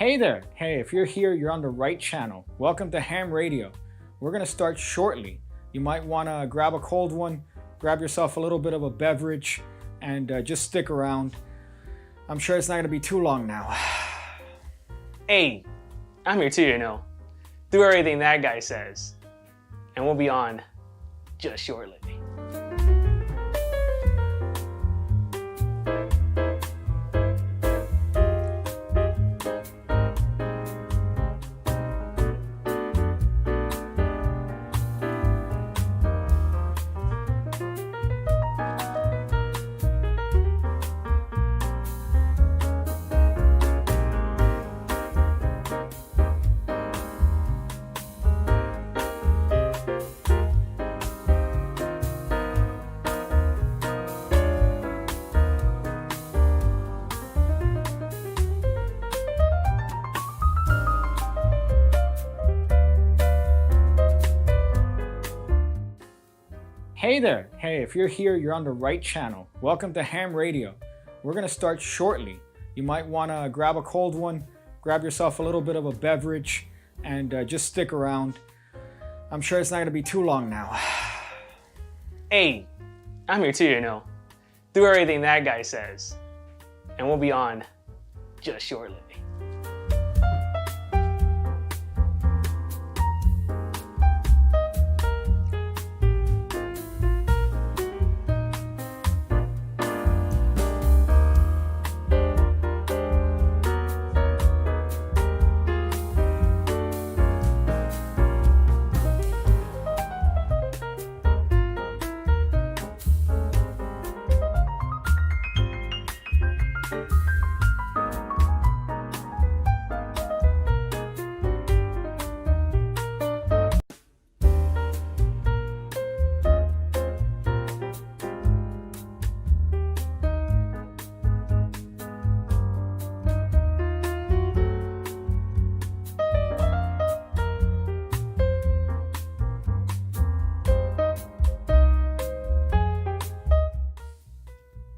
Hey there! Hey, if you're here, you're on the right channel. Welcome to Ham Radio. We're going to start shortly. You might want to grab a cold one, grab yourself a little bit of a beverage, and just stick around. I'm sure it's not going to be too long now. Hey, I'm here too, Do everything that guy says. And we'll be on just shortly. Hey there! Hey, if you're here, you're on the right channel. Welcome to Ham Radio. We're going to start shortly. You might want to grab a cold one, grab yourself a little bit of a beverage, and just stick around. I'm sure it's not going to be too long now. Hey, I'm here too, Do everything that guy says. And we'll be on just shortly.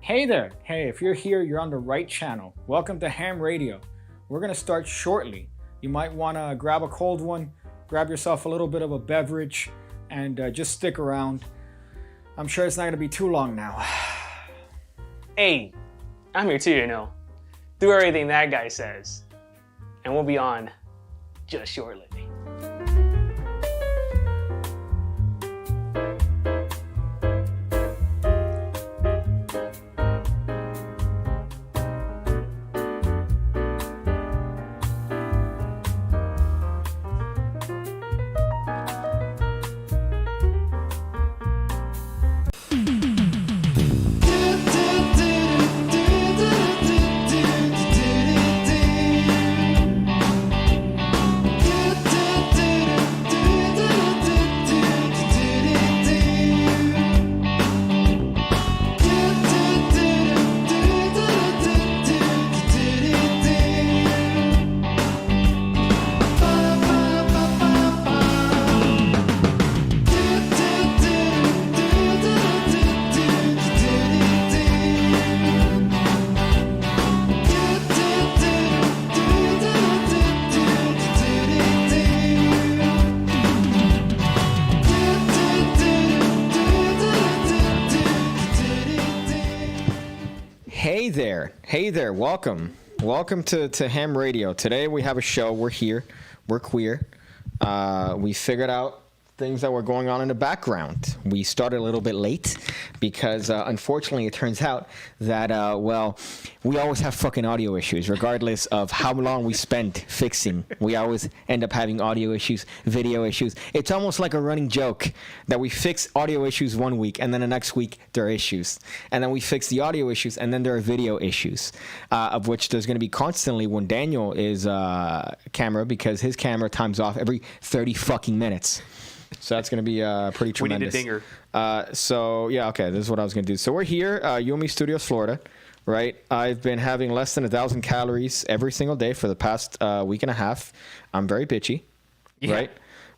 Hey there! Hey, if you're here, you're on the right channel. Welcome to Ham Radio. We're going to start shortly. You might want to grab a cold one, grab yourself a little bit of a beverage, and just stick around. I'm sure it's not going to be too long now. Hey, I'm here too, Do everything that guy says. And we'll be on just shortly. Hey there, welcome to Ham Radio. Today we have a show. We're here, we're queer. We figured out things that were going on in the background. We started a little bit late because unfortunately it turns out that we always have fucking audio issues regardless of how long we spend fixing. We always end up having audio issues, video issues. It's almost like a running joke that we fix audio issues one week and then the next week there are issues, and then we fix the audio issues and then there are video issues, of which there's going to be constantly when Daniel is camera, because his camera times off every 30 fucking minutes. So that's going to be pretty tremendous. We need a dinger. So, yeah, okay, this is what I was going to do. So we're here, Yumi Studios, Florida, right? I've been having less than 1,000 calories every single day for the past week and a half. I'm very bitchy, right?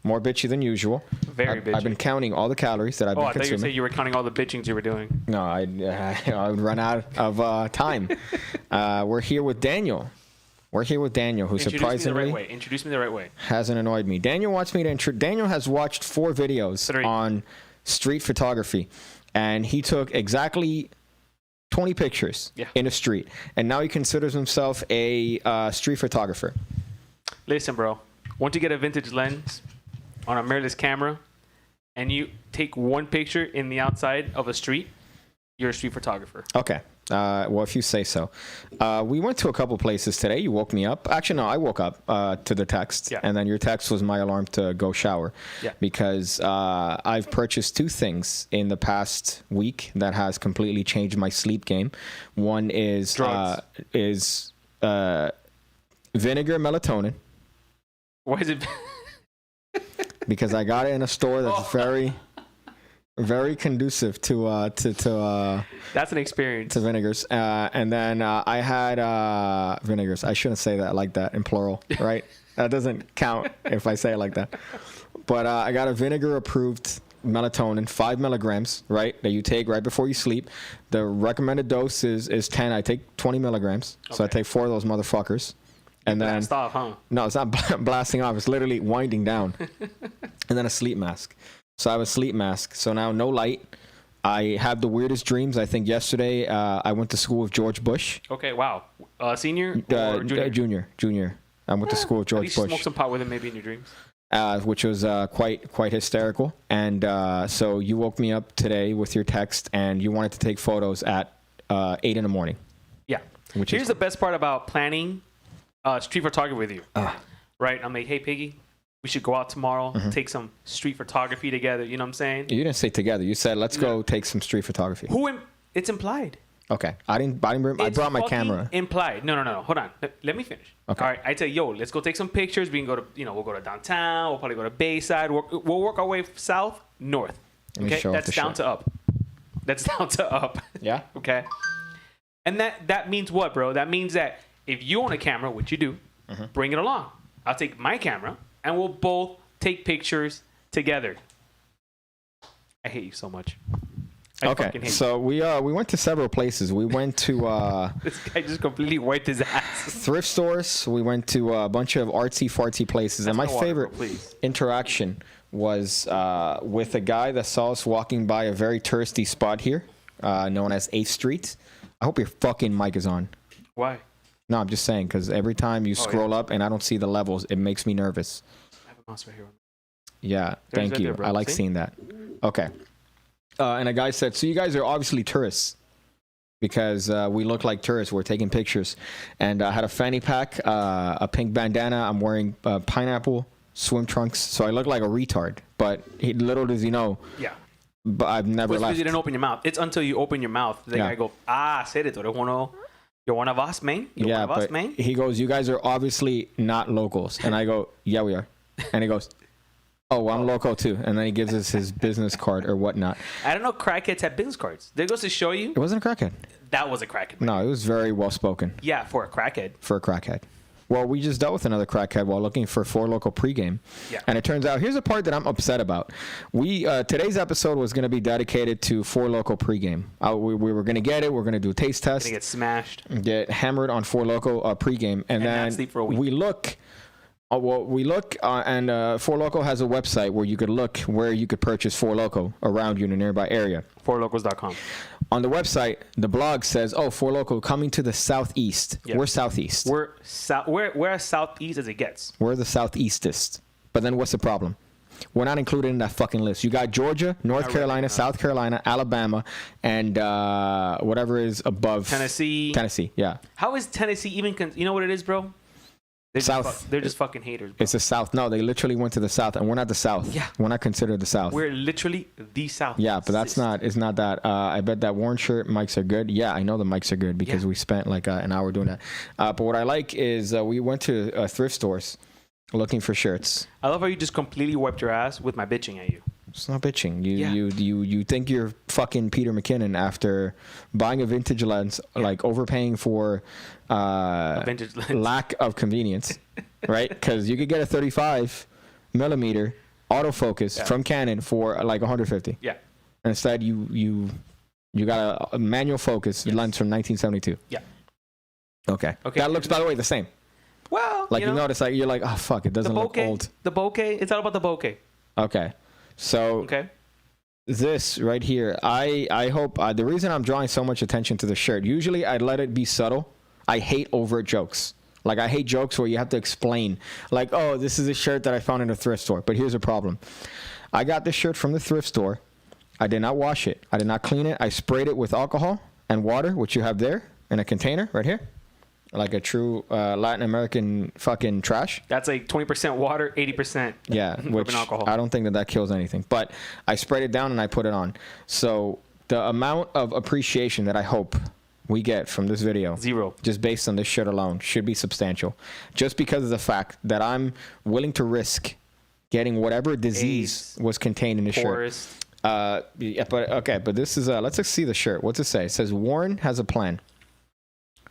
More bitchy than usual. Very bitchy. I've been counting all the calories that I've been consuming. I thought you were saying you were counting all the bitchings you were doing. No, I would run out of time. We're here with Daniel. We're here with Daniel, who surprisingly Introduce me the right way. hasn't annoyed me. Daniel wants me to Daniel has watched 4 videos on street photography, and he took exactly 20 pictures in a street, and now he considers himself a street photographer. Listen, bro. Once you get a vintage lens on a mirrorless camera, and you take one picture in the outside of a street, you're a street photographer. Okay. Well, if you say so. We went to a couple places today. You woke me up. Actually, no, I woke up to the text. And then your text was my alarm to go shower. Because I've purchased 2 things in the past week that has completely changed my sleep game. One is vinegar melatonin. Why is it? Because I got it in a store that's very conducive to that's an experience to vinegars, and then I had vinegars. I shouldn't say that like that in plural, right? That doesn't count if I say it like that. But I got a vinegar approved melatonin, 5 milligrams, right, that you take right before you sleep. The recommended dose is 10. I take 20 milligrams, so I take 4 of those motherfuckers. And then blast off, huh? No, it's not blasting off. It's literally winding down. And then a sleep mask. So I have a sleep mask. So now no light. I have the weirdest dreams. I think yesterday I went to school with George Bush. Okay, wow. Senior or junior? Junior. I went to school with George Bush. Smoke some pot with him maybe in your dreams. Which was quite hysterical. And so you woke me up today with your text, and you wanted to take photos at 8 in the morning. Yeah. Here's the best part about planning street photography with you. Right? I'm like, hey, Piggy, we should go out tomorrow, take some street photography together. You know what I'm saying? You didn't say together. You said, let's go take some street photography. It's implied. Okay. I brought my camera. Implied. No. Hold on. Let me finish. Okay. All right. I tell you, let's go take some pictures. We can go to, we'll go to downtown. We'll probably go to Bayside. We'll work our way south, north. Okay. That's down to up. That's down to up. Yeah. Okay. And that means what, bro? That means that if you own a camera, which you do, bring it along. I'll take my camera, and we'll both take pictures together. I hate you so much. Okay, so we went to several places. We went to this guy just completely wiped his ass. Thrift stores. We went to a bunch of artsy-fartsy places. And my favorite interaction was with a guy that saw us walking by a very touristy spot here, known as 8th Street. I hope your fucking mic is on. Why? No, I'm just saying, because every time you scroll up and I don't see the levels, it makes me nervous. I have a mouse right here. Yeah, thank you. I like seeing that. Okay. And a guy said, so you guys are obviously tourists, because we look like tourists. We're taking pictures. And I had a fanny pack, a pink bandana. I'm wearing pineapple swim trunks. So I look like a retard. But little does he know. Yeah. But I've never left. Because you didn't open your mouth. It's until you open your mouth. The guy go, sé de tú eres you're one of us, man. You're one of us, man. He goes, you guys are obviously not locals. And I go, yeah, we are. And he goes, oh, well, I'm Loko too. And then he gives us his business card or whatnot. I don't know crackheads have business cards. There goes to show you. It wasn't a crackhead. That was a crackhead. No, it was very well spoken. Yeah, for a crackhead. For a crackhead. Well, we just dealt with another crackhead while looking for 4 Loko pregame. Yeah. And it turns out, here's the part that I'm upset about. Today's episode was going to be dedicated to 4 Loko pregame. We were going to get it. We're going to do a taste test. Going to get smashed. Get hammered on 4 Loko pregame. And then not sleep for a week. we look, and 4 Loko has a website where you could look where you could purchase 4 Loko around you in a nearby area. 4locos.com. On the website, the blog says, 4 Loko coming to the southeast. Yep. We're southeast. We're as southeast as it gets. We're the southeastest. But then what's the problem? We're not included in that fucking list. You got Georgia, North Carolina, South Carolina, Alabama, and whatever is above. Tennessee. Tennessee, yeah. How is Tennessee even... you know what it is, bro? They're just fucking haters, bro. It's the South. No, they literally went to the South, and we're not the South. Yeah. We're not considered the South. We're literally the South. Yeah, but it's not that. I bet that Warren shirt mics are good. Yeah, I know the mics are good because we spent like an hour doing that. But what I like is we went to thrift stores looking for shirts. I love how you just completely wiped your ass with my bitching at you. It's not bitching. You think you're fucking Peter McKinnon after buying a vintage lens, like overpaying for a vintage lens. Lack of convenience, right? Because you could get a 35 millimeter autofocus from Canon for like 150. Yeah. And instead, you got a manual focus lens from 1972. Yeah. Okay. That looks, by the way, the same. Well, Like you notice, like you're like, oh fuck, it doesn't look old. The bokeh. It's all about the bokeh. Okay, so Okay. this right here, I hope the reason I'm drawing so much attention to the shirt. Usually, I let it be subtle. I hate overt jokes. Like I hate jokes where you have to explain. Like, oh, this is a shirt that I found in a thrift store. But here's the problem. I got this shirt from the thrift store. I did not wash it. I did not clean it. I sprayed it with alcohol and water, which you have there in a container right here. Like a true Latin American fucking trash. That's like 20% water, 80% which alcohol. I don't think that kills anything. But I sprayed it down and I put it on. So the amount of appreciation that I hope we get from this video, 0, just based on this shirt alone, should be substantial. Just because of the fact that I'm willing to risk getting whatever disease was contained in the shirt. But this is let's just see the shirt. What's it say? It says Warren has a plan,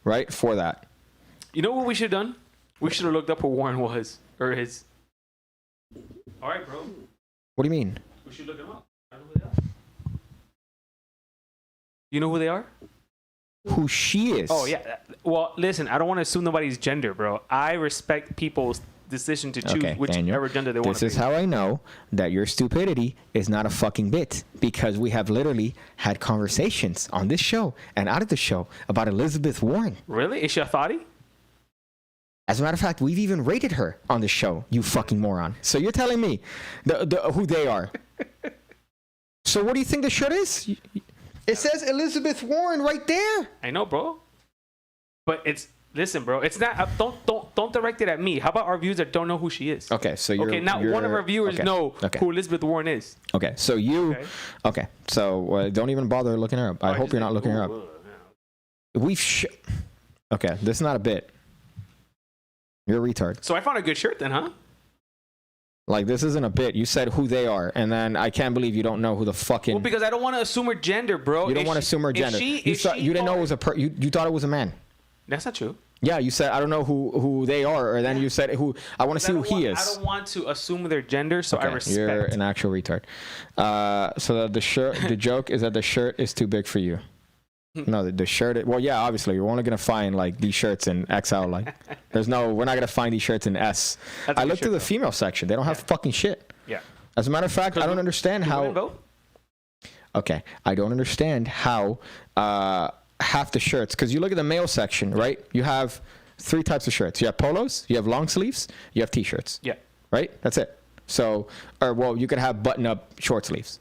right? For that. You know what we should have done? We should have looked up who Warren was or his. All right, bro. What do you mean? We should look him up. I don't know who they are. You know who they are? Who she is? Oh yeah. Well, listen. I don't want to assume nobody's gender, bro. I respect people's decision to choose whichever gender they want to be. This is how I know that your stupidity is not a fucking bit, because we have literally had conversations on this show and out of the show about Elizabeth Warren. Really? Is she a thotty? As a matter of fact, we've even rated her on the show, you fucking moron. So you're telling me who they are. So what do you think the shirt is? It says Elizabeth Warren right there. I know, bro. But listen, bro. It's not. Don't direct it at me. How about our viewers that don't know who she is? Okay, so not one of our viewers know who Elizabeth Warren is. Okay, so you. Okay, so don't even bother looking her up. I hope you're not looking her up. Okay, this is not a bit. You're a retard. So I found a good shirt then, huh? Like, this isn't a bit. You said who they are, and then I can't believe you don't know who the fucking... Well, because I don't want to assume her gender, bro. You don't want to assume her gender. You didn't know it was you thought it was a man. That's not true. Yeah, you said, I don't know who they are, or then you said, I want to see who he is. I don't want to assume their gender, so I respect. You're an actual retard. So the joke is that the shirt is too big for you. No, the shirt. Well, yeah, obviously, you're only gonna find like these shirts in XL. Like, we're not gonna find these shirts in S. I looked to the female section; they don't have fucking shit. Yeah. As a matter of fact, I don't understand how. Okay, I don't understand how half the shirts. Because you look at the male section, right? You have 3 types of shirts. You have polos, you have long sleeves, you have t-shirts. Yeah. Right. That's it. So, you could have button-up short sleeves.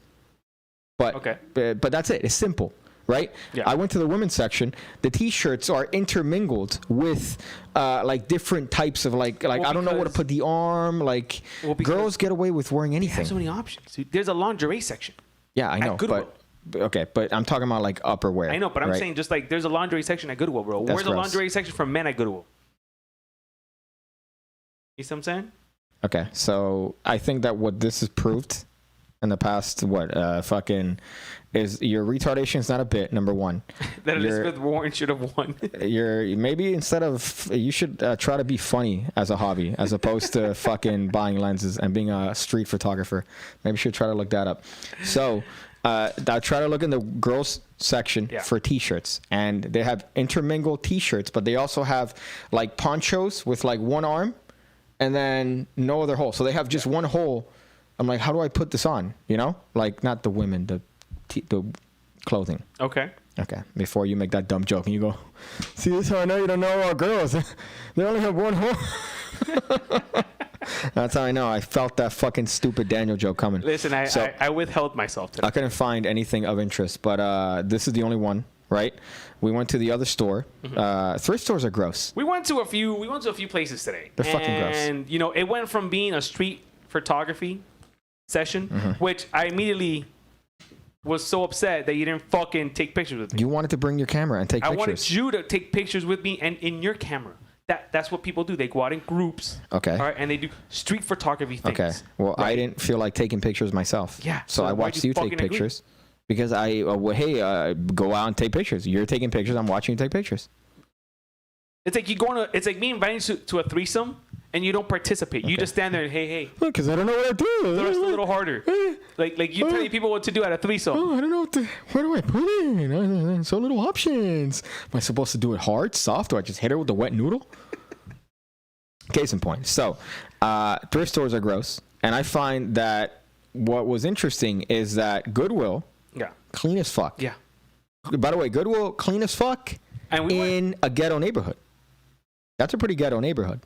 But that's it. It's simple. Right? Yeah. I went to the women's section. The t-shirts are intermingled with like different types of like I don't know where to put the arm. Like, girls get away with wearing anything. There's so many options. There's a lingerie section. Yeah, I know. But I'm talking about like upperwear. I know, but I'm saying just like there's a lingerie section at Goodwill, bro. Where's the lingerie section for men at Goodwill? You see what I'm saying? Okay, so I think that what this has proved in the past, is your retardation is not a bit, number one. That Elizabeth Warren should have won. You should try to be funny as a hobby, as opposed to fucking buying lenses and being a street photographer. Maybe you should try to look that up. So I try to look in the girls section for t-shirts, and they have intermingled t-shirts, but they also have like ponchos with like one arm and then no other hole. So they have just one hole. I'm like, how do I put this on? You know, like not the women, the clothing. Okay. Before you make that dumb joke and you go, see, this is how I know you don't know our girls. They only have one hole. That's how I know. I felt that fucking stupid Daniel joke coming. Listen, I withheld myself today. I couldn't find anything of interest, but this is the only one. Right? We went to the other store. Thrift stores are gross. We went to a few places today. They're fucking gross. And it went from being a street photography session, which I immediately was so upset that you didn't fucking take pictures with me. You wanted to bring your camera and take pictures. I wanted you to take pictures with me and in your camera. That's what people do. They go out in groups. Okay. All right, and they do street photography things. Okay. Well, right? I didn't feel like taking pictures myself. Yeah. So I watched you take pictures. Agree? Because go out and take pictures. You're taking pictures. I'm watching you take pictures. It's like it's like me inviting you to a threesome and you don't participate. You just stand there and hey. Because I don't know what I do. So it's a little harder. Like you tell people what to do at a threesome. Oh, I don't know where do I put it? So little options. Am I supposed to do it hard, soft, or I just hit her with the wet noodle? Case in point. So, thrift stores are gross, and I find that what was interesting is that Goodwill, clean as fuck. Yeah. By the way, Goodwill, clean as fuck, and in a ghetto neighborhood. That's a pretty ghetto neighborhood.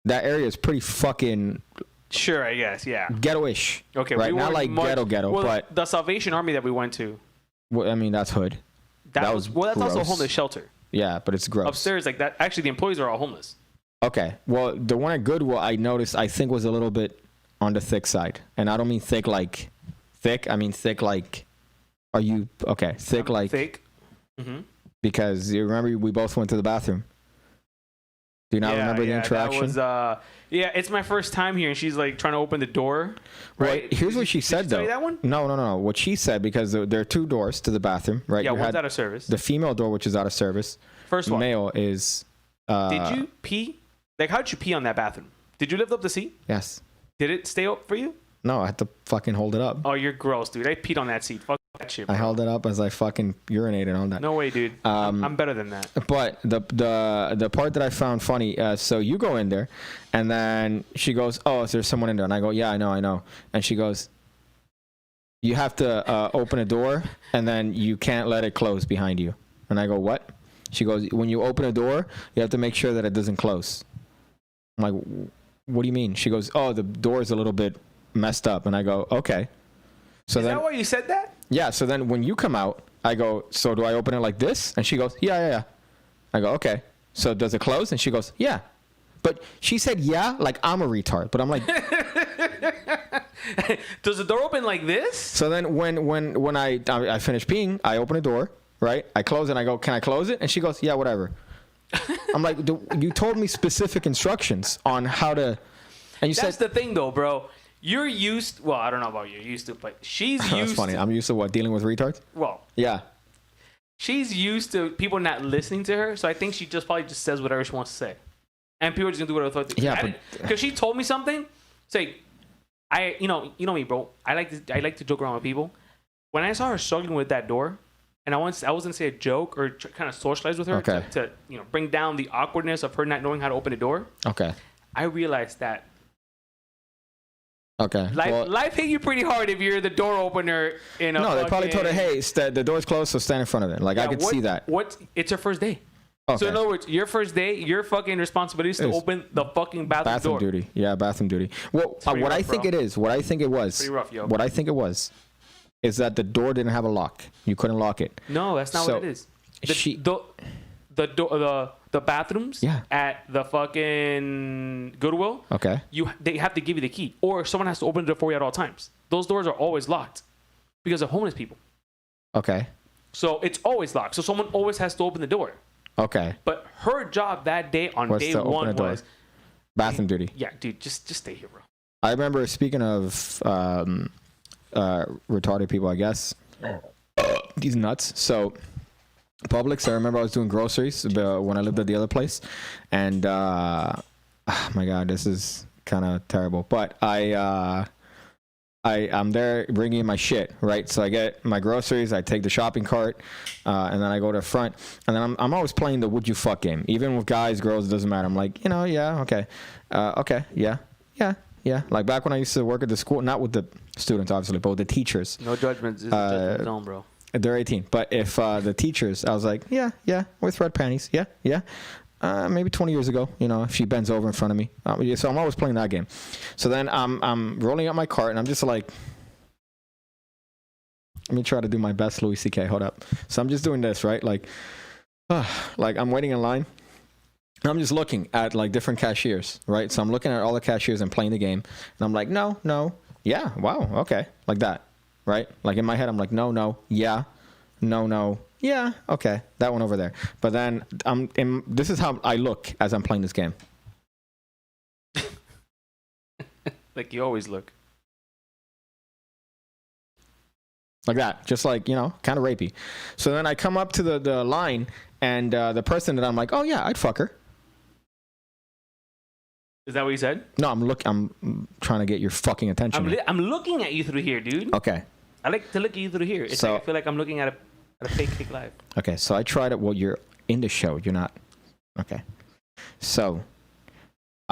That area is pretty fucking... Sure, I guess, yeah. Ghetto-ish. Okay, right? Not like ghetto, well, but... the Salvation Army that we went to... Well, I mean, that's hood. That was that's gross. also a homeless shelter. Yeah, but it's gross. Upstairs, like that. Actually, the employees are all homeless. Okay. Well, the one at Goodwill I noticed, I think, was a little bit on the thick side. And I don't mean thick like thick. I mean thick like... Are you... Okay. Thick like... Thick. Mm-hmm. Because you remember we both went to the bathroom. Do you not remember the interaction? That was, it's my first time here, and she's like trying to open the door. Right? Well, here's what she said, though. Did you tell you that one? No. What she said, because there are two doors to the bathroom, right? Yeah, you one's out of service. The female door, which is out of service. First one. Male is... Did you pee? Like, how'd you pee on that bathroom? Did you lift up the seat? Yes. Did it stay up for you? No, I had to fucking hold it up. Oh, you're gross, dude. I peed on that seat. Fuck that shit, bro. I held it up as I fucking urinated on that. No way, dude. I'm better than that. But the part that I found funny, so you go in there, and then she goes, "Oh, is there someone in there?" And I go, "Yeah, I know." And she goes, "You have to open a door, and then you can't let it close behind you." And I go, "What?" She goes, "When you open a door, you have to make sure that it doesn't close." I'm like, "What do you mean?" She goes, "Oh, the door is a little bit messed up." And I go, "Okay." So is then, that why you said that? Yeah. So then when you come out, I go, "So do I open it like this?" And she goes, Yeah. I go, "Okay. So does it close?" And she goes, "Yeah." But she said, "Yeah," like I'm a retard. But I'm like, does the door open like this? So then when I finish peeing, I open a door, right? I close it and I go, "Can I close it?" And she goes, "Yeah, whatever." I'm like, you told me specific instructions on how to, and you That's said... the thing though, bro. You're used, well, I don't know about you're used to, but she's used That's funny. I'm used to what? Dealing with retards? Well, yeah. She's used to people not listening to her, so I think she probably just says whatever she wants to say. And people are just going to do whatever they Yeah, but... Because she told me something, say, you know me, bro. I like to joke around with people. When I saw her struggling with that door, and I wasn't going to say a joke or kind of socialize with her to bring down the awkwardness of her not knowing how to open a door. Okay. I realized that Okay. Life hit you pretty hard if you're the door opener in a... No, they probably told her, "Hey, the door's closed, so stand in front of it." Like, I could see that. It's her first day. Okay. So in other words, your first day, your fucking responsibility is to open the fucking bathroom door. Duty. Yeah, bathroom duty. Well, what I think it is, what I think it was, pretty rough, yo. What I think it was, is that the door didn't have a lock. You couldn't lock it. No, that's not what it is. The bathrooms at the fucking Goodwill. Okay. They have to give you the key, or someone has to open the door for you at all times. Those doors are always locked because of homeless people. Okay. So it's always locked. So someone always has to open the door. Okay. But her job that day on day one was bathroom duty. Yeah, dude, just stay here, bro. I remember, speaking of retarded people, I guess. These nuts. So Publix, I remember I was doing groceries when I lived at the other place, and oh my God, this is kind of terrible. But I'm there bringing in my shit, right? So I get my groceries, I take the shopping cart, and then I go to the front, and then I'm always playing the "would you fuck" game, even with guys, girls, it doesn't matter. I'm like, yeah, okay, yeah. Like back when I used to work at the school, not with the students obviously, but with the teachers. No judgment, this is a judgment zone, bro. They're 18, but if the teachers, I was like, yeah, with red panties, yeah. Maybe 20 years ago, if she bends over in front of me. So I'm always playing that game. So then I'm rolling up my cart, and I'm just like, let me try to do my best Louis C.K. Hold up. So I'm just doing this, right? Like I'm waiting in line. And I'm just looking at like different cashiers, right? So I'm looking at all the cashiers and playing the game. And I'm like, no, yeah, wow, okay. Like that, right? Like in my head, I'm like, no, yeah, no. Yeah, okay, that one over there. But then this is how I look as I'm playing this game. Like you always look. Like that, just like, kind of rapey. So then I come up to the line, and the person that I'm like, oh yeah, I'd fuck her. Is that what you said? No, I'm trying to get your fucking attention. I'm looking at you through here, dude. Okay. I like to look at you through here. It's like I feel like I'm looking at a fake live. Okay, so I tried it. Well, you're in the show. You're not. Okay. So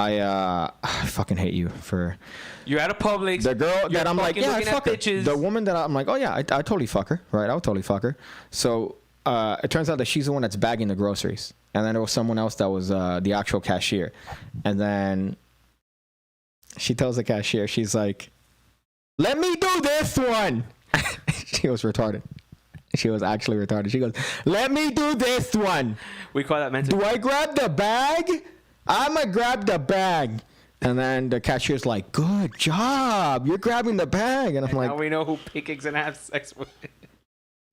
I fucking hate you for You're at a Publix. the girl that I'm like, yeah, I fuck her. bitches. The woman that I'm like, oh yeah, I totally fuck her, right? I would totally fuck her. So it turns out that she's the one that's bagging the groceries, and then there was someone else that was the actual cashier, and then she tells the cashier, she's like, let me do this one. She was retarded. She was actually retarded. She goes, let me do this one. We call that mental. Do I grab the bag? I'm going to grab the bag. And then the cashier's like, good job. You're grabbing the bag. And I'm like, now we know who picks and have sex with.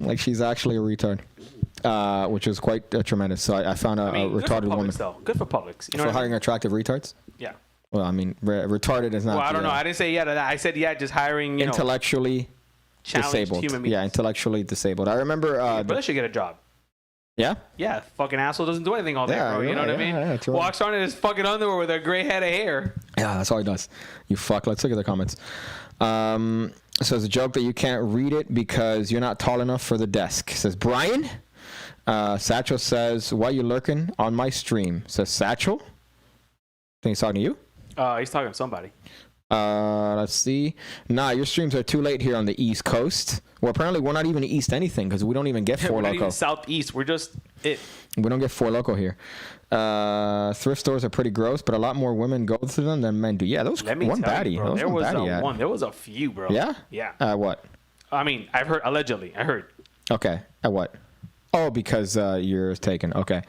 Like, she's actually a retard, which was quite tremendous. So I found a retarded woman. Though. Good for Publix. You know for hiring attractive retards? Yeah. Well, I mean, retarded is not. Well, I don't know. I didn't say yeah to that. I said yeah, just hiring, intellectually disabled. Human beings. Yeah, intellectually disabled. I remember. Your brother should get a job. Yeah? Yeah, fucking asshole doesn't do anything all day, bro. You know what I mean? Yeah, walks around in his fucking underwear with a gray head of hair. Yeah, that's all he does. You fuck. Let's look at the comments. So it's a joke that you can't read it because you're not tall enough for the desk. Says Brian. Satchel says, why you lurking on my stream? Says Satchel. Think he's talking to you? He's talking to somebody. Let's see. Nah, your streams are too late here on the East Coast. Well, apparently we're not even East anything because we don't even get 4 We're not Loko. even Southeast. We're just it. We don't get 4 Loko here. Thrift stores are pretty gross, but a lot more women go to them than men do. Yeah, those Let me one tell baddie. you, bro, Those there one was baddie one. There was a few, bro. Yeah? Yeah. What? I mean, I've heard allegedly. I heard. Okay. At what? Oh, because you're taken. Okay.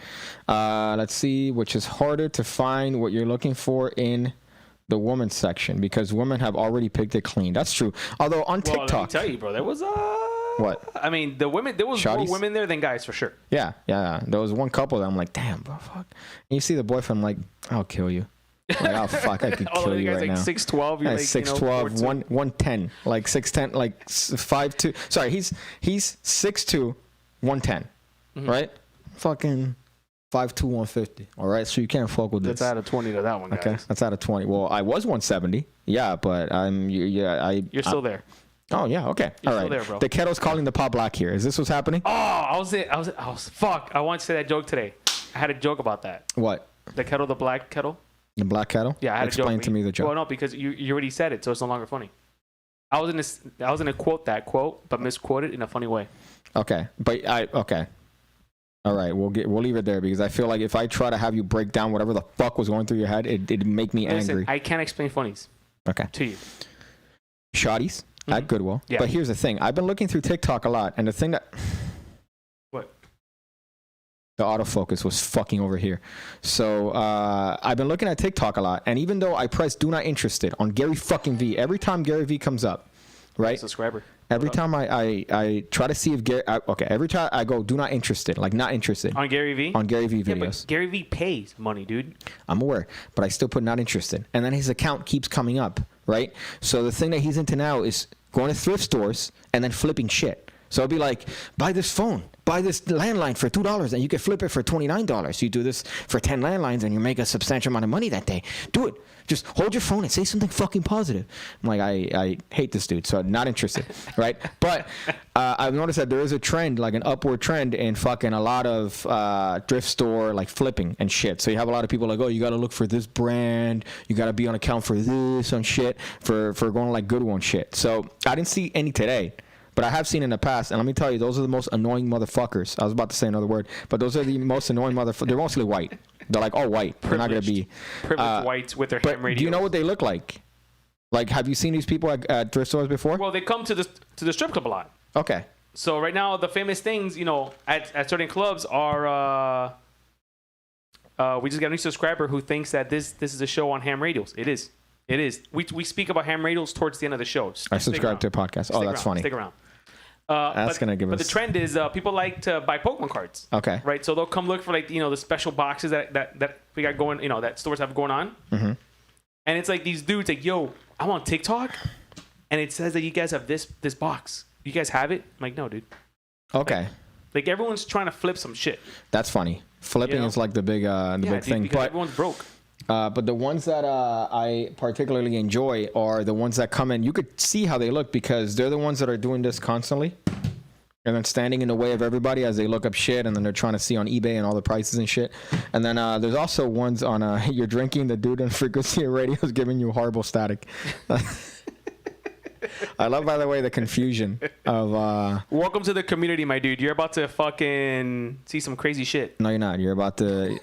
Let's see. Which is harder to find what you're looking for in the women's section because women have already picked it clean. That's true. Although on TikTok, let me tell you, bro, there was what? I mean, there was Shotties? more women there than guys for sure. Yeah. There was one couple that I'm like, damn, bro, fuck. And you see the boyfriend, like, I'll kill you. Like, oh fuck, I could kill you right now. 6'12", you're Yeah, like 6'12", 110, like 6'10", like 5'2". Sorry, he's 6'2", 110, right? Fucking 5'2", 150. All right, so you can't fuck with this. That's out of 20 to that one, guys. Okay, that's out of 20. Well, I was 170. Yeah, but You're still there. Oh yeah, okay. You're all right. still there, bro. The kettle's calling the pot black here. Is this what's happening? Oh, I was fuck. I wanted to say that joke today. I had a joke about that. What? The kettle, the black kettle. The black kettle? Yeah, I had Explain a joke. to me the joke. Well, no, because you already said it, so it's no longer funny. I was gonna quote that quote, but misquoted in a funny way. Okay, but okay. All right, we'll leave it there because I feel like if I try to have you break down whatever the fuck was going through your head, it'd make me angry. I can't explain funnies. Okay. To you. Shotties at Goodwill. Yeah. But here's the thing. I've been looking through TikTok a lot, and the thing that... What? The autofocus was fucking over here. So I've been looking at TikTok a lot, and even though I press do not interested on Gary fucking V, every time Gary V comes up, right? Subscriber. Every time I try to see if Gary... every time I go do not interested, like not interested. On Gary V? On Gary V Yeah, videos. but Gary V pays money, dude. I'm aware, but I still put not interested. And then his account keeps coming up, right? So the thing that he's into now is going to thrift stores and then flipping shit. So it'll be like, buy this phone, buy this landline for $2, and you can flip it for $29. You do this for 10 landlines, and you make a substantial amount of money that day. Do it. Just hold your phone and say something fucking positive. I'm like, I hate this dude, so I'm not interested, right? But I've noticed that there is a trend, like an upward trend in fucking a lot of thrift store, like flipping and shit. So you have a lot of people like, oh, you got to look for this brand. You got to be on account for this and shit, for going like Goodwill and shit. So I didn't see any today. But I have seen in the past, and let me tell you, those are the most annoying motherfuckers. I was about to say another word, but those are the most annoying motherfuckers. They're mostly white. They're like all white. They're not going to be privileged whites with their ham radios. Do you know what they look like? Like, have you seen these people at thrift stores before? Well, they come to the strip club a lot. Okay. So right now, the famous things, at certain clubs are. We just got a new subscriber who thinks that this is a show on ham radios. It is. It is. We speak about ham radios towards the end of the show. I subscribe to a podcast. Oh, that's funny. Stick around. That's going to give us... But the trend is people like to buy Pokemon cards. Okay. Right? So they'll come look for, like, the special boxes that we got going, that stores have going on. Mm-hmm. And it's like these dudes like, yo, I'm on TikTok, and it says that you guys have this box. You guys have it? I'm like, no, dude. Okay. Like everyone's trying to flip some shit. That's funny. Flipping is like the big big thing. Because everyone's broke. But the ones that I particularly enjoy are the ones that come in. You could see how they look because they're the ones that are doing this constantly. and then standing in the way of everybody as they look up shit, and then they're trying to see on eBay and all the prices and shit. And then there's also ones on you're drinking, the dude on frequency radio is giving you horrible static. I love, by the way, the confusion of Welcome to the community, my dude. You're about to fucking see some crazy shit. no, you're not. You're about to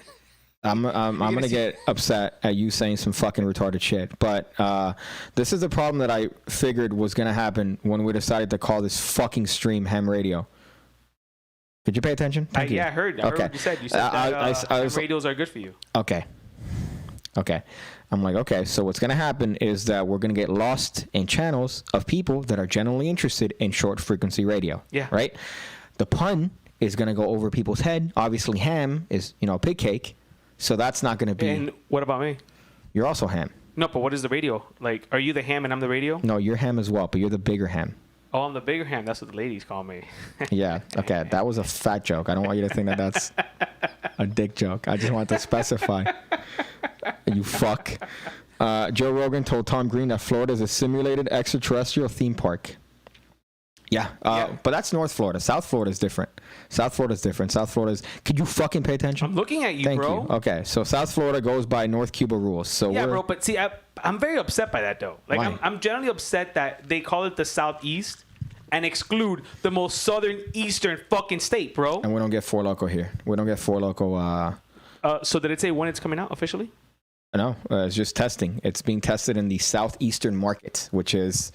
I'm gonna get upset at you saying some fucking retarded shit. But this is the problem that I figured was gonna happen when we decided to call this fucking stream Ham Radio. Did you pay attention? Thank you. Yeah, I heard what you said. You said that radios are good for you. Okay. I'm like, okay, so what's going to happen is that we're going to get lost in channels of people that are generally interested in short frequency radio. Yeah. Right? The pun is going to go over people's head. Obviously, ham is, pig cake. So that's not going to be. And what about me? You're also ham. No, but what is the radio? Like, are you the ham and I'm the radio? No, you're ham as well, but you're the bigger ham. Oh, I'm the bigger ham. That's what the ladies call me. Yeah. Okay. That was a fat joke. I don't want you to think that that's a dick joke. I just wanted to specify. You fuck. Joe Rogan told Tom Green that Florida is a simulated extraterrestrial theme park. Yeah. But that's North Florida. South Florida is different. South Florida is. Could you fucking pay attention? I'm looking at you, Thank bro. you. Okay. So South Florida goes by North Cuba rules. So yeah, bro. But see, I'm very upset by that, though. Like, Why? I'm generally upset that they call it the Southeast and exclude the most southern eastern fucking state, bro. And we don't get Four Loko here. We don't get Four Loko. So did it say when it's coming out officially? No, it's just testing. It's being tested in the southeastern market, which is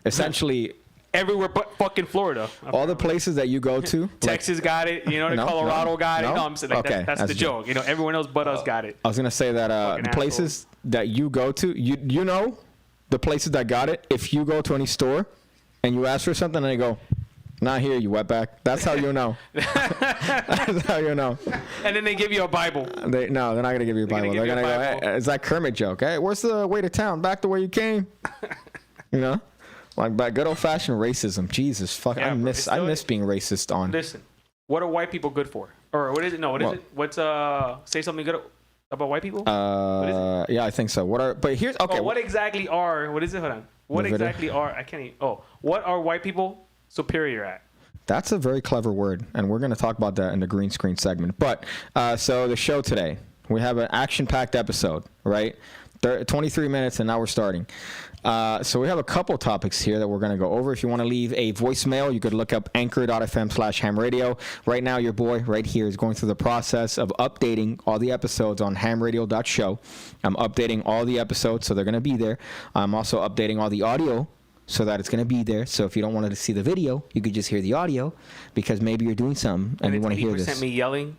essentially everywhere but fucking Florida. All the places that you go to. Texas got it. Colorado got it. No, I'm saying okay, that's the joke. Everyone else but us got it. I was gonna say that the places that you go to, you know, the places that got it. If you go to any store and you ask for something and they go, "Not here, you wetback." That's how you know. That's how you know. And then they give you a Bible. They're not gonna give you a Bible. They're gonna go, "Hey, it's that Kermit joke. Hey, where's the way to town? Back the way you came." Like by good old fashioned racism. Jesus fuck. Yeah, I miss being racist on. Listen, what are white people good for? Or what is it? No, what is it? What's say something good about white people? What is it? Yeah, I think so. But here's okay. Oh, what exactly are? What is it? Hold on. What exactly are? I can't even. Oh, what are white people superior at? That's a very clever word, and we're going to talk about that in the green screen segment. But so the show today, we have an action-packed episode, right? 23 minutes, and now we're starting. So we have a couple topics here that we're going to go over. If you want to leave a voicemail, you could look up anchor.fm/hamradio. Right now, your boy right here is going through the process of updating all the episodes on hamradio.show. I'm updating all the episodes, so they're going to be there. I'm also updating all the audio so that it's going to be there. So if you don't want to see the video, you could just hear the audio because maybe you're doing something and you want to hear this. 80% me yelling.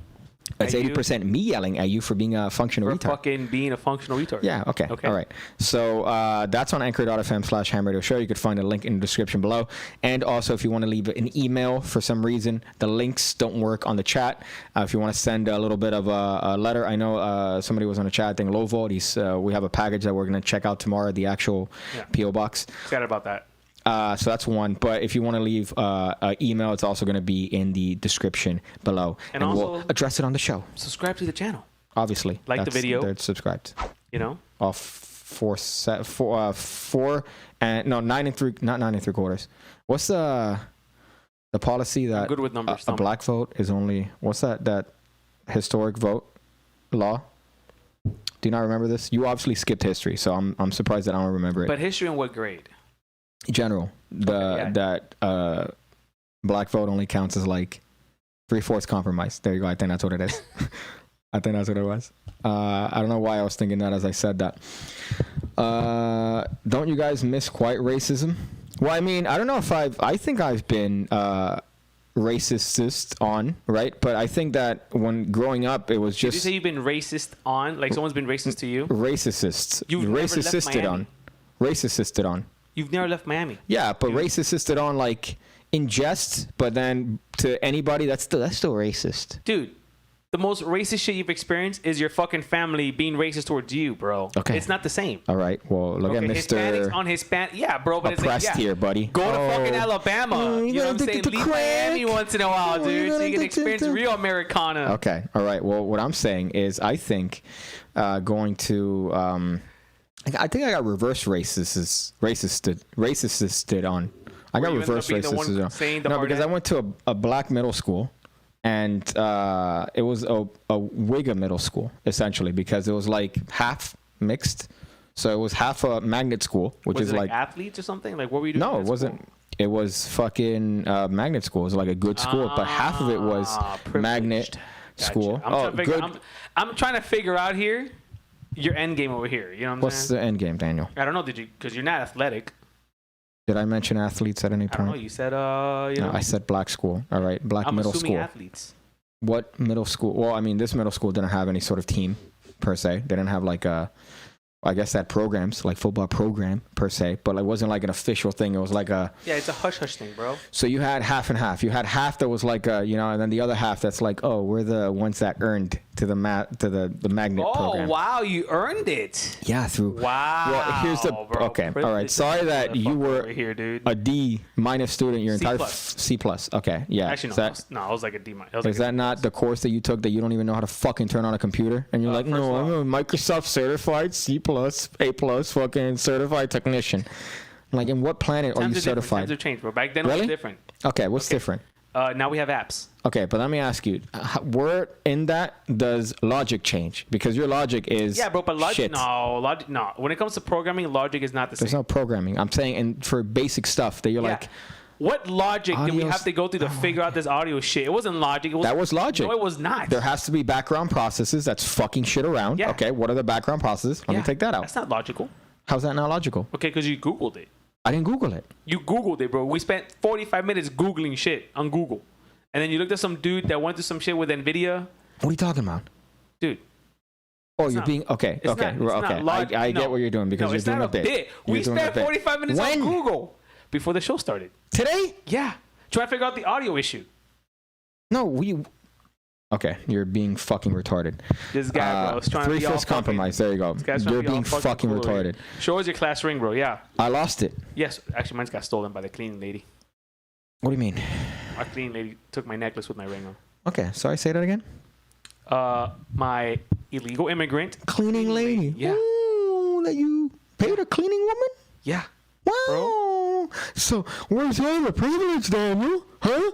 It's 80% me yelling at you for being a functional retard. Fucking being a functional retard. Yeah, okay. All right. So that's on anchor.fm/hamradio show. You could find a link in the description below. And also, if you want to leave an email for some reason, the links don't work on the chat. If you want to send a little bit of a letter, I know somebody was on the chat, I think Low Volt. We have a package that we're going to check out tomorrow, the actual P.O. box. Excited about that. So that's one. But if you want to leave an email, it's also going to be in the description below. And also, we'll address it on the show. Subscribe to the channel. Obviously. Like the video. They're subscribed. Off 4 and no 9 and 3, not 9 3/4. What's the policy that I'm good with numbers, a black vote is only, what's that historic vote law? Do you not remember this? You obviously skipped history, so I'm surprised that I don't remember it. But history in what grade? General. That black vote only counts as like 3/4 compromise. There you go. I think that's what it is. I think that's what it was. I don't know why I was thinking that as I said that. Don't you guys miss quite racism? Well, I mean, I don't know if I think I've been racist on, right? But I think that when growing up, it was just. Did you say you've been racist on? Like someone's been racist to you? Racist. You've racisted on. Racisted on. You've never left Miami. Yeah, but racisted on like in jest, but then to anybody that's still racist. Dude, the most racist shit you've experienced is your fucking family being racist towards you, bro. Okay. It's not the same. All right. Well, look at Mr. Hispanics on Hispanic. Yeah, bro. But oppressed it's like, here, buddy. Go to fucking Alabama. You know what I'm saying? Leave Miami once in a while, dude. So you can experience real Americana. Okay. All right. Well, what I'm saying is I think going to... I think I got reverse racisted on I got Or you ended reverse up being the racist one as well. saying the No, hard because I N? went to a black middle school, and it was a Wigga middle school essentially because it was like half mixed. So it was half a magnet school, which Was is it like athletes or something? Like what were you doing? no, in it that wasn't. school? It was fucking magnet school. It was like a good school, but half of it was magnet Gotcha. school. I'm trying to figure out here your end game over here. You know what I'm What's saying? the end game, Daniel? I don't know. Did you? Because you're not athletic. Did I mention athletes at any I don't know. point? You said No, I said black school. All right, black I'm middle assuming school. athletes. What middle school? Well, I mean, this middle school didn't have any sort of team per se. They didn't have like I guess that programs like football program per se, but it wasn't like an official thing. It was like a Yeah, it's a hush hush thing, bro. so you had half and half. You had half that was like and then the other half that's like, oh, we're the ones that earned to the magnet program. Oh wow, you earned it. Yeah, through Wow. Well, here's the bro. okay. All Privilege right. Sorry that you over were here, dude. a D minus student your C entire plus. C plus. Okay. Yeah. Actually, Is no. I was like a D minus. is that not the course that you took that you don't even know how to fucking turn on a computer? And you're like, first no, of I'm all- a Microsoft certified C plus, A plus, fucking certified technician. I'm like, in what planet are you certified? Times have changed, bro. Back then it Really? was different. Okay, what's different? Now we have apps. Okay, but let me ask you, where in that does logic change? Because your logic is Yeah, bro. But logic, shit. no. When it comes to programming, logic is not the There's same. no programming. I'm saying, and for basic stuff that you're like, What logic did we Audio's- have to go through to figure out this audio shit? It wasn't logic. It was, that was logic. No, it was not. There has to be background processes that's fucking shit around. Yeah. Okay, what are the background processes? Let me take that out. That's not logical. How's that not logical? Okay, because you Googled it. I didn't Google it. You Googled it, bro. We spent 45 minutes Googling shit on Google. And then you looked at some dude that went through some shit with NVIDIA. What are you talking about? Dude. Oh, you're not- being okay. it's Okay, not- it's okay. not log- I no. get what you're doing because No, you're it's doing not a bit. We You're doing a spent bit. 45 minutes When? on Google before the show started. Today? Yeah. Trying to figure out the audio issue. No, we. Okay, you're being fucking retarded. This guy, bro, is trying to Three be all fifths fucking- compromise. There you go. This guy's trying to You're be all being fucking cool over here. retarded. Show us your class ring, bro. Yeah. I lost it. Yes. Actually, mine's got stolen by the cleaning lady. What do you mean? Our cleaning lady took my necklace with my ring on. Okay, sorry. Say that again. My illegal immigrant. Cleaning lady. Yeah. Ooh, that you paid a cleaning woman? Yeah. Wow. So where's all the privilege, Daniel? Huh?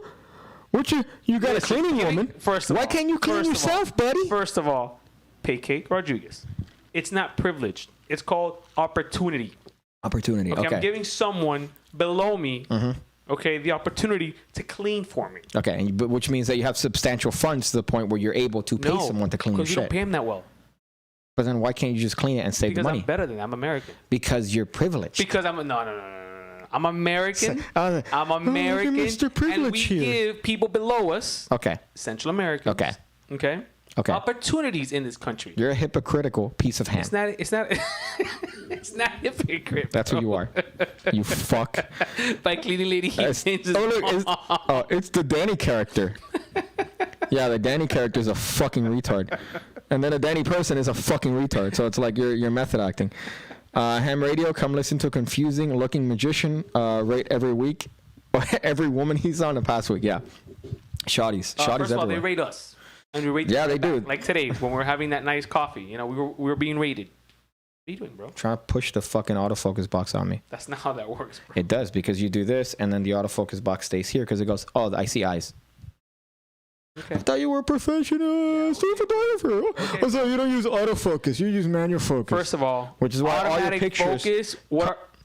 What you got Listen, a cleaning woman? First of Why all, can't you clean first of yourself, all, buddy? First of all, pay Kate Rodriguez. It's not privileged. It's called opportunity. Opportunity. Okay, Okay. I'm giving someone below me, okay, the opportunity to clean for me. Okay, but which means that you have substantial funds to the point where you're able to pay someone to clean your because you don't shit. pay him that well. But then why can't you just clean it and save Because the money? I'm better than that. I'm American. Because you're privileged. Because I'm no. I'm American. Oh, I'm look at American. Mr. And we Privilege here. give people below us, Okay. Central Americans. Okay. Okay. Okay. Opportunities in this country. You're a hypocritical piece of ham. It's not. It's not hypocrite. That's who you are. You fuck. By cleaning lady, he It's, changes. it's the Danny character. Yeah, the Danny character is a fucking retard. And then a Danny person is a fucking retard. So it's like you're method acting. Ham Radio, come listen to a confusing looking magician rate every week. Every woman he's on the past week. Yeah. Shotties. Shotties First of all, everywhere. they rate us. And we rate Yeah, them they do. back. Like today, when we're having that nice coffee, you know, we were being rated. What are you doing, bro? Trying to push the fucking autofocus box on me. That's not how that works, bro. It does because you do this and then the autofocus box stays here because it goes, oh, I see eyes. Okay. I thought you were a professional street photographer. Okay. So you don't use autofocus, you use manual focus. First of all, Which is why all your automatic pictures- focus.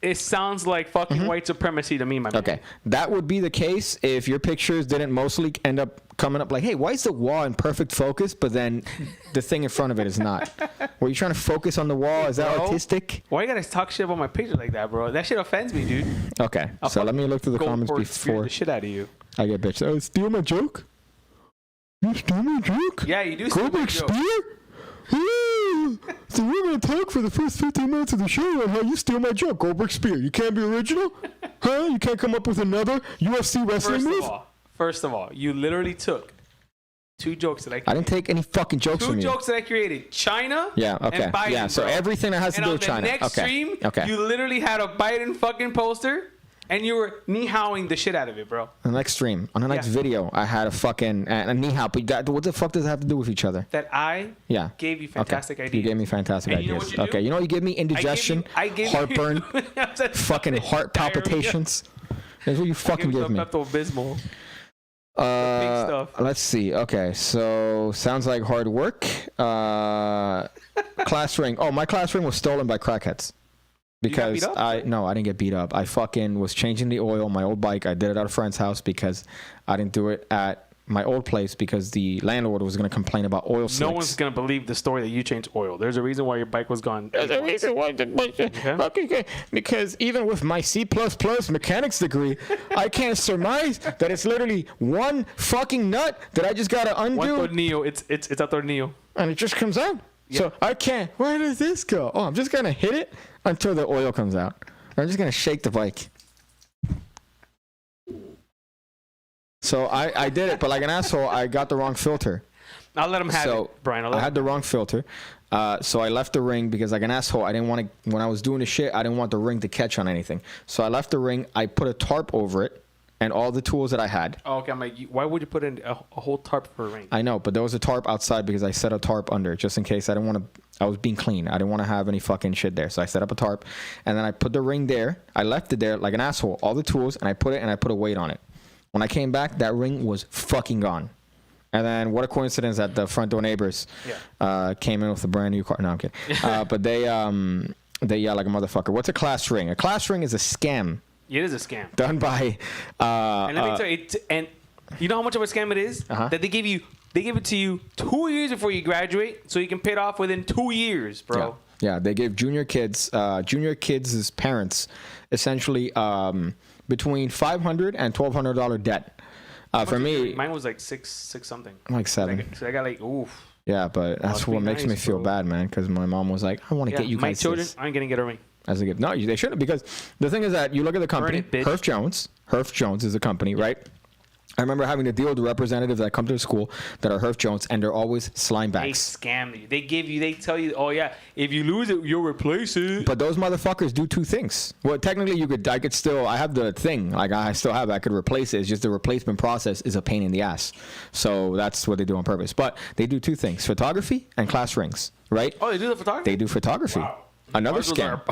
It sounds like fucking white supremacy to me, my man. Okay, that would be the case if your pictures didn't mostly end up coming up like, hey, why is the wall in perfect focus, but then the thing in front of it is not? Were you trying to focus on the wall? Is that Bro. artistic? Why you gotta talk shit about my picture like that, bro? That shit offends me, dude. Okay, so let me look through the comments Goldberg speared before the shit out of you. I get bitched. Oh, steal my joke? You steal my joke? Yeah, you do. steal my Goldberg joke. Spear? Yeah. So we're going to talk for the first 15 minutes of the show on how you steal my joke, Goldberg Spear. You can't be original? Huh? You can't come up with another UFC wrestling move? First of all, you literally took two jokes that I created. I didn't take any fucking jokes from Two you. jokes that I created. China. Yeah, okay. And Biden, Yeah, so bro. everything that has to And do on with the China. next Okay. stream, Okay. you literally had a Biden fucking poster, and you were knee-howing the shit out of it, bro. On the next stream, on the next Yeah. video, I had a fucking a knee hop. But what the fuck does that have to do with each other? That I Yeah. gave you fantastic okay. ideas. You gave me fantastic And you know ideas. what you do? Okay, you know what you give me? Indigestion, I gave heartburn, you fucking heart diarrhea. palpitations. That's what you fucking give me. Pepto-Bismol. Big stuff. Let's see. Okay, so sounds like hard work. Class ring. Oh, my class ring was stolen by crackheads. Because I didn't get beat up. I fucking was changing the oil on my old bike. I did it at a friend's house because I didn't do it at my old place because the landlord was going to complain about oil slicks. No one's going to believe the story that you changed oil. There's a reason why your bike was gone. There's a reason why the bike... Okay. Because even with my C++ mechanics degree, I can't surmise that it's literally one fucking nut that I just got to undo. One tornillo. It's a tornillo. And it just comes out. Yep. So I can't... Where does this go? Oh, I'm just going to hit it until the oil comes out. I'm just going to shake the bike. So I did it, but like an asshole, I got the wrong filter. I'll let him have it, Brian. I had the wrong filter. So I left the ring because like an asshole, I didn't want to, when I was doing the shit, I didn't want the ring to catch on anything. So I left the ring, I put a tarp over it and all the tools that I had. Oh, okay. I'm like, why would you put in a whole tarp for a ring? I know, but there was a tarp outside because I set a tarp under just in case. I was being clean. I didn't want to have any fucking shit there. So I set up a tarp and then I put the ring there. I left it there like an asshole, all the tools, and I put a weight on it. When I came back, that ring was fucking gone. And then what a coincidence that the front door neighbors came in with a brand new car. No, I'm kidding. But they yell like a motherfucker. What's a class ring? A class ring is a scam. It is a scam. Done by... and let me tell you, and you know how much of a scam it is? That they give it to you 2 years before you graduate so you can pay it off within 2 years, bro. Yeah, they give junior kids' parents essentially between $500 and $1,200 debt. For me, mine was like six something. Like 7. So I got like, oof. Yeah, but that's what makes me feel bad, man. Because my mom was like, "I want to get you guys." My children aren't gonna get a ring. As a gift. No, they shouldn't, because the thing is that you look at the company, Herf Jones is the company, right? I remember having to deal with the representatives that come to the school that are Herf Jones, and they're always slime bags. They scam you. They tell you, oh yeah, if you lose it, you'll replace it. But those motherfuckers do two things. Well, technically, I have the thing, like I could replace it. It's just the replacement process is a pain in the ass. So that's what they do on purpose. But they do two things: photography and class rings, right? Oh, they do the photography? They do photography. Wow. Another scam.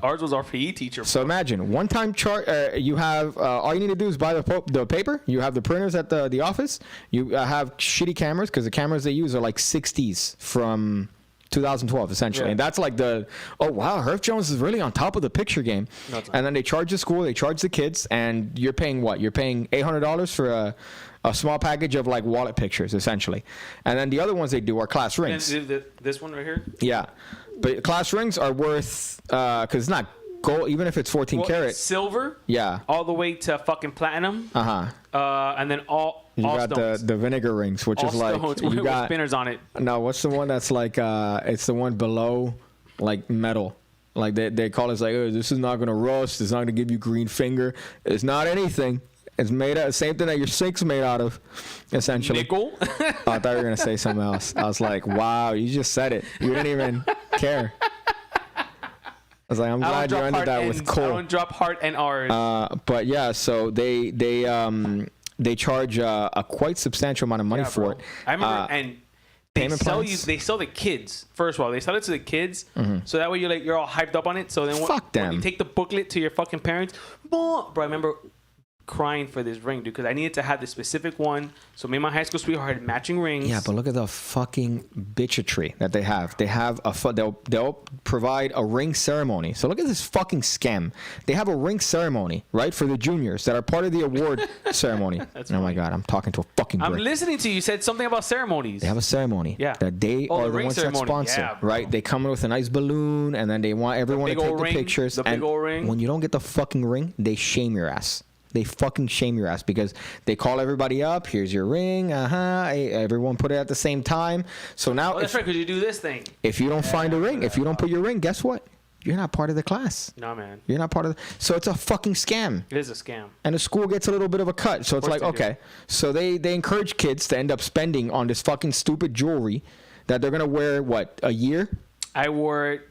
Ours was our PE teacher. So imagine one-time chart. You have all you need to do is buy the paper. You have the printers at the office. You have shitty cameras because the cameras they use are like 60s from 2012 essentially, and that's like Herf Jones is really on top of the picture game. No, and then they charge the school, they charge the kids, and you're paying what? You're paying $800 for a small package of like wallet pictures essentially. And then the other ones they do are class rings. And this one right here. Yeah. But class rings are worth, because it's not gold, even if it's 14 karat. It's silver. Yeah. All the way to fucking platinum. And then all got stones. the vinegar rings, which all is like stones you got spinners on it. No, what's the one that's like? It's the one below, like metal. Like they call it like, oh, this is not gonna rust. It's not gonna give you green finger. It's not anything. It's made out same thing that your sink's made out of, essentially. Nickel? Oh, I thought you were gonna say something else. I was like, wow, you just said it. You didn't even care. I was like, I'm glad you ended that with coal. I don't drop heart and R's. But yeah, so they charge a quite substantial amount of money for it. I remember, and they sell the kids. First of all, they sell it to the kids, so that way you're all hyped up on it. So then when you take the booklet to your fucking parents, bro, I remember crying for this ring, dude, because I needed to have the specific one. So me and my high school sweetheart had matching rings. Yeah, but look at the fucking bitchatry that they have. They have they'll provide a ring ceremony. So look at this fucking scam. They have a ring ceremony, right, for the juniors that are part of the award ceremony. Oh my God, I'm talking to a fucking brick. I'm listening to you. You said something about ceremonies. They have a ceremony. Yeah. That they are the ones that sponsor, right? They come in with a nice balloon, and then they want everyone to take the pictures. The big old ring. When you don't get the fucking ring, they shame your ass. They fucking shame your ass because they call everybody up. Here's your ring. Everyone put it at the same time. So now, that's right, because you do this thing. If you don't find a ring, if you don't put your ring, guess what? You're not part of the class. No, man. You're not part of so it's a fucking scam. It is a scam. And the school gets a little bit of a cut. So it's like, okay. So they encourage kids to end up spending on this fucking stupid jewelry that they're going to wear, what, a year? I wore it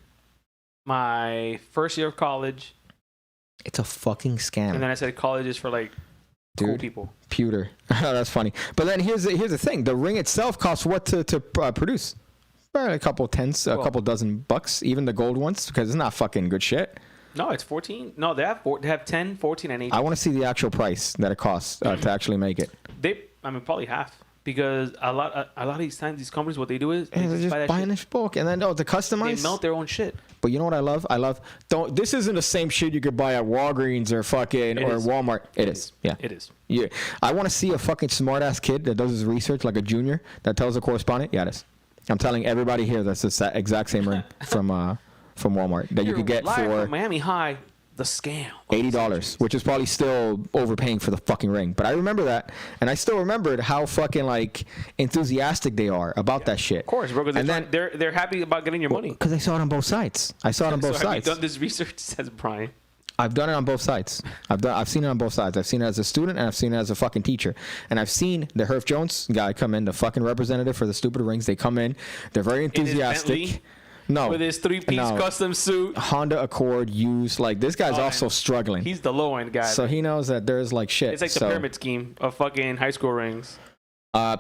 my first year of college. It's a fucking scam. And then I said college is for like cool people. Pewter. That's funny. But then here's the thing. The ring itself costs what to produce? Probably a couple dozen bucks, even the gold ones, because it's not fucking good shit. No, it's 14. No, they have 10, 14, and 18. I want to see the actual price that it costs to actually make it. Probably half. Because a lot of these times, these companies, what they do is They're just buying this bulk, and then to customize. They melt their own shit. But you know what I love? This isn't the same shit you could buy at Walgreens or Walmart. It is. Yeah. It is. Yeah. I want to see a fucking smart ass kid that does his research like a junior that tells a correspondent. Yeah, it is. I'm telling everybody here that's the exact same ring from Walmart that you could get live for from Miami High. The scam. $80, which is probably still overpaying for the fucking ring. But I remember that, and I still remembered how fucking like enthusiastic they are about that shit. Of course, bro. Because they're happy about getting your money. Because I saw it on both sides. Have you done this research? Says Brian. I've done it on both sides. I've seen it on both sides. I've seen it as a student and I've seen it as a fucking teacher. And I've seen the Herf Jones guy come in, the fucking representative for the stupid rings. They come in. They're very enthusiastic. No. With his 3-piece custom suit. Honda Accord used. Like, this guy's also struggling. He's the low-end guy. So he knows that there's, like, shit. It's like the pyramid scheme of fucking high school rings.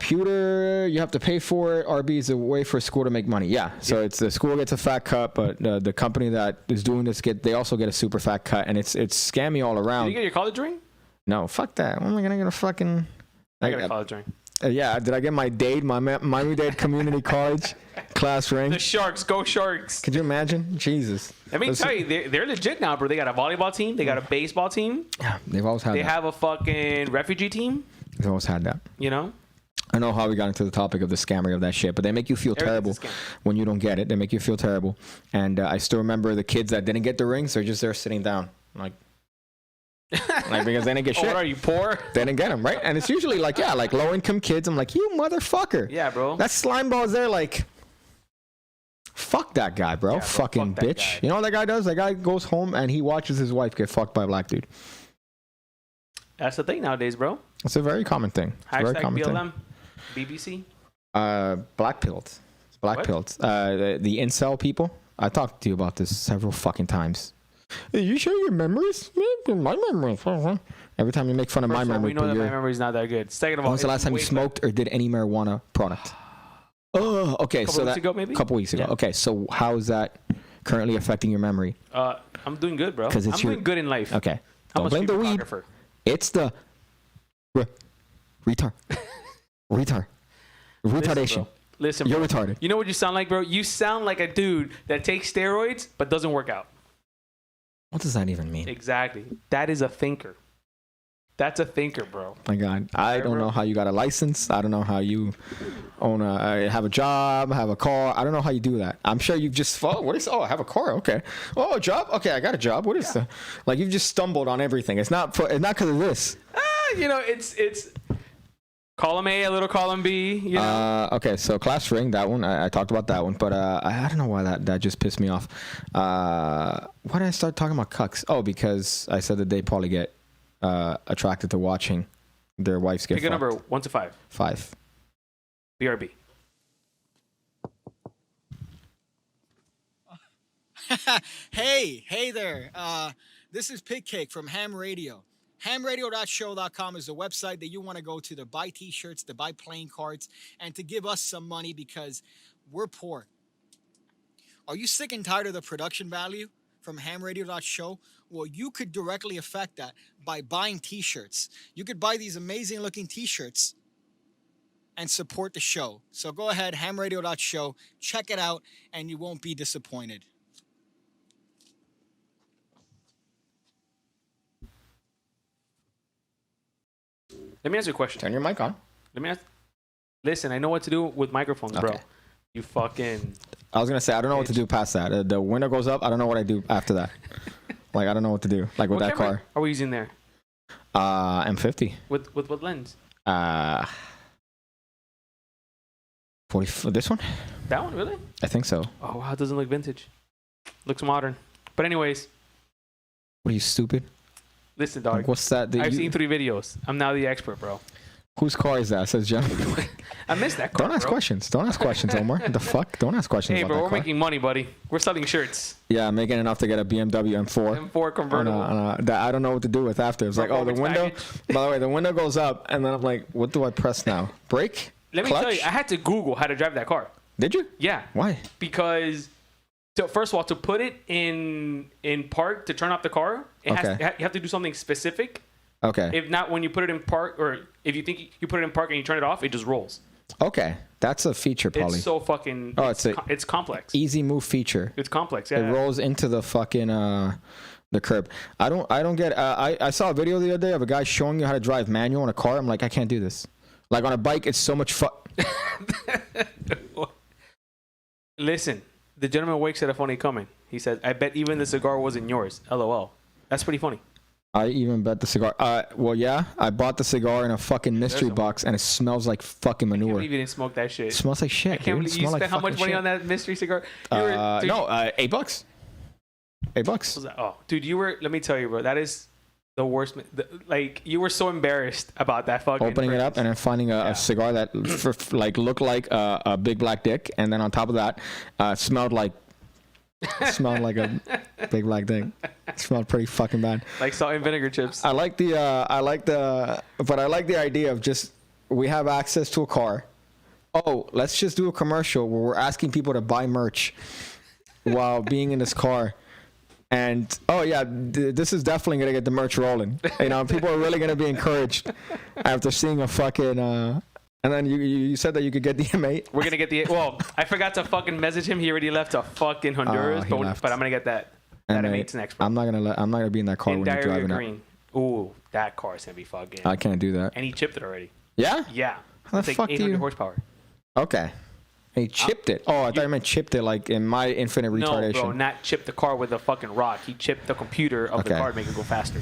Pewter, you have to pay for it. RB is a way for school to make money. Yeah. So it's the school gets a fat cut, but the company that is doing this, they also get a super fat cut. And it's scammy all around. Did you get your college ring? No, fuck that. When am I going to get a fucking... I got a college ring. Yeah, did I get my Dade, my Miami-Dade Community College class ring? The Sharks, go Sharks! Could you imagine? Jesus. Let me tell you, they're legit now, bro. They got a volleyball team, they got a baseball team. Yeah, they've always had that. They have a fucking refugee team. They've always had that. You know? I know how we got into the topic of the scammery of that shit, but they make you feel terrible when you don't get it. They make you feel terrible. And I still remember the kids that didn't get the rings, they're just there sitting down. Like because they didn't get shit. What are you, poor? They didn't get them, right? And it's usually like, like low-income kids. I'm like, you motherfucker. Yeah, bro. That slime ball is there like, fuck that guy, bro. Fucking bitch. Guy. You know what that guy does? That guy goes home and he watches his wife get fucked by a black dude. That's the thing nowadays, bro. It's a very common thing. Hashtag BLM. BBC. Black pilled. Black pilled. The incel people. I talked to you about this several fucking times. You share your memories? My memories. Every time you make fun of my memory, we know that my memory's not that good. Second of all, when was the last time you smoked or did any marijuana product? Oh, okay. Couple weeks ago, maybe? A couple weeks ago. Yeah. Okay, so how is that currently affecting your memory? I'm doing good, bro. I'm doing good in life. Okay. Don't blame the weed. It's the retardation. Listen, you're bro. retarded. You know what you sound like, bro? You sound like a dude that takes steroids but doesn't work out. What does that even mean? Exactly. That is a thinker. That's a thinker, bro. My God, I don't know how you got a license. I don't know how you have a job, have a car. I don't know how you do that. I'm sure you just I have a car. Okay. Oh, a job. Okay, I got a job. What is like you've just stumbled on everything. It's not because of this. It's column A, a little column B. You know? Okay, so class ring, that one I talked about that one, but I don't know why that just pissed me off. Why did I start talking about cucks? Oh, because I said that they probably get attracted to watching their wives get. Pick a number 1 to 5. 5. BRB. Hey there. This is Pig Cake from Ham Radio. Hamradio.show.com is the website that you want to go to buy t-shirts, to buy playing cards, and to give us some money because we're poor. Are you sick and tired of the production value from hamradio.show? Well, you could directly affect that by buying t-shirts. You could buy these amazing looking t-shirts and support the show. So go ahead, hamradio.show, check it out, and you won't be disappointed. Let me ask you a question. Turn your mic on. Listen, I know what to do with microphones, bro. You fucking... I was going to say, I don't know what to do past that. The window goes up. I don't know what I do after that. Like, I don't know what to do. Like, with that car. Are we using there? M50. With what lens? 40. This one? That one, really? I think so. Oh, wow. It doesn't look vintage. Looks modern. But anyways. What are you, stupid? Listen, dog. Like, what's that? I've seen 3 videos. I'm now the expert, bro. Whose car is that? Says John. I missed that car. Don't ask questions. Don't ask questions, Omar. What the fuck? Don't ask questions. Hey, about bro, that we're car. making money, buddy. We're selling shirts. Yeah, I'm making enough to get a BMW M4. M4 convertible. That I don't know what to do with after. It's like, oh, the window. By the way, the window goes up, and then I'm like, what do I press now? Brake? Let me tell you, I had to Google how to drive that car. Did you? Yeah. Why? Because So first of all, to put it in park to turn off the car, you have to do something specific. Okay. If not, when you put it in park, or if you think you put it in park and you turn it off, it just rolls. Okay, that's a feature, probably. It's so fucking. Oh, it's complex. Easy move feature. It's complex. Yeah. It rolls into the fucking the curb. I don't get. I saw a video the other day of a guy showing you how to drive manual in a car. I'm like, I can't do this. Like on a bike, it's so much fun. Listen, the gentleman wakes at a funny coming. He said, "I bet even the cigar wasn't yours." LOL. That's pretty funny. I even bet the cigar. Well, yeah, I bought the cigar in a fucking mystery box, and it smells like fucking manure. I can't believe you didn't smoke that shit. It smells like shit. I can't believe you spent how much money on that mystery cigar? No, $8. $8. Oh, dude, let me tell you, bro, that is the worst. Like, you were so embarrassed about that fucking opening it up and then finding a cigar that looked like a big black dick, and then on top of that, smelled like a big black dick. It smelled pretty fucking bad. Like salt and vinegar chips. But I like the idea of just, we have access to a car. Oh, let's just do a commercial where we're asking people to buy merch while being in this car. And this is definitely gonna get the merch rolling. You know, people are really gonna be encouraged after seeing a fucking. And then you said that you could get the M8. We're gonna get well, I forgot to fucking message him. He already left to fucking Honduras, but I'm gonna get that M8's next. Bro. I'm not gonna be in that car when you're driving green. Ooh, that car's gonna be fucking. I can't do that. And he chipped it already. Yeah. Yeah. How the fuck 800 horsepower. Okay. He chipped it. Oh, I thought you meant chipped it like in my infinite retardation. No, bro, not chipped the car with a fucking rock. He chipped the computer of the car to make it go faster.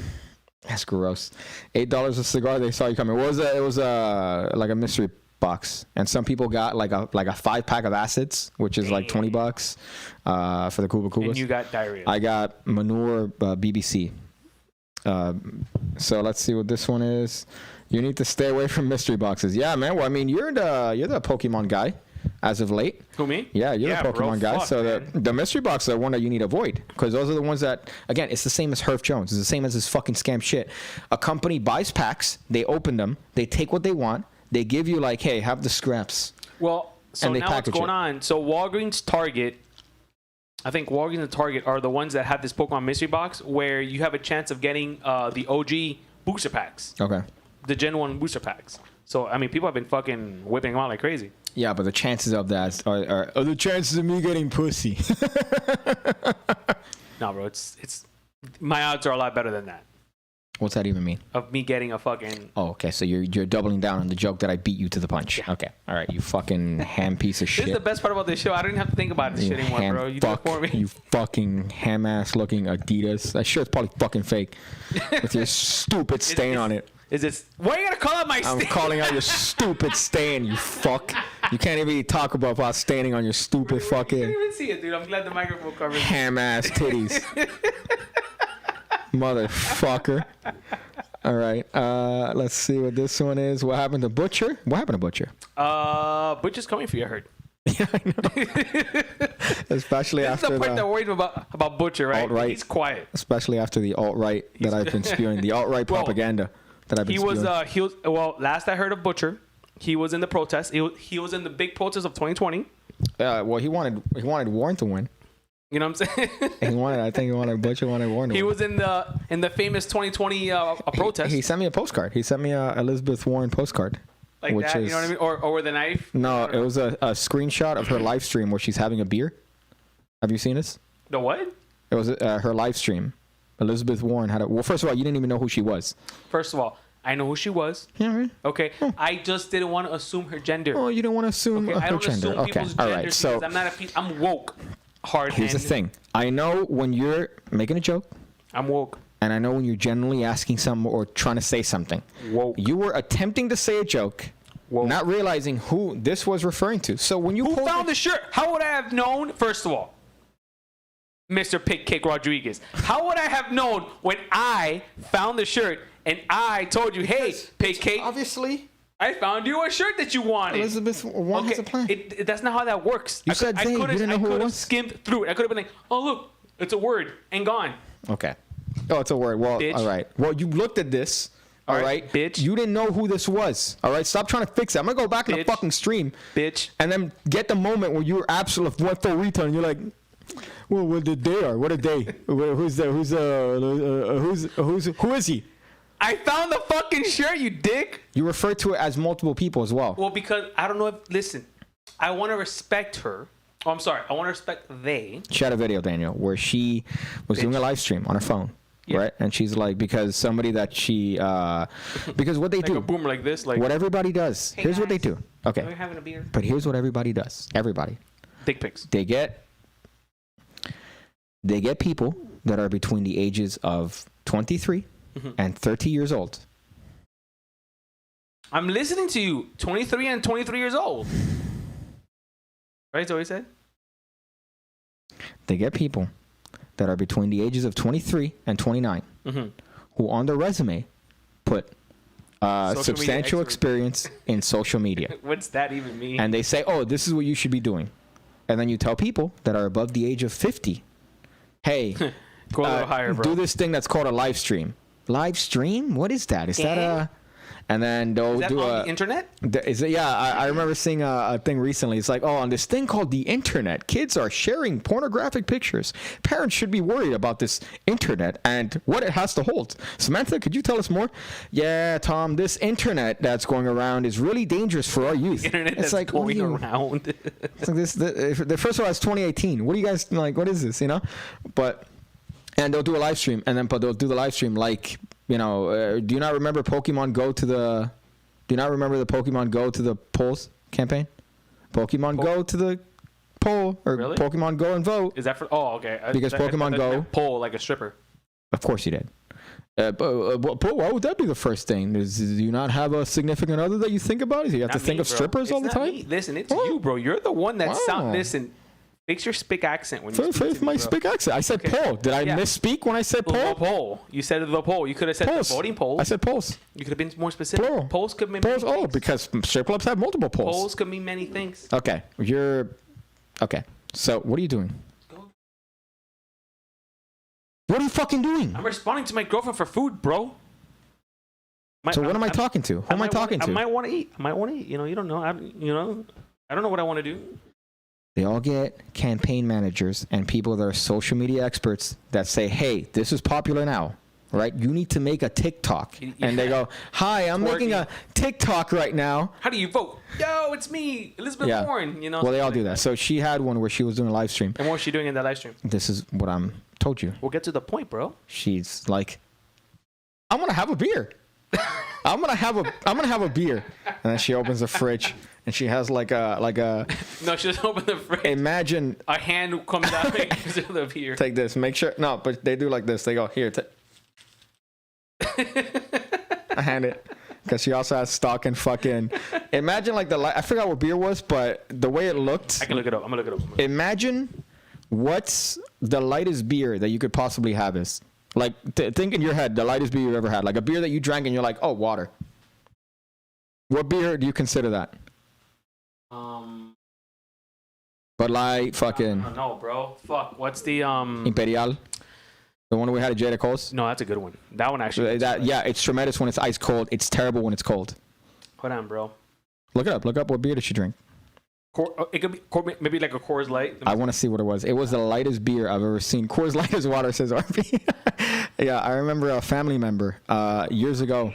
That's gross. $8 a cigar. They saw you coming. It was like a mystery box, and some people got like a 5-pack of acids, which is like $20 for the Cuba Cubas. And you got diarrhea. I got manure BBC. So let's see what this one is. You need to stay away from mystery boxes. Yeah, man. Well, I mean, you're the Pokemon guy as of late. Who, me? Yeah, you're the Pokemon guy. Fuck, so the mystery boxes are one that you need to avoid, because those are the ones that, again, it's the same as Herf Jones. It's the same as this fucking scam shit. A company buys packs, they open them, they take what they want, they give you like, hey, have the scraps. Well, so now what's going on? So Walgreens, Target, I think Walgreens and Target are the ones that have this Pokemon mystery box where you have a chance of getting the OG booster packs. Okay. The Gen 1 booster packs. So, I mean, people have been fucking whipping them out like crazy. Yeah, but the chances of that are the chances of me getting pussy. No, bro, it's my odds are a lot better than that. What's that even mean? Of me getting a fucking... Oh, okay. So you're doubling down on the joke that I beat you to the punch. Yeah. Okay. All right. You fucking ham piece of shit. This is the best part about this show. I don't even have to think about this shit anymore, bro. You do it for me. You fucking ham-ass looking Adidas. That shirt's probably fucking fake. With your stupid stain on it. Is this... Why are you going to call out my stain? I'm calling out your stupid stain, you fuck. You can't even talk about staining on your stupid fucking... You can't even see it, dude. I'm glad the microphone covers it. Ham-ass titties. Motherfucker. All right. Let's see what this one is. What happened to Butcher? What happened to Butcher? Butcher's coming for you, I heard. Yeah, I know. Especially after the part that worried about Butcher, right? Alt-right. He's quiet. Especially after the alt-right that I've been spewing. The alt-right propaganda that I've been spewing. Well, last I heard of Butcher, he was in the protest. He was in the big protest of 2020. Well, he wanted Warren to win. You know what I'm saying? Butcher wanted Warren to win. He was in the famous 2020 protest. He sent me a postcard. He sent me a Elizabeth Warren postcard. Like that, you know what I mean? Or with a knife? No, it was a screenshot of her live stream where she's having a beer. Have you seen this? The what? It was her live stream. Elizabeth Warren had well, first of all, you didn't even know who she was. First of all, I know who she was. Yeah, right. Okay. Oh. I just didn't want to assume her gender. Oh, you didn't want to assume her gender. I don't assume people's all gender right. So I'm woke. Here's the thing. I know when you're making a joke. I'm woke. And I know when you're genuinely asking something or trying to say something. Woke. You were attempting to say a joke, not realizing who this was referring to. So when you found the shirt? How would I have known? First of all, Mr. Pig Cake Rodriguez. How would I have known when I found the shirt and I told you, hey, Pig Cake. Obviously. I found you a shirt that you wanted. Elizabeth Warren has a plan. That's not how that works. You said they. You didn't know who it was. I could have skimmed through it. I could have been like, oh, look, it's a word and gone. Okay. Oh, it's a word. Well, bitch. All right. Well, you looked at this. All right. Bitch. You didn't know who this was. All right. Stop trying to fix it. I'm going to go back in the fucking stream. Bitch. And then get the moment where you were absolute went full retard and you're like, Well, what did they are? What are they? Who is he? I found the fucking shirt, you dick. You refer to it as multiple people as well. Well, because I don't know if, listen, I want to respect her. Oh, I'm sorry. I want to respect they. She had a video, Daniel, where she was doing a live stream on her phone. Yeah. Right, and she's like, because somebody that she, because what they like do, a boomer like this, like what everybody does. Hey here's guys, what they do. Okay, we're having a beer. But here's what everybody does. Everybody, dick pics. They get people that are between the ages of 23 and 30 years old. I'm listening to you. 23 and 23 years old. Right? That's what he said. They get people that are between the ages of 23 and 29 who on their resume put substantial experience in social media. What's that even mean? And they say, oh, this is what you should be doing. And then you tell people that are above the age of 50, hey, go a little higher, bro. Do this thing that's called a live stream. Live stream? What is that? Is that a... And then they'll do on the internet? I remember seeing a thing recently. It's like, oh, on this thing called the internet, kids are sharing pornographic pictures. Parents should be worried about this internet and what it has to hold. Samantha, could you tell us more? Yeah, Tom, this internet that's going around is really dangerous for our youth. Internet it's that's like going around. It's like this. The first one is 2018. What do you guys like? What is this? You know, and they'll do a live stream, but they'll do the live stream like. Do you not remember Pokemon Go to the? Do you not remember the Pokemon Go to the polls campaign? Pokemon Go to the poll or really? Pokemon Go and vote. Is that for? Oh, okay. Because Pokemon Go poll like a stripper. Of course you did. Why would that be the first thing? Do you not have a significant other that you think about? Do you have to think of strippers all the time? Me. Listen, it's you, bro. You're the one that listen. Fix your spick accent when you speak to my me, spick accent. I said poll. Did I misspeak when I said poll? The poll. You said the poll. You could have said the voting polls. I said polls. You could have been more specific. Plural. Polls could mean polls. Oh, because strip clubs have multiple polls. Polls could mean many things. Okay, okay. So what are you doing? What are you fucking doing? I'm responding to my girlfriend for food, bro. So what am I talking to? Who am I talking to? I might want to eat. You know, you don't know. I don't know what I want to do. They all get campaign managers and people that are social media experts that say, hey, this is popular now, right? You need to make a TikTok. Yeah. And they go, hi, I'm making a TikTok right now. How do you vote? Yo, it's me, Elizabeth Warren. Well, they all do that. So she had one where she was doing a live stream. And what was she doing in that live stream? This is what I'm told you. We'll get to the point, bro. She's like, I'm going to have a beer. I'm gonna have a beer. And then she opens the fridge and she has like a No, she doesn't open the fridge. Imagine a hand comes out and gives her the beer. Take this. Make sure but they do like this. They go, here, I hand it. Because she also has stock and fucking imagine like I forgot what beer was, but the way it looked. I can look it up. I'm gonna look it up. Imagine what's the lightest beer that you could possibly have is. Like, think in your head, the lightest beer you've ever had. Like a beer that you drank and you're like, oh, water. What beer do you consider that? Bud Light, fucking... No, bro. Fuck. What's the... Imperial? The one we had at Jada Cole's? No, that's a good one. That one actually... It's tremendous when it's ice cold. It's terrible when it's cold. Hold on, bro. Look it up. Look up what beer did she drink. It could be maybe like a Coors Light. I want to see what it was. It was the lightest beer I've ever seen. Coors Light is water, says RP. Yeah, I remember a family member years ago.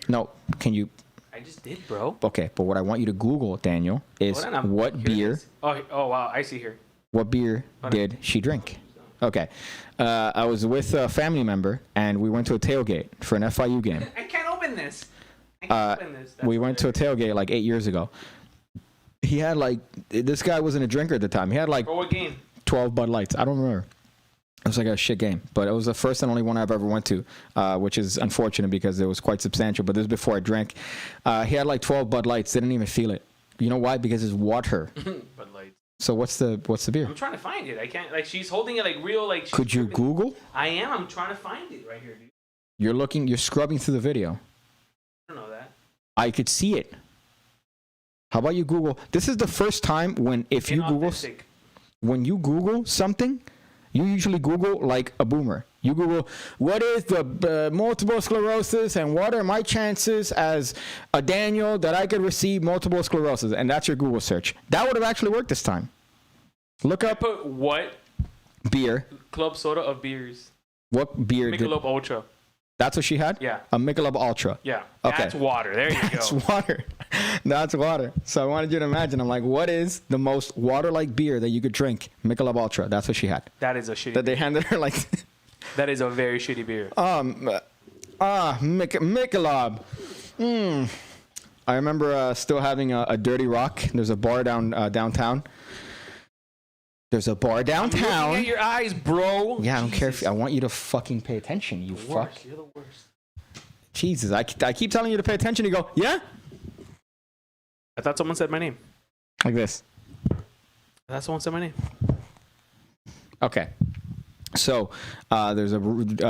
No, can you? I just did, bro. Okay, but what I want you to Google, Daniel, is what beer. Oh, wow, I see here. What beer did she drink? Okay, I was with a family member, and we went to a tailgate for an FIU game. I can't open this. We went to a tailgate like 8 years ago. He had this guy wasn't a drinker at the time. He had For what game? 12 Bud Lights. I don't remember. It was like a shit game, but it was the first and only one I've ever went to, which is unfortunate because it was quite substantial. But this is before I drank. He had 12 Bud Lights. Didn't even feel it. You know why? Because it's water. Bud Lights. So what's the beer? I'm trying to find it. I can't. She's holding it real. Could you Google? I am. I'm trying to find it right here, dude. You're scrubbing through the video. I don't know that. I could see it. How about you Google? This is the first time when you Google something, you usually Google like a boomer. You Google, what is the multiple sclerosis and what are my chances as a Daniel that I could receive multiple sclerosis? And that's your Google search. That would have actually worked this time. Look up Put what beer. club soda of beers? What beer did... Michelob Ultra. That's what she had? Yeah. A Michelob Ultra. Yeah. Okay. That's water. There you That's go. water. That's water. So I wanted you to imagine. I'm like, what is the most water-like beer that you could drink? Michelob Ultra. That's what she had. That is a shitty. That they handed her like... That is a very shitty beer. Michelob. I remember still having a Dirty Rock. There's a bar downtown. There's a bar downtown. Looking at your eyes, bro. Yeah, I don't care if I want you to fucking pay attention. You fuck. You're the worst. Jesus, I keep telling you to pay attention. You go, yeah, I thought someone said my name. like this. I thought someone said my name. Okay. So there's a. Did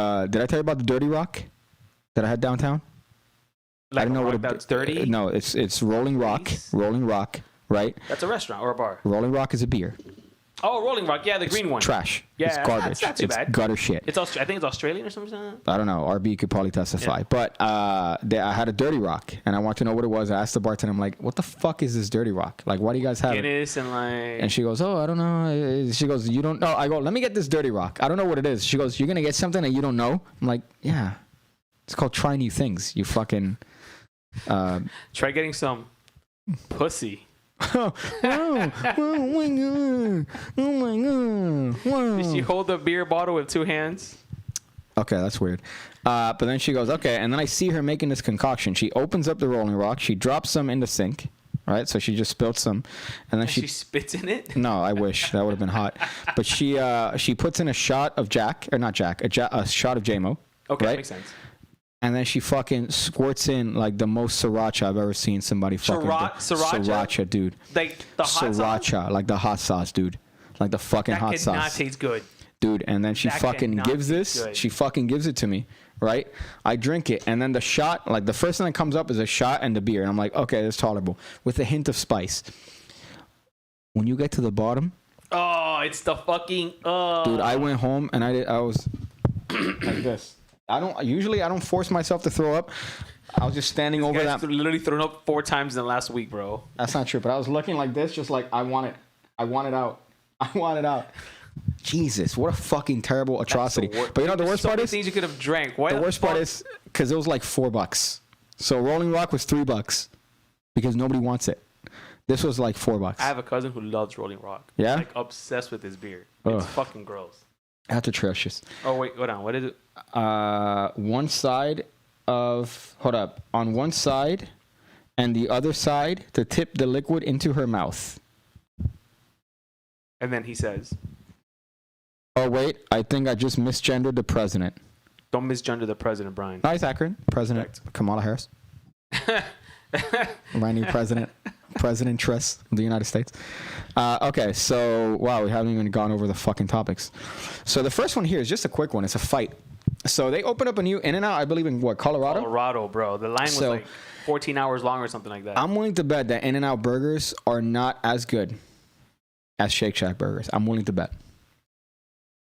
I tell you about the Dirty Rock that I had downtown? Like I don't know what that's dirty. No, it's Rolling Rock. Please? Rolling Rock, right? That's a restaurant or a bar. Rolling Rock is a beer. Oh, Rolling Rock. Yeah, the green one. Trash. Yeah, it's garbage. that's not too it's bad. gutter shit. It's I think it's Australian or something. I don't know. RB could probably testify. Yeah. But I had a Dirty Rock, and I want to know what it was. I asked the bartender, I'm like, what the fuck is this Dirty Rock? Like, why do you guys have it? Guinness and like. And she goes, oh, I don't know. She goes, you don't know. I go, let me get this Dirty Rock. I don't know what it is. She goes, you're going to get something that you don't know? I'm like, yeah. It's called try new things. You fucking... Try getting some pussy. oh my God. Oh my God. Wow. Did she hold the beer bottle with two hands? Okay, that's weird. But then she goes, okay. And then I see her making this concoction. She opens up the Rolling Rock. She drops some in the sink, right? So she just spilled some. And then And she spits in it? No, I wish. That would have been hot. But she puts in a shot of Jack, or not Jack, a shot of JMO. Okay, right? that makes sense. And then she fucking squirts in like the most sriracha I've ever seen somebody fucking do. Sriracha? Sriracha, dude. Like the hot Sriracha, sauce? like the hot sauce, dude. Like the fucking That hot could sauce. not taste good. Dude, and then she That fucking cannot gives taste this. good. She fucking gives it to me, right? I drink it, and then the shot, like the first thing that comes up is a shot and the beer. And I'm like, okay, that's tolerable. With a hint of spice. When you get to the bottom, Oh, it's the fucking. dude, I went home and I was like this. I don't force myself to throw up. I was just standing over Guys that. literally thrown up 4 times in the last week, bro. That's not true, but I was looking like this, just like I want it out. I want it out. Jesus, what a fucking terrible atrocity. But you know what the worst part is? Things you could have drank. Why The worst part is because it was like $4. So Rolling Rock was $3 because nobody wants it. This was like $4. I have a cousin who loves Rolling Rock. Yeah? Like obsessed with his beer. It's Ugh. fucking gross. That's atrocious. Oh wait, hold on. What is it? One side of on one side and the other side to tip the liquid into her mouth. And then he says, Oh wait, I think I just misgendered the president. "Don't misgender the president, Brian." Nice, Akron. President Kamala Harris. My new president-tress of the United States. Okay, so wow, we haven't even gone over the fucking topics. So the first one here is just a quick one. It's a fight. So they opened up a new In-N-Out, I believe in what, Colorado? Colorado, bro. The line was So- like 14 hours long or something like that. I'm willing to bet that In-N-Out burgers are not as good as Shake Shack burgers. I'm willing to bet,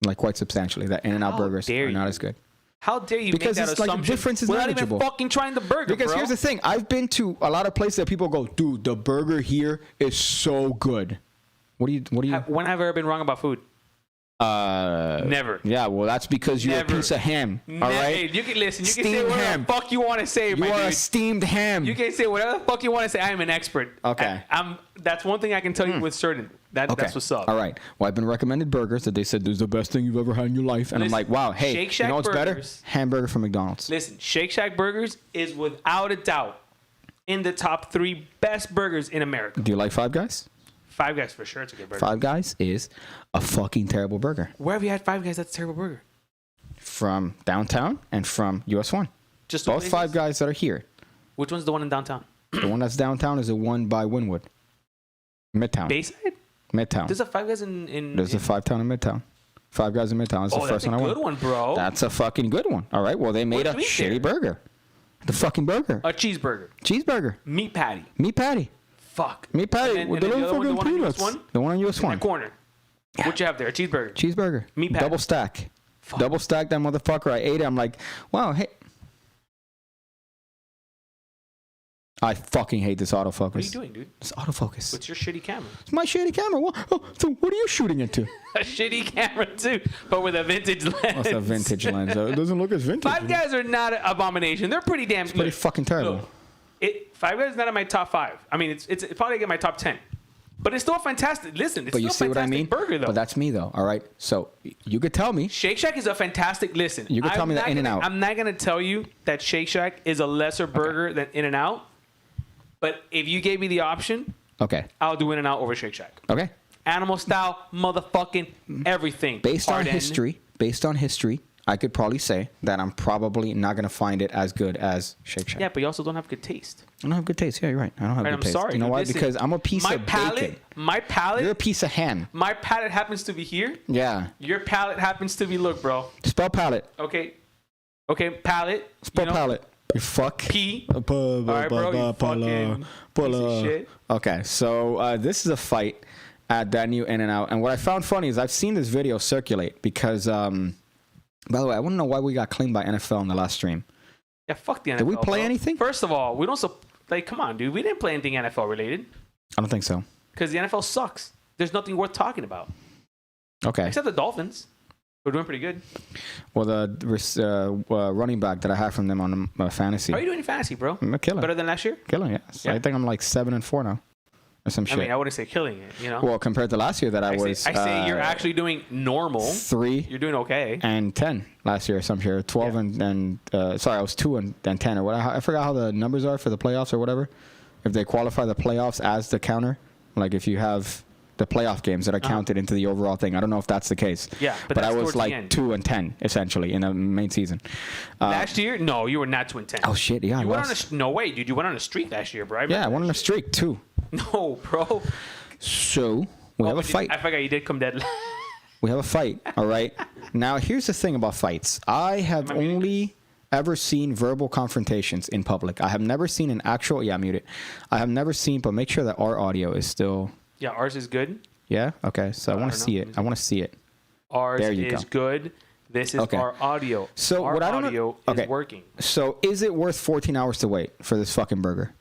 like quite substantially, that In-N-Out How burgers dare are not you. as good. How dare you Because make that it's like the assumption difference is without negligible. even fucking trying the burger, Because bro? here's the thing. I've been to a lot of places that people go, dude, the burger here is so good. What do you? When have I ever been wrong about food? Never. Yeah, well, that's because you're Never. a piece of ham. All Hey, right. you can listen. You can Steamed say whatever ham. the fuck you want to say, You my are a dude. steamed ham. You can say whatever the fuck you want to say. I am an expert. Okay. That's one thing I can tell you with certain. Okay. That's what's up. All right. Well, I've been recommended burgers that they said this is the best thing you've ever had in your life, and Listen, I'm like, wow, hey, Shake you Shack know what's better? burgers- Hamburger from McDonald's. Listen, Shake Shack Burgers is without a doubt in the top 3 best burgers in America. Do you like Five Guys? Five Guys for sure. It's a good burger. Five Guys is a fucking terrible burger. Where have you had Five Guys? That's a terrible burger. From downtown and from US 1. Just two Both places? Five Guys that are here. Which one's the one in downtown? The one that's downtown is the one by Wynwood. Midtown. Bayside? Midtown. There's a Five Guys in There's a Five Town in Midtown. Five Guys in Midtown. That's the Oh, first that's a one I good went. one, bro. That's a fucking good one. All right. Well, they made a What'd you eat shitty there? burger. The fucking burger. A cheeseburger. Cheeseburger. Meat patty. Meat patty. Fuck. Meat patty And with then the the little other one, fucking the one on US peanuts. one? The one on US In 1. that corner. What you have there? A cheeseburger. Cheeseburger. Meat patty. Double stack. Fuck. Double stack that motherfucker. I ate it. I'm like, wow, hey. I fucking hate this autofocus. What are you doing, dude? It's autofocus. What's your shitty camera? It's my shitty camera. So what are you shooting into? A shitty camera too, but with a vintage lens. What's a vintage lens? It doesn't look as vintage. Five Guys are not an abomination. They're pretty damn. Pretty fucking terrible. Five Guys is not in my top 5. I mean, it's probably in my top 10. But it's still fantastic. Listen, it's But you still see a what I mean? fantastic burger, though. But that's me, though. All right. So you could tell me. Shake Shack is a fantastic. Listen, You could tell me that In-N-Out. I'm not gonna tell you that Shake Shack is a lesser burger than In-N-Out. But if you gave me the option, Okay. I'll do In-N-Out over Shake Shack. Okay. Animal style, motherfucking everything. Based on Pardon. history, I could probably say that I'm probably not gonna find it as good as Shake Shack. Yeah, but you also don't have good taste. I don't have good taste. Yeah, you're right. I don't have good I'm taste. sorry. You know why? Listen, Because I'm a piece of bacon. My palate. You're a piece of ham. My palate happens to be here. Yeah. Your palate happens to be look, bro. Spell palate. Okay, palate. Spell palate. You fuck. P. All right, bro. You fucking piece of shit. Okay, so this is a fight at that new In-N-Out, and what I found funny is I've seen this video circulate because, by the way, I want to know why we got claimed by NFL in the last stream. Yeah, fuck the NFL. Did we play bro. anything? First of all, we don't come on, dude. We didn't play anything NFL related I don't think so. because the NFL sucks. There's nothing worth talking about Okay. except the Dolphins. We're doing pretty good. Well, the running back that I have from them on fantasy, How are you doing in fantasy, bro? I'm a killer. Better than last year? Killing, yes. Yeah. I think I'm like 7-4 now, or some I shit. mean, I wouldn't say killing it, you know? Well, compared to last year that I was, say you're actually doing normal. 3 You're doing okay. and 10 last year, or some shit. 12 and sorry, I was 2 and 10 or what? I forgot how the numbers are for the playoffs or whatever. If they qualify the playoffs as the counter, like if you have the playoff games that are counted into the overall thing. I don't know if that's the case. Yeah, but I that's was towards the like end. 2 and 10 essentially in the main season. Last year? No, you were not 2 and 10. Oh shit, yeah, You I went on lost. no way, dude. You went on a streak last year, bro. Yeah, I went on a streak too. No, bro. So we have a fight. I forgot you did come dead. We have a fight. All right. Now here's the thing about fights. I have Am I muted? only ever seen verbal confrontations in public. I have never seen an actual. Yeah, mute it. I have never seen. But make sure that our audio is still. Yeah, ours is good. Yeah. Okay. So I want to don't see know. it. I want to see it. Ours There you is go. good. This is Okay. our audio. So our what I don't know- audio okay. is working. So is it worth 14 hours to wait for this fucking burger?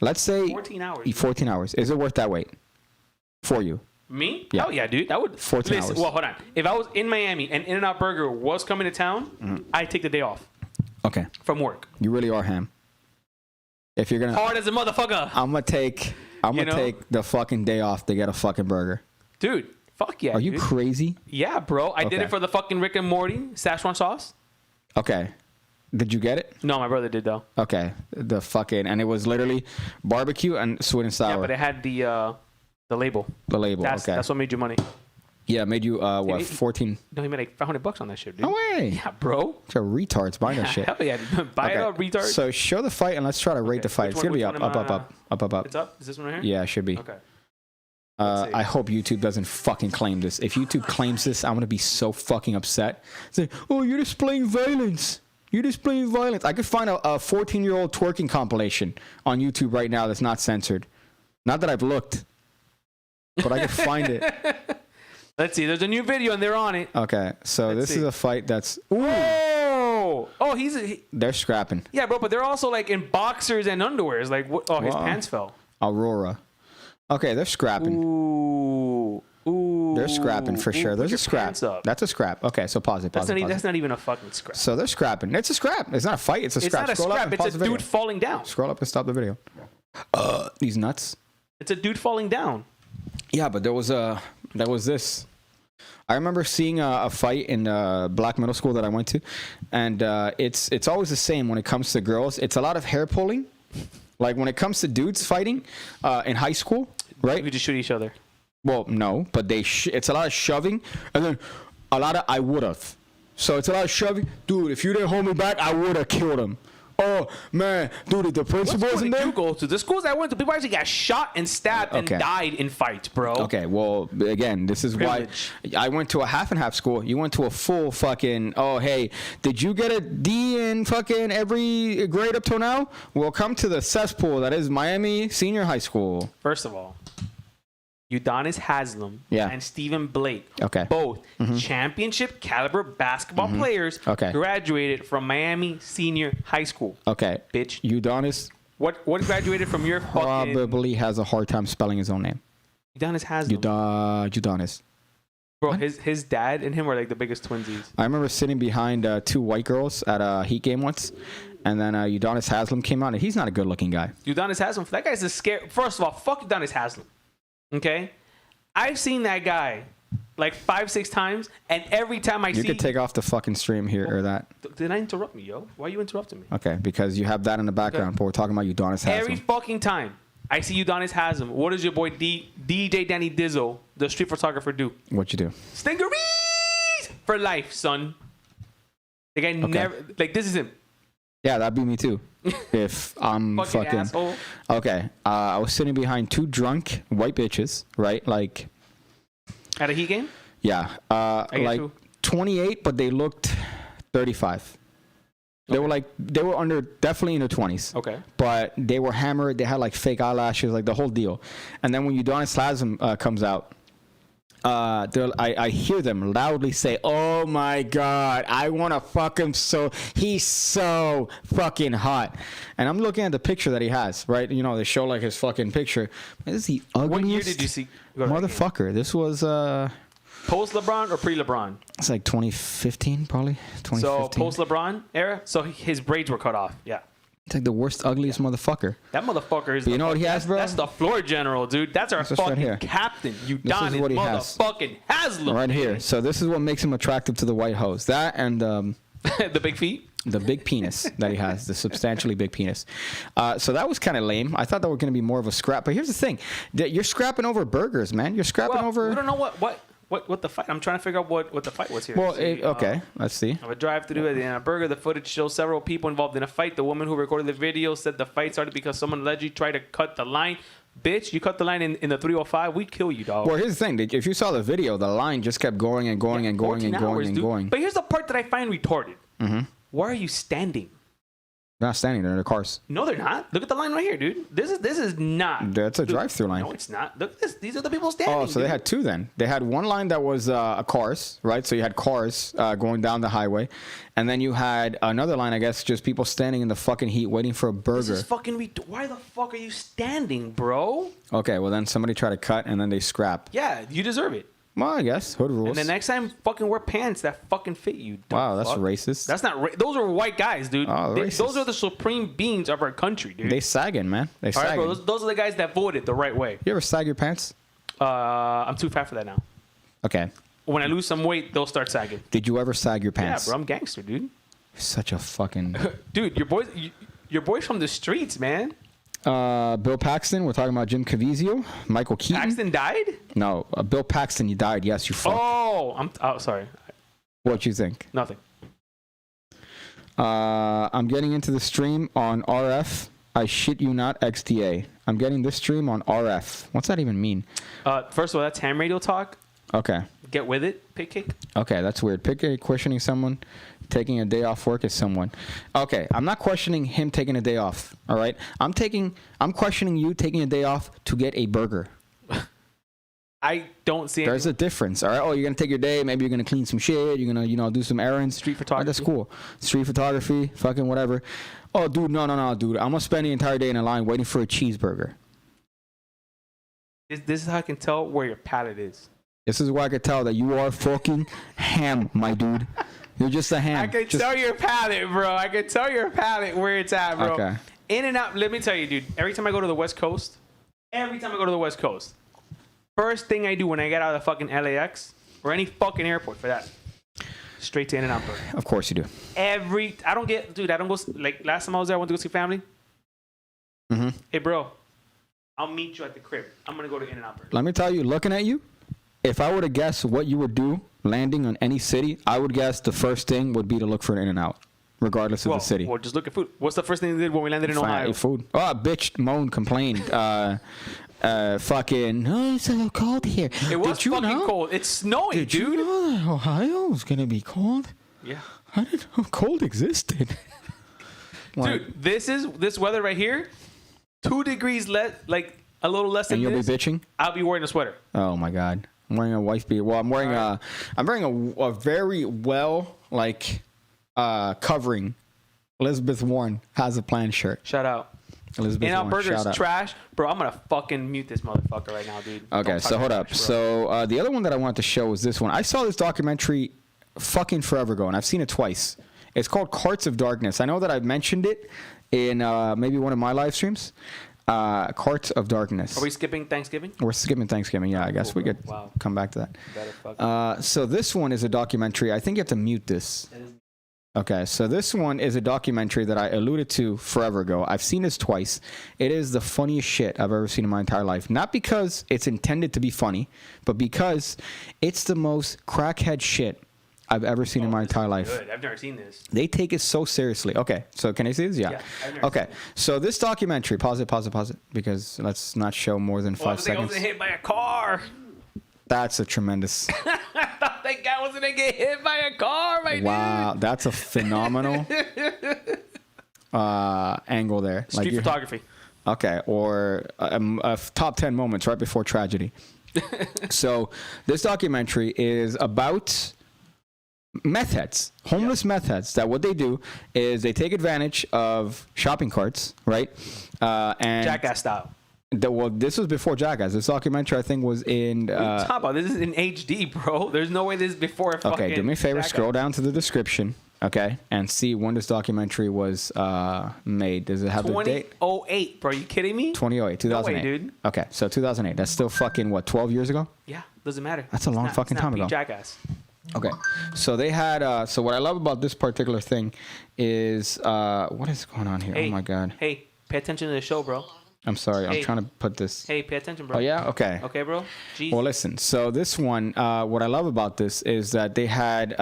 Let's say 14 hours. 14 hours. Is it worth that wait for you? Me? Yeah. Oh yeah, dude. That would 14 hours. Well, hold on. If I was in Miami and In-N-Out Burger was coming to town, Mm-hmm. I'd take the day off Okay. from work. You really are ham. If you're gonna, Hard as a motherfucker. I'm gonna take You know? take the fucking day off to get a fucking burger. Dude, fuck yeah. Are you dude. crazy? Yeah, bro. I did Okay. it for the fucking Rick and Morty Szechuan sauce. Okay. Did you get it? No, my brother did though. Okay. The fucking, and it was literally barbecue and sweet and sour. Yeah, but it had the label. The label. That's okay. what made you money. Yeah, made you what? it- 14. No, he made like $500 on that shit, dude. No way. Yeah, bro. It's a retards buying that shit. Hell yeah, dude. Buy it up, retard. So show the fight and let's try to rate the fight. Which It's gonna one- be which up, one up, am up, up, up, up. It's up. Is this one right here? Yeah, it should be. Okay. Let's see. I hope YouTube doesn't fucking claim this. If YouTube claims this, I'm gonna be so fucking upset. Say, oh, you're displaying violence. You're displaying violence. I could find a 14-year-old twerking compilation on YouTube right now that's not censored. Not that I've looked, but I could find it. Let's see. There's a new video and they're on it. Okay, so Let's this see. is a fight that's. Ooh, Oh, they're scrapping. yeah, bro. But they're also like in boxers and underwears. Like, what? Oh, his Wow. pants fell. Aurora. Okay, they're scrapping. Ooh. They're scrapping for sure. Ooh, There's put a your scrap. pants up. That's a scrap. Okay, so pause it. Pause it. Pause That's it. not even a fucking scrap. So they're scrapping. It's a scrap. It's not a fight. It's a It's scrap. not a Scroll up scrap. and It's pause a the video. dude falling down. Scroll up and stop the video. These nuts. It's a dude falling down. Yeah, but there was this. I remember seeing a fight in black middle school that I went to, and it's always the same when it comes to girls. It's a lot of hair pulling. Like when it comes to dudes fighting in high school, right? We just shoot each other. Well, no, but it's a lot of shoving, and then a lot of I would have. So it's a lot of shoving, dude. If you didn't hold me back, I would have killed him. Oh man, dude, the What principal school isn't did there. you go to? The schools I went to, people actually got shot and stabbed and Okay. died in fights, bro. Okay, well, again, this is Privilege. why I went to a half and half school. You went to a full fucking, oh, hey, did you get a D in fucking every grade up till now? Well, come to the cesspool that is Miami Senior High School. First of all, Udonis Haslam Yeah. and Stephen Blake, Okay. both championship caliber basketball players, Okay. graduated from Miami Senior High School. Okay. Bitch. Udonis What graduated from your fucking... Probably has a hard time spelling his own name. Udonis Haslam. Udonis. Bro, his dad and him were like the biggest twinsies. I remember sitting behind 2 white girls at a Heat game once, and then Udonis Haslam came out, and he's not a good-looking guy. Udonis Haslam, that guy's a scare. First of all, fuck Udonis Haslam. Okay? I've seen that guy like 5-6 times, and every time You could take off the fucking stream here or that. Did I interrupt me, yo? Why are you interrupting me? Okay, because you have that in the background, but we're talking about Udonis Haslam. Every fucking time I see Udonis Haslam, what does your boy DJ Danny Dizzle, the street photographer, do? What you do? Stingeries for life, son. The guy never... Like, this is him. Yeah, that'd be me too. If I'm fucking asshole. Okay, I was sitting behind 2 drunk white bitches, right? Like At a Heat game? Yeah, like 28, but they looked 35. They were definitely in their 20s. Okay. But they were hammered. They had like fake eyelashes, like the whole deal. And then when Udonis Haslam comes out, I hear them loudly say, "Oh my God, I want to fuck him so he's so fucking hot." And I'm looking at the picture that he has, right? You know, they show like his fucking picture. This is the ugliest What year did you see? Motherfucker. This was post LeBron or pre LeBron? It's like 2015, probably 2015. So post LeBron era. So his braids were cut off. Yeah. It's like the worst, ugliest motherfucker. That motherfucker is. But you know what he has, bro? That's the floor general, dude. That's our fucking right captain. This is Udonis what he has. motherfucking Haslam. Right here. So this is what makes him attractive to the white hoes. That and the big feet. The big penis that he has, the substantially big penis. So that was kind of lame. I thought that was going to be more of a scrap. But here's the thing. You're scrapping over burgers, man. You're scrapping over... We don't know what the fight... I'm trying to figure out what the fight was here. Well, okay. Let's see. Of a drive-through at the burger. The footage shows several people involved in a fight. The woman who recorded the video said the fight started because someone allegedly tried to cut the line. Bitch, you cut the line in the 305, we kill you, dog. Well, here's the thing. If you saw the video, the line just kept going and going and going and going and going. But here's the part that I find retarded. Mm-hmm. Why are you standing? They're not standing. They're in their cars. No, they're not. Look at the line right here, dude. This is not. That's a drive-through line. No, it's not. Look at this. These are the people standing. Oh, so they had 2 then. They had one line that was cars, right? So you had cars going down the highway. And then you had another line, I guess, just people standing in the fucking heat waiting for a burger. This is fucking why the fuck are you standing, bro? Okay, well then somebody tried to cut and then they scrap. Yeah, you deserve it. Well, I guess. Hood rules. And the next time, fucking wear pants that fucking fit you. Wow, that's racist. That's not those are white guys, dude. Oh, those are the supreme beings of our country, dude. They sagging, man. They sagging. All right, bro. Those are the guys that voted the right way. You ever sag your pants? I'm too fat for that now. Okay. When I lose some weight, they'll start sagging. Did you ever sag your pants? Yeah, bro. I'm gangster, dude. Such a fucking... Dude, your boy's from the streets, man. Bill Paxton. We're talking about Jim Caviezel. Michael Keaton. Paxton died? No, Bill Paxton. He died. Yes, you fuck. Oh, sorry. What you think? Nothing. I'm getting into the stream on RF. I shit you not, XDA. I'm getting this stream on RF. What's that even mean? First of all, that's ham radio talk. Okay. Get with it. Pick kick. Okay, that's weird. Questioning someone, taking a day off work is someone. Okay, I'm not questioning him taking a day off. All right, I'm questioning you taking a day off to get a burger. I don't see. There's a difference. All right. Oh, you're gonna take your day. Maybe you're gonna clean some shit. You're gonna, do some errands. Street photography. Right, that's cool. Street photography. Fucking whatever. Oh, dude, no, dude. I'm gonna spend the entire day in a line waiting for a cheeseburger. This is how I can tell where your palate is. This is where I can tell that you are fucking ham, my dude. You're just a ham. I can tell your palate, bro. I can tell your palate where it's at, bro. Okay. In and out. Let me tell you, dude. Every time I go to the West Coast, first thing I do when I get out of the fucking LAX or any fucking airport for that, straight to In-N-Out Burger. Of course you do. I don't go, like last time I was there, I went to go see family. Mm-hmm. Hey, bro, I'll meet you at the crib. I'm going to go to In-N-Out Burger. Let me tell you, looking at you, if I were to guess what you would do landing on any city, I would guess the first thing would be to look for an In-N-Out, regardless of the city. Well, just look at food. What's the first thing they did when we landed in Ohio? Food. Oh, bitch, moaned, complained. Fucking, oh, it's so cold here. It was fucking cold. It's snowing, dude. Did you know that Ohio was going to be cold? Yeah. I didn't know cold existed. Dude, this weather right here, 2 degrees less, like a little less than this. And this. You'll be bitching? I'll be wearing a sweater. Oh, my God. I'm wearing a wife beater. Well, I'm wearing a very well, covering Elizabeth Warren has a plan shirt. Shout out. Elizabeth In-N-Out Warren, Burger's shout out. trash, bro. I'm gonna fucking mute this motherfucker right now, dude. Okay, Don't so talk hold trash, up. bro. So the other one that I wanted to show was this one. I saw this documentary fucking forever ago, and I've seen it twice. It's called Carts of Darkness. I know that I've mentioned it in maybe one of my live streams. Carts of Darkness. Are we skipping Thanksgiving? We're skipping Thanksgiving. Yeah, I guess Cool, we bro. could Wow. come back to that. Better fucking. So this one is a documentary. I think you have to mute this. Okay, so this one is a documentary that I alluded to forever ago. I've seen this twice. It is the funniest shit I've ever seen in my entire life. Not because it's intended to be funny, but because it's the most crackhead shit I've ever seen in my entire life. Good. I've never seen this. They take it so seriously. Okay, so can I see this? Yeah, I've never Okay, seen it. so this documentary, pause it, because let's not show more than 5 I seconds. was hit by a car. That's a tremendous. I thought that guy was gonna get hit by a car, my Wow, that's a phenomenal angle there. dude. Street you- photography. Okay, or top 10 moments right before tragedy. So this documentary is about meth heads, homeless meth heads. That what they do is they take advantage of shopping carts, right? And Jackass style. well, this was before Jackass. This documentary, I think, was in. What are you talking about? This is in HD, bro. There's no way this is before fucking. Okay, do me a favor, Jackass. scroll down to the description, okay, and see when this documentary was made. Does it have the date? 2008, bro. You kidding me? 2008, 2008. dude. Okay, so 2008. That's still fucking, what, 12 years ago? Yeah, doesn't matter. That's a long fucking time ago. Jackass. Okay, so they had, so what I love about this particular thing is, what is going on here? Hey, Oh my God. Hey, pay attention to the show, bro. I'm sorry, hey. I'm trying to put this. Hey, pay attention, bro. Oh yeah? Okay. Okay, bro. Jeez. Well, listen. So this one, what I love about this is that they had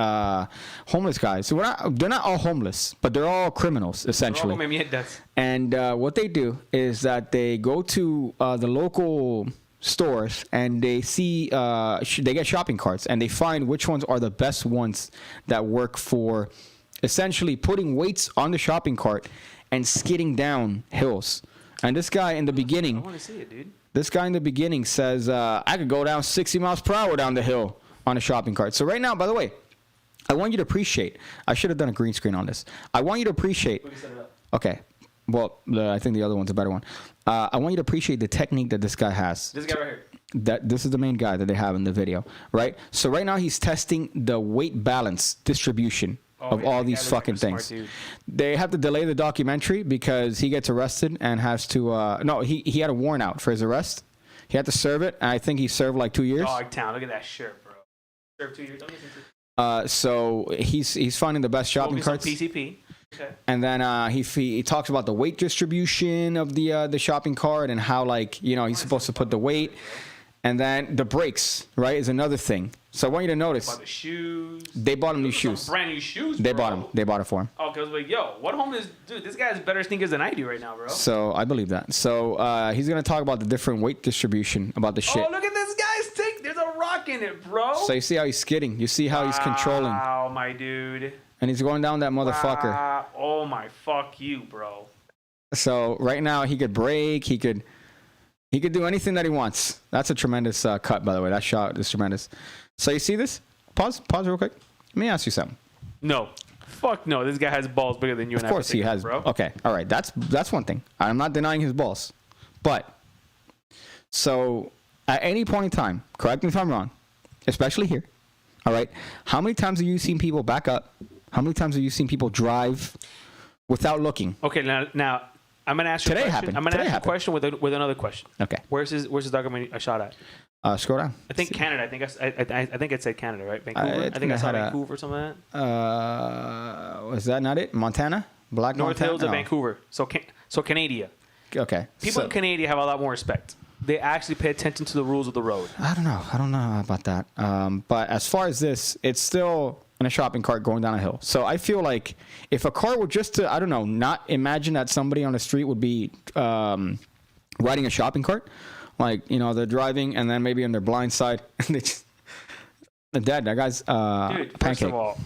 homeless guys. So they're not all homeless, but they're all criminals essentially. Bro, me das. And what they do is that they go to the local stores and they see they get shopping carts and they find which ones are the best ones that work for essentially putting weights on the shopping cart and skidding down hills. And this guy in the I beginning, want to see it, dude. this guy in the beginning says, I could go down 60 miles per hour down the hill on a shopping cart. So right now, by the way, I want you to appreciate, I should have done a green screen on this. I want you to appreciate, okay, well, I think the other one's a better one. I want you to appreciate the technique that this guy has. This guy right here. That this is the main guy that they have in the video, right? So right now he's testing the weight balance distribution of yeah, all that these guy looks fucking like a things. smart dude. They have to delay the documentary because he gets arrested and has to. No, he had a warrant out for his arrest. He had to serve it, and I think he served like 2 years. Dogtown. Look at that shirt, bro. Served 2 years. Don't listen to So he's finding the best shopping Focus on carts. PCP. Okay. And then he talks about the weight distribution of the shopping cart and how, like, you know, he's supposed to put the weight. And then the brakes, right, is another thing. So I want you to notice. Bought the shoes. They bought him new Some shoes. brand new shoes. They bro. bought him. They bought it for him. Oh, cause like, yo, what homeless dude? This guy has better sneakers than I do right now, bro. So I believe that. So he's gonna talk about the different weight distribution about the shit. Oh, look at this guy's tank. There's a rock in it, bro. So you see how he's skidding. You see how he's controlling, Wow, my dude. and he's going down that motherfucker. Wow. Oh my, fuck you, bro. So right now he could brake. He could do anything that he wants. That's a tremendous cut, by the way. That shot is tremendous. So you see this? Pause real quick. Let me ask you something. No. Fuck no. This guy has balls bigger than you and I. Of course he think, has. bro. Okay, all right. That's one thing. I'm not denying his balls, but so at any point in time, correct me if I'm wrong, especially here. All right. How many times have you seen people back up? How many times have you seen people drive without looking? Okay, now I'm gonna ask you Today a question. happened. I'm gonna Today ask you a happened. question with another question. Okay. Where's his documentary I shot at? Scroll down. I think Canada. I think it said Canada, right? Vancouver. I think I saw had a- Vancouver or something like that. Was that not it? Montana? Black North Montana? Hills of No. Vancouver. So Canada. Okay. People so- in Canada have a lot more respect. They actually pay attention to the rules of the road. I don't know about that. But as far as this, it's still in a shopping cart going down a hill. So I feel like if a car were just to, I don't know, not imagine that somebody on the street would be riding a shopping cart. Like, you know, they're driving and then maybe on their blind side, and they're dead. That guy's Dude, pancake. first of all,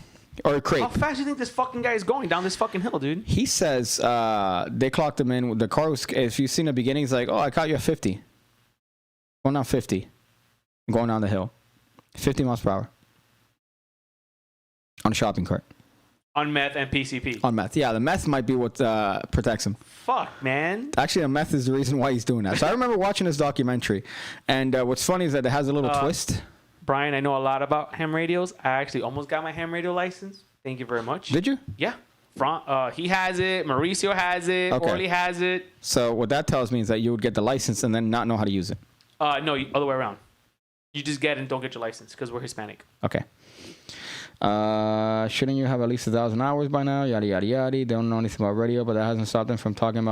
Or a crepe. how fast do you think this fucking guy is going down this fucking hill, dude? He says they clocked him in. The car was, if you've seen the beginning, it's like, oh, I caught you at 50. Going down 50. Going down the hill. 50 miles per hour. On a shopping cart. On meth and PCP. On meth. Yeah, the meth might be what protects him. Fuck, man. Actually, the meth is the reason why he's doing that. So I remember watching this documentary, and what's funny is that it has a little twist. Brian, I know a lot about ham radios. I actually almost got my ham radio license. Thank you very much. Did you? Yeah. He has it. Mauricio has it. Okay. Orly has it. So what that tells me is that you would get the license and then not know how to use it. No, other way around. You just get it and don't get your license because we're Hispanic. Okay. Shouldn't you have at least 1,000 hours by now? Yada yada yada. They don't know anything about radio, but that hasn't stopped them from talking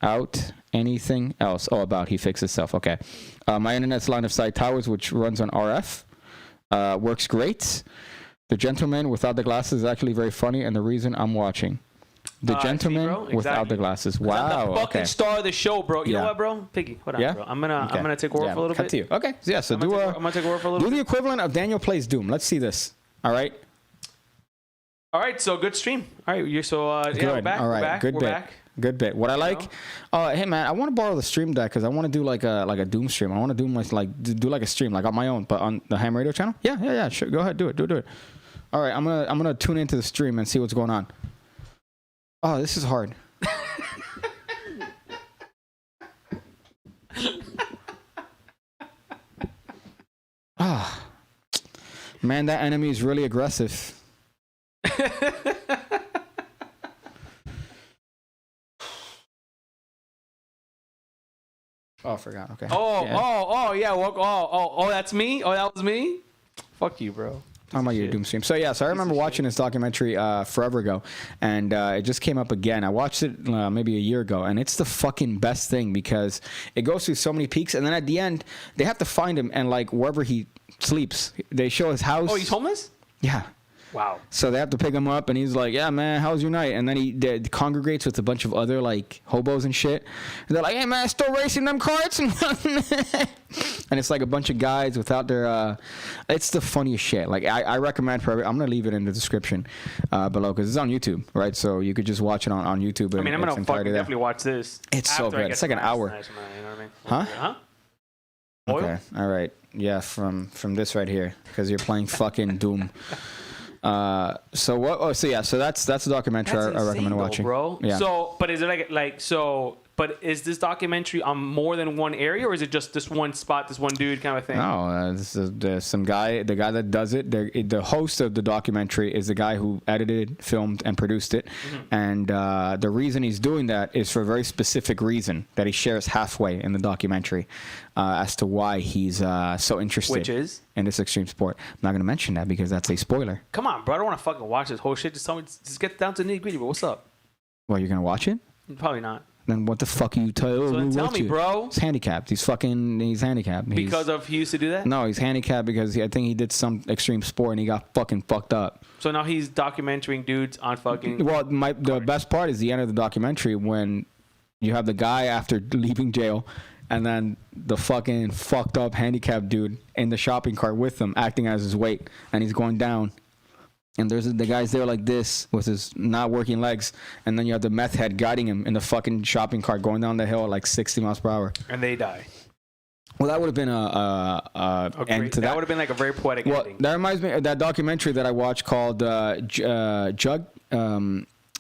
out anything else. Oh, about he fixed himself. Okay. My internet's line of sight towers, which runs on RF, works great. The gentleman without the glasses is actually very funny, and the reason I'm watching. The gentleman without the glasses. Wow. I'm the fucking star of the show, bro. You Yeah. know what, bro? Piggy, hold on, Yeah? bro. I'm gonna take over for a little cut bit. to you. Okay. Yeah. So I'm gonna take over for a little do bit. the equivalent of Daniel Plays Doom. Let's see this. All right. All right, so good stream. All right, we're back. All right. We're back. Good we're bit. back. Good bit. What I like, hey man, I want to borrow the stream deck because I want to do like a Doom stream. I want to do like a stream like on my own, but on the Ham Radio channel. Yeah. Sure. Go ahead, do it. All right, I'm gonna tune into the stream and see what's going on. Oh, this is hard. Man, that enemy is really aggressive. Oh, I forgot. Okay. Yeah. Well, that's me. Oh, that was me. Fuck you, bro. Talking about your Doom stream. So I remember watching this documentary forever ago, and it just came up again. I watched it maybe a year ago, and it's the fucking best thing because it goes through so many peaks, and then at the end they have to find him, and like wherever he sleeps, they show his house. Oh, he's homeless? Yeah. Wow. So they have to pick him up, and he's like, "Yeah, man, how was your night?" And then he congregates with a bunch of other like hobos and shit. And they're like, "Hey, man, still racing them carts?" And it's like a bunch of guys without their. It's the funniest shit. Like I recommend for I'm gonna leave it in the description below because it's on YouTube, right? So you could just watch it on YouTube. I mean, I'm gonna fucking definitely watch this. It's so good. It's like an hour. Nice, man, you know what I mean? Huh? Oil? Okay. All right. Yeah, from this right here because you're playing fucking Doom. So what? Oh, so that's the documentary I recommend watching, bro. Yeah. So, but is it But is this documentary on more than one area, or is it just this one spot, this one dude kind of thing? No, this is some guy. The guy that does it, the host of the documentary is the guy who edited, filmed, and produced it. Mm-hmm. And the reason he's doing that is for a very specific reason that he shares halfway in the documentary as to why he's so interested. Which is? In this extreme sport. I'm not going to mention that because that's a spoiler. Come on, bro. I don't want to fucking watch this whole shit. Just tell me. Just get down to the nitty gritty. But what's up? Well, you're going to watch it? Probably not. Then what the fuck are you telling? So tell me, bro. He's handicapped. He's handicapped. Because of he used to do that? No, he's handicapped because I think he did some extreme sport and he got fucking fucked up. So now he's documenting dudes on fucking. Well, the best part is the end of the documentary when you have the guy after leaving jail and then the fucking fucked up handicapped dude in the shopping cart with him acting as his weight and he's going down. And there's the guy's there like this with his not working legs. And then you have the meth head guiding him in the fucking shopping cart going down the hill at like 60 miles per hour. And they die. Well, that would have been end to that. That would have been like a very poetic ending. That reminds me of that documentary that I watched called Jug.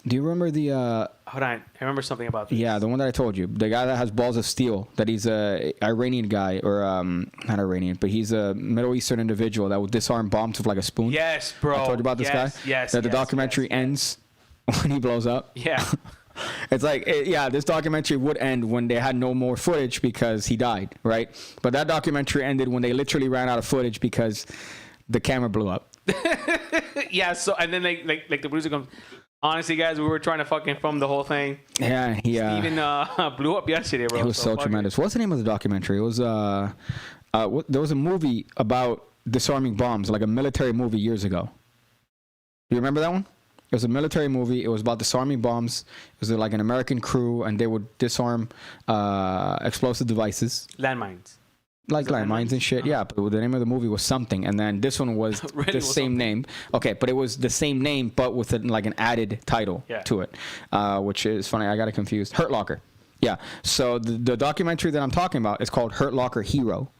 Do you remember the... Hold on. I remember something about this. Yeah, the one that I told you. The guy that has balls of steel. That he's a Iranian guy. Or, not Iranian, but he's a Middle Eastern individual that would disarm bombs with like a spoon. Yes, bro. I told you about this guy? Yes, That the documentary ends when he blows up. Yeah. It's like, this documentary would end when they had no more footage because he died, right? But that documentary ended when they literally ran out of footage because the camera blew up. Yeah, so, and then like the producer comes... Honestly, guys, we were trying to fucking film the whole thing. Yeah, he Steven blew up yesterday, bro. It was so tremendous. What's the name of the documentary? It was there was a movie about disarming bombs, like a military movie years ago. Do you remember that one? It was a military movie. It was about disarming bombs. It was like an American crew, and they would disarm explosive devices. Landmines. Like landmines and shit, yeah. But the name of the movie was something, and then this one was the same name. Okay, but it was the same name, but with like an added title to it, which is funny. I got it confused. Hurt Locker, yeah. So the documentary that I'm talking about is called Hurt Locker Hero.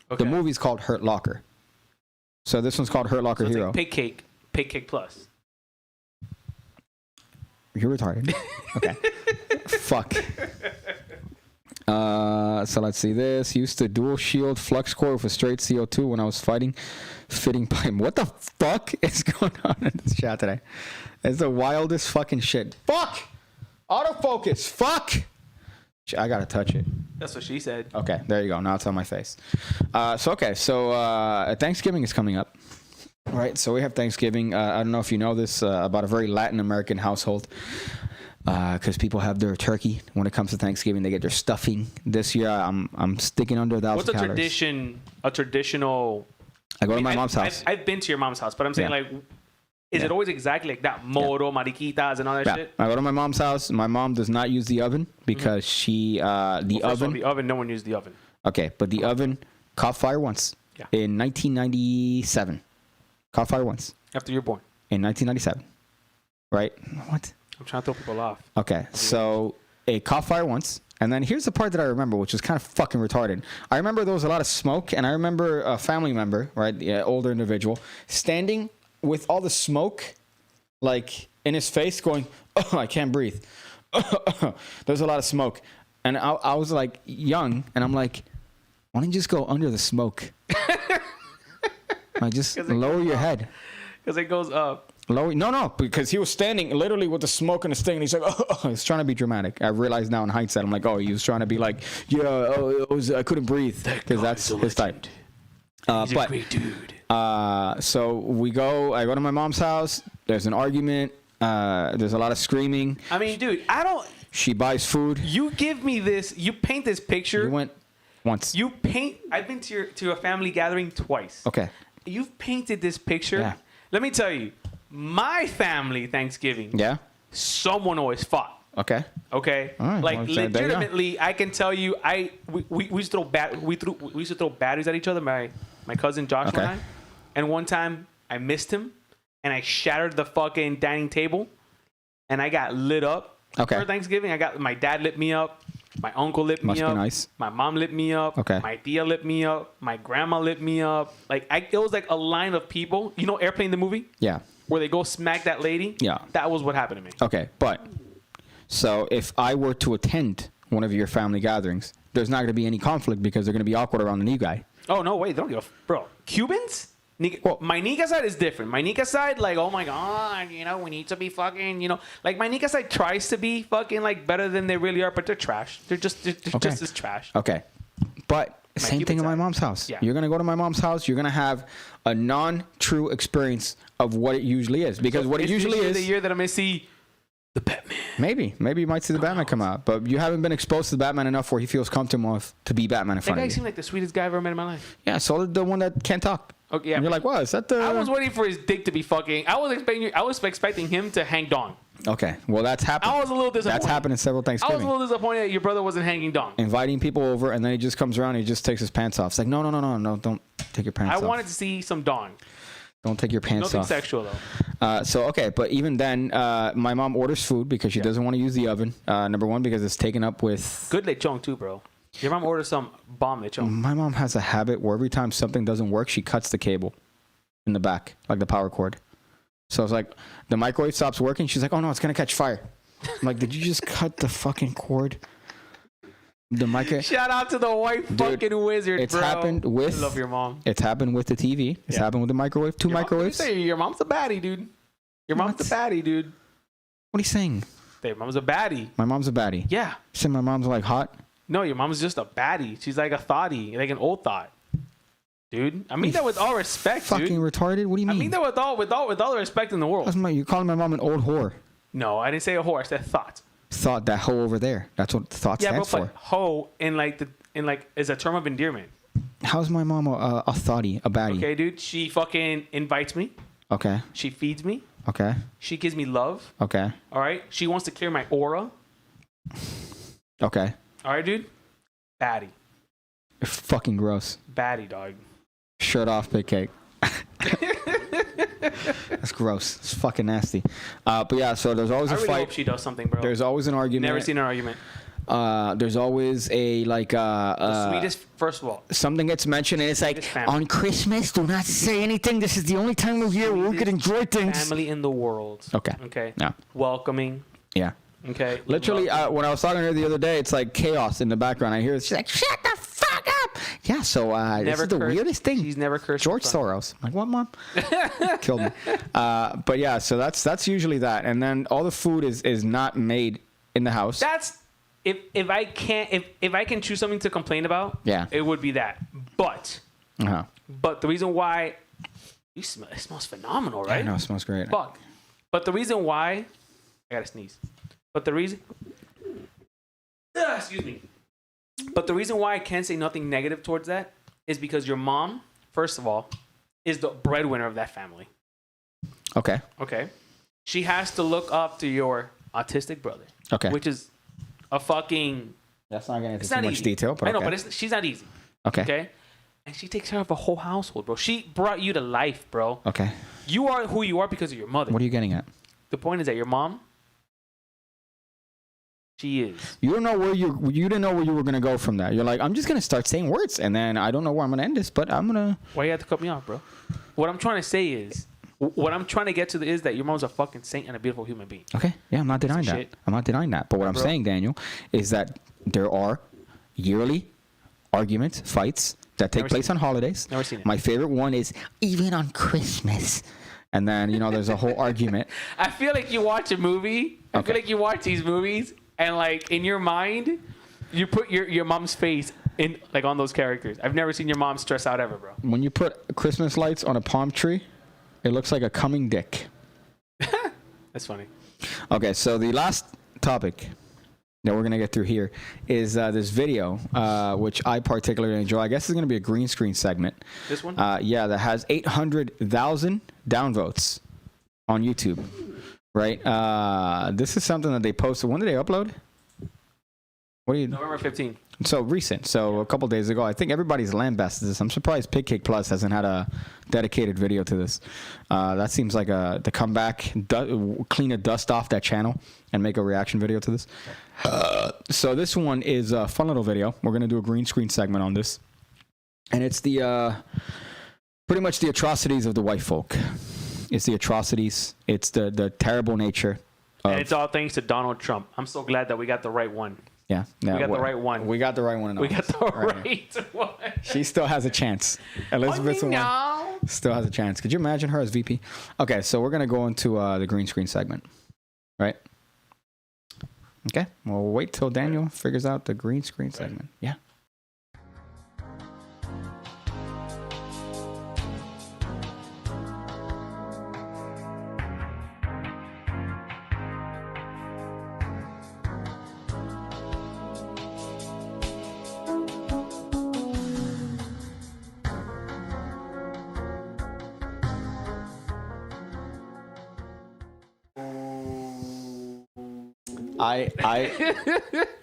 Okay. The movie's called Hurt Locker. So this one's called Hurt Locker Hero. Like pick Cake Plus. You're retarded. Okay. Fuck. So let's see this. Used to dual shield flux core with a straight CO2 when I was fitting pipe. What the fuck is going on in this chat today? It's the wildest fucking shit. Fuck! Autofocus. Fuck! I gotta touch it. That's what she said. Okay, there you go. Now it's on my face. So Thanksgiving is coming up. Right, so we have Thanksgiving. I don't know if you know this about a very Latin American household, because people have their turkey when it comes to Thanksgiving. They get their stuffing. This year, I'm sticking under 1,000 What's a calories. tradition? A traditional. I go to my mom's house. I've been to your mom's house, but I'm saying is it always exactly like that? Moro, mariquitas, and all that shit. I go to my mom's house. My mom does not use the oven because the oven. No one used the oven. Okay, but the oven caught fire once in 1997. Caught fire once. After you're born. In 1997. Right? What? I'm trying to throw people off. Okay, so it caught fire once. And then here's the part that I remember, which is kind of fucking retarded. I remember there was a lot of smoke, and I remember a family member, right, the older individual, standing with all the smoke, like, in his face going, oh, I can't breathe. There's a lot of smoke. And I was, like, young, and I'm like, why don't you just go under the smoke? Like, just lower your head. Because it goes up. No, because he was standing literally with the smoke and the thing, and he's like, oh, he's trying to be dramatic. I realized now in hindsight, I'm like, oh, he was trying to be like, I couldn't breathe, because that's his type. He's a great dude. So I go to my mom's house. There's an argument. There's a lot of screaming. I mean, dude, She buys food. You give me this. You paint this picture. You went once. I've been to a family gathering twice. Okay. You've painted this picture. Yeah. Let me tell you, my family Thanksgiving. Yeah. Someone always fought. Okay. Okay. All right. Like Well, legitimately, I can tell you, we used to throw batteries at each other. My cousin Josh and I. And one time I missed him, and I shattered the fucking dining table, and I got lit up. Okay. For Thanksgiving, my dad lit me up. My uncle lit me up. Must be nice. My mom lit me up. Okay. My tia lit me up. My grandma lit me up. It was like a line of people. You know Airplane the movie? Yeah. Where they go smack that lady? Yeah. That was what happened to me. Okay, but so if I were to attend one of your family gatherings, there's not going to be any conflict because they're going to be awkward around the new guy. Oh, no, wait. They don't give a... Bro, Cubans? My Nika side is different. My Nika side, like, oh my God, we need to be fucking, like, my Nika side tries to be fucking, like, better than they really are, but they're trash. They're just as trash. Okay. But same thing in my mom's house. Yeah. You're going to go to my mom's house. You're going to have a non-true experience of what it usually is. Because what it usually is... the year that I'm going to see the Batman. Maybe you might see the Batman come out. But you haven't been exposed to the Batman enough where he feels comfortable enough to be Batman in front That of guy you. seemed like the sweetest guy I've ever met in my life. Yeah, so the one that can't talk. Okay, yeah. And you're like, what? Is that the... I was waiting for his dick to be fucking... I was expecting him to hang dong. Okay, well, that's happened. I was a little disappointed. That's happened in several I was Thanksgiving. a little disappointed that your brother wasn't hanging dong. Inviting people over, and then he just comes around and he just takes his pants off. It's like, no, don't take your pants off. I wanted to see some dong. Don't take your pants Nothing off. sexual, though. Okay, but even then, my mom orders food because she doesn't want to use the oven. Number one, because it's taken up with... Good lechon, too, bro. Your mom orders some bomb lechon. My mom has a habit where every time something doesn't work, she cuts the cable in the back, like the power cord. So it's like, the microwave stops working. She's like, oh, no, it's going to catch fire. I'm like, did you just cut the fucking cord? The microwave. Shout out to the white fucking wizard, it's bro. happened with... I love your mom. It's happened with the TV. It's happened with the microwave. Two microwaves. Your mom's a baddie, dude. Your mom's a baddie, dude. What are you saying? Your mom's a baddie. My mom's a baddie. Yeah. You said my mom's like hot? No, your mom's just a baddie. She's like a thottie, like an old thought. Dude, I mean that with all respect, fucking dude. Retarded? What do you mean? I mean that with all the respect in the world. You're calling my mom an old whore. No, I didn't say a whore. I said thought. Thought, that hoe over there. That's what thought stands for. But hoe in is a term of endearment. How's my mom a thoughtie, a baddie? Okay, dude. She fucking invites me. Okay. She feeds me. Okay. She gives me love. Okay. All right. She wants to clear my aura. Okay. All right, dude. Baddie. You're fucking gross. Baddie, dog. Shirt off, big cake. That's gross. It's fucking nasty. But yeah, so there's always a I really fight. hope she does something, bro. There's always an argument. Never seen an argument. There's always a like The sweetest, first of all, something gets mentioned and it's like family. on Christmas, do not say anything. This is the only time of year where we could enjoy things. family in the world. Okay. Okay. Yeah. Welcoming. Yeah. Okay. Literally, when I was talking to her the other day, it's like chaos in the background. I hear it. She's like, "Shut the fuck up!" Yeah. So this is the cursed. weirdest thing. She's never cursed. George in front. Soros. I'm like, what, mom? Killed me. But yeah, so that's usually that, and then all the food is not made in the house. That's if I can choose something to complain about. Yeah. It would be that. But Uh-huh. the reason why it smells phenomenal, right? I know, it smells great. Fuck. But the reason why I gotta sneeze. But the reason excuse me. But the reason why I can't say nothing negative towards that is because your mom, first of all, is the breadwinner of that family. Okay. Okay. She has to look up to your autistic brother. Okay. Which is a fucking That's not getting into it's too not much easy. detail, but I know, okay. but she's not easy. Okay. Okay. And she takes care of a whole household, bro. She brought you to life, bro. Okay. You are who you are because of your mother. What are you getting at? The point is that your mom, she is. You don't know where you didn't know where you were gonna go from that. You're like, I'm just gonna start saying words, and then I don't know where I'm gonna end this, but I'm gonna. Why you have to cut me off, bro? What I'm trying to say is, what I'm trying to get to is that your mom's a fucking saint and a beautiful human being. Okay. Yeah, I'm not denying that. shit. I'm not denying that. But what I'm Bro. saying, Daniel, is that there are yearly arguments, fights that take Never place seen on holidays. Never seen it. My favorite one is even on Christmas. And then, there's a whole argument. I feel like you watch a movie. I feel Okay. like you watch these movies, and like in your mind, you put your mom's face in like on those characters. I've never seen your mom stress out ever, bro. When you put Christmas lights on a palm tree, it looks like a coming dick. That's funny. Okay, so the last topic that we're going to get through here is this video, which I particularly enjoy. I guess it's going to be a green screen segment. This one? Yeah, that has 800,000 downvotes on YouTube, right? This is something that they posted. When did they upload? What do you? November 15th. So recent. So a couple days ago. I think everybody's lambasted this. I'm surprised Pig Cake Plus hasn't had a dedicated video to this. That seems like to come back, clean a dust off that channel, and make a reaction video to this. So this one is a fun little video. We're gonna do a green screen segment on this, and it's the pretty much the atrocities of the white folk. It's the atrocities. It's the terrible nature. And it's all thanks to Donald Trump. I'm so glad that we got the right one. Yeah, We got the right one. We got the right one. In We got office the right right one. She still has a chance. Elizabeth Warren still has a chance. Could you imagine her as VP? Okay, so we're gonna go into the green screen segment, right? Okay, we'll wait till Daniel figures out the green screen segment. Yeah.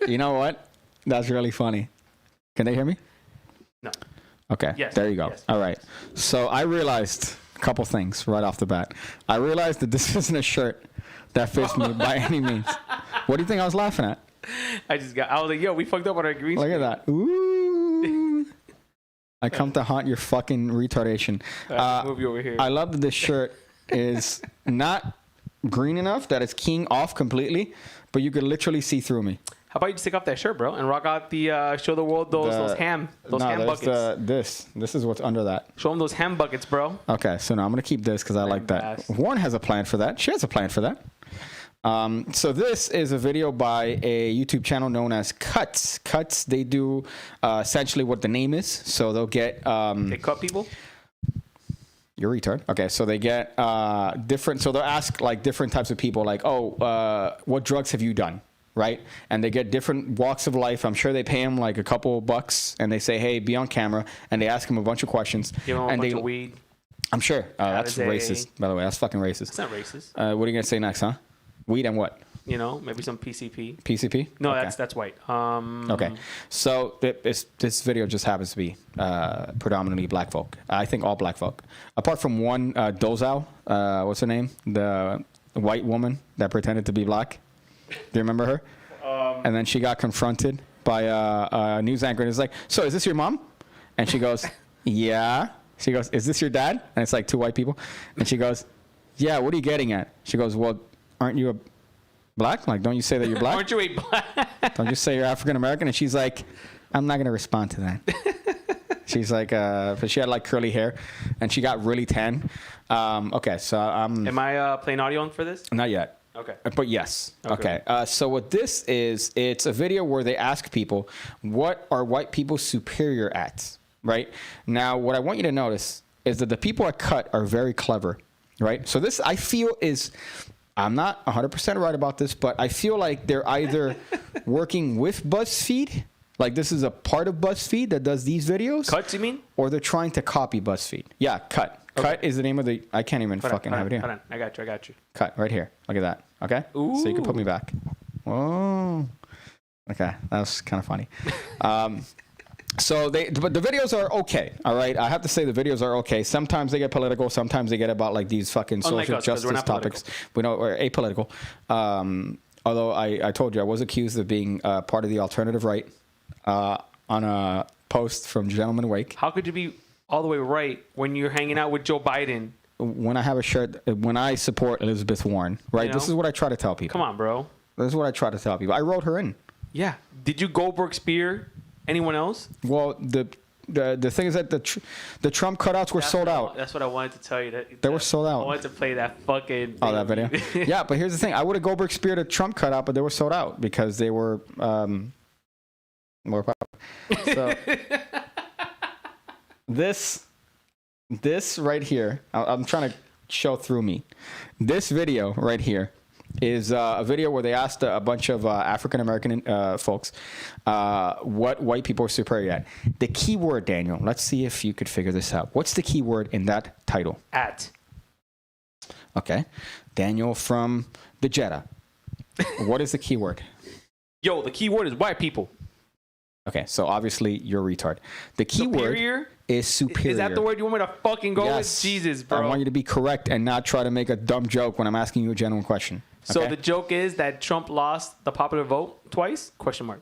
You know what? That's really funny. Can they hear me? No. Okay. Yes. There you go. Yes. All right. So I realized a couple things right off the bat. I realized that this isn't a shirt that fits me by any means. What do you think I was laughing at? I was like, yo, we fucked up on our green Look screen. at that. Ooh. I come to haunt your fucking retardation. Move you over here. I love that this shirt is not green enough that it's keying off completely, but you could literally see through me. How about you just take off that shirt, bro, and rock out the show the world those ham buckets. This is what's under that. Show them those ham buckets, bro. Okay, so now I'm gonna keep this because I like that. Warren has a plan for that. She has a plan for that. So this is a video by a YouTube channel known as Cuts. Cuts, they do essentially what the name is. So they'll get They cut people. You're a retard. Okay, so they get different. So they'll ask like different types of people, like, what drugs have you done, right? And they get different walks of life. I'm sure they pay them like a couple bucks, and they say, "Hey, be on camera," and they ask them a bunch of questions. Give them a and bunch of weed. I'm sure. That's Alizé. racist, by the way. That's fucking racist. It's not racist. What are you gonna say next, huh? Weed and what? You know, maybe some PCP. PCP? No, Okay. that's white. Okay, so this video just happens to be predominantly black folk. I think all black folk, apart from one Dozal. What's her name? The white woman that pretended to be black. Do you remember her? And then she got confronted by a news anchor and is like, so is this your mom? And she goes, yeah. She goes, is this your dad? And it's like two white people. And she goes, yeah, what are you getting at? She goes, well, aren't you a black? Like, don't you say that you're black? Aren't you a black? Don't you say you're African American? And she's like, I'm not going to respond to that. She's like, but she had like curly hair and she got really tan. Okay, so Am I playing audio for this? Not yet. Okay. But yes. Okay. So what this is, it's a video where they ask people, what are white people superior at? Right? Now, what I want you to notice is that the people at Cut are very clever. Right? So this, I feel, is... I'm not 100% right about this, but I feel like they're either working with BuzzFeed, like this is a part of BuzzFeed that does these videos. Cuts, you mean? Or they're trying to copy BuzzFeed. Yeah, Cut. Okay. Cut is the name of the... I can't even have it here. Hold on. I got you. Cut, right here. Look at that. Okay? Ooh. So you can put me back. Oh. Okay, that was kind of funny. But the videos are okay, all right? I have to say the videos are okay. Sometimes they get political. Sometimes they get about like these fucking social justice topics. We know we're apolitical. Although I told you I was accused of being part of the alternative right on a post from Gentleman Wake. How could you be all the way right when you're hanging out with Joe Biden? When I have a shirt, when I support Elizabeth Warren, right? You know? This is what I try to tell people. Come on, bro. This is what I try to tell people. I wrote her in. Yeah. Did you Goldberg spear anyone else? Well, the thing is that the Trump cutouts were sold out. That's what I wanted to tell you. They were sold out. I wanted to play that fucking... Oh, that video? Yeah, but here's the thing. I would have Goldberg speared a Trump cutout, but they were sold out because they were more popular. So this right here, I'm trying to show through me. This video right here is a video where they asked a bunch of African-American folks what white people are superior at. The key word, Daniel, let's see if you could figure this out. What's the key word in that title? At. Okay. Daniel from the Jeddah. What is the key word? Yo, the key word is white people. Okay, so obviously you're a retard. The key word is superior. Is that the word you want me to fucking go with? Jesus, bro. I want you to be correct and not try to make a dumb joke when I'm asking you a genuine question. So okay? The joke is that Trump lost the popular vote twice? Question mark.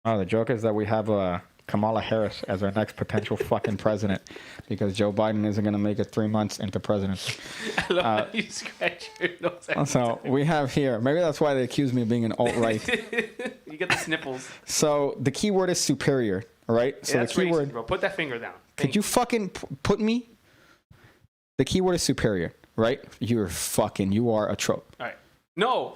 Oh, the joke is that we have Kamala Harris as our next potential fucking president because Joe Biden isn't going to make it 3 months into presidency. I love how you scratch your nose. So we have here, maybe that's why they accuse me of being an alt-right. You get the sniffles. So the key word is superior, all right? So yeah, the key word... Bro. Put that finger down. Could you fucking put me? The key word is superior, right? You are a trope. All right. No.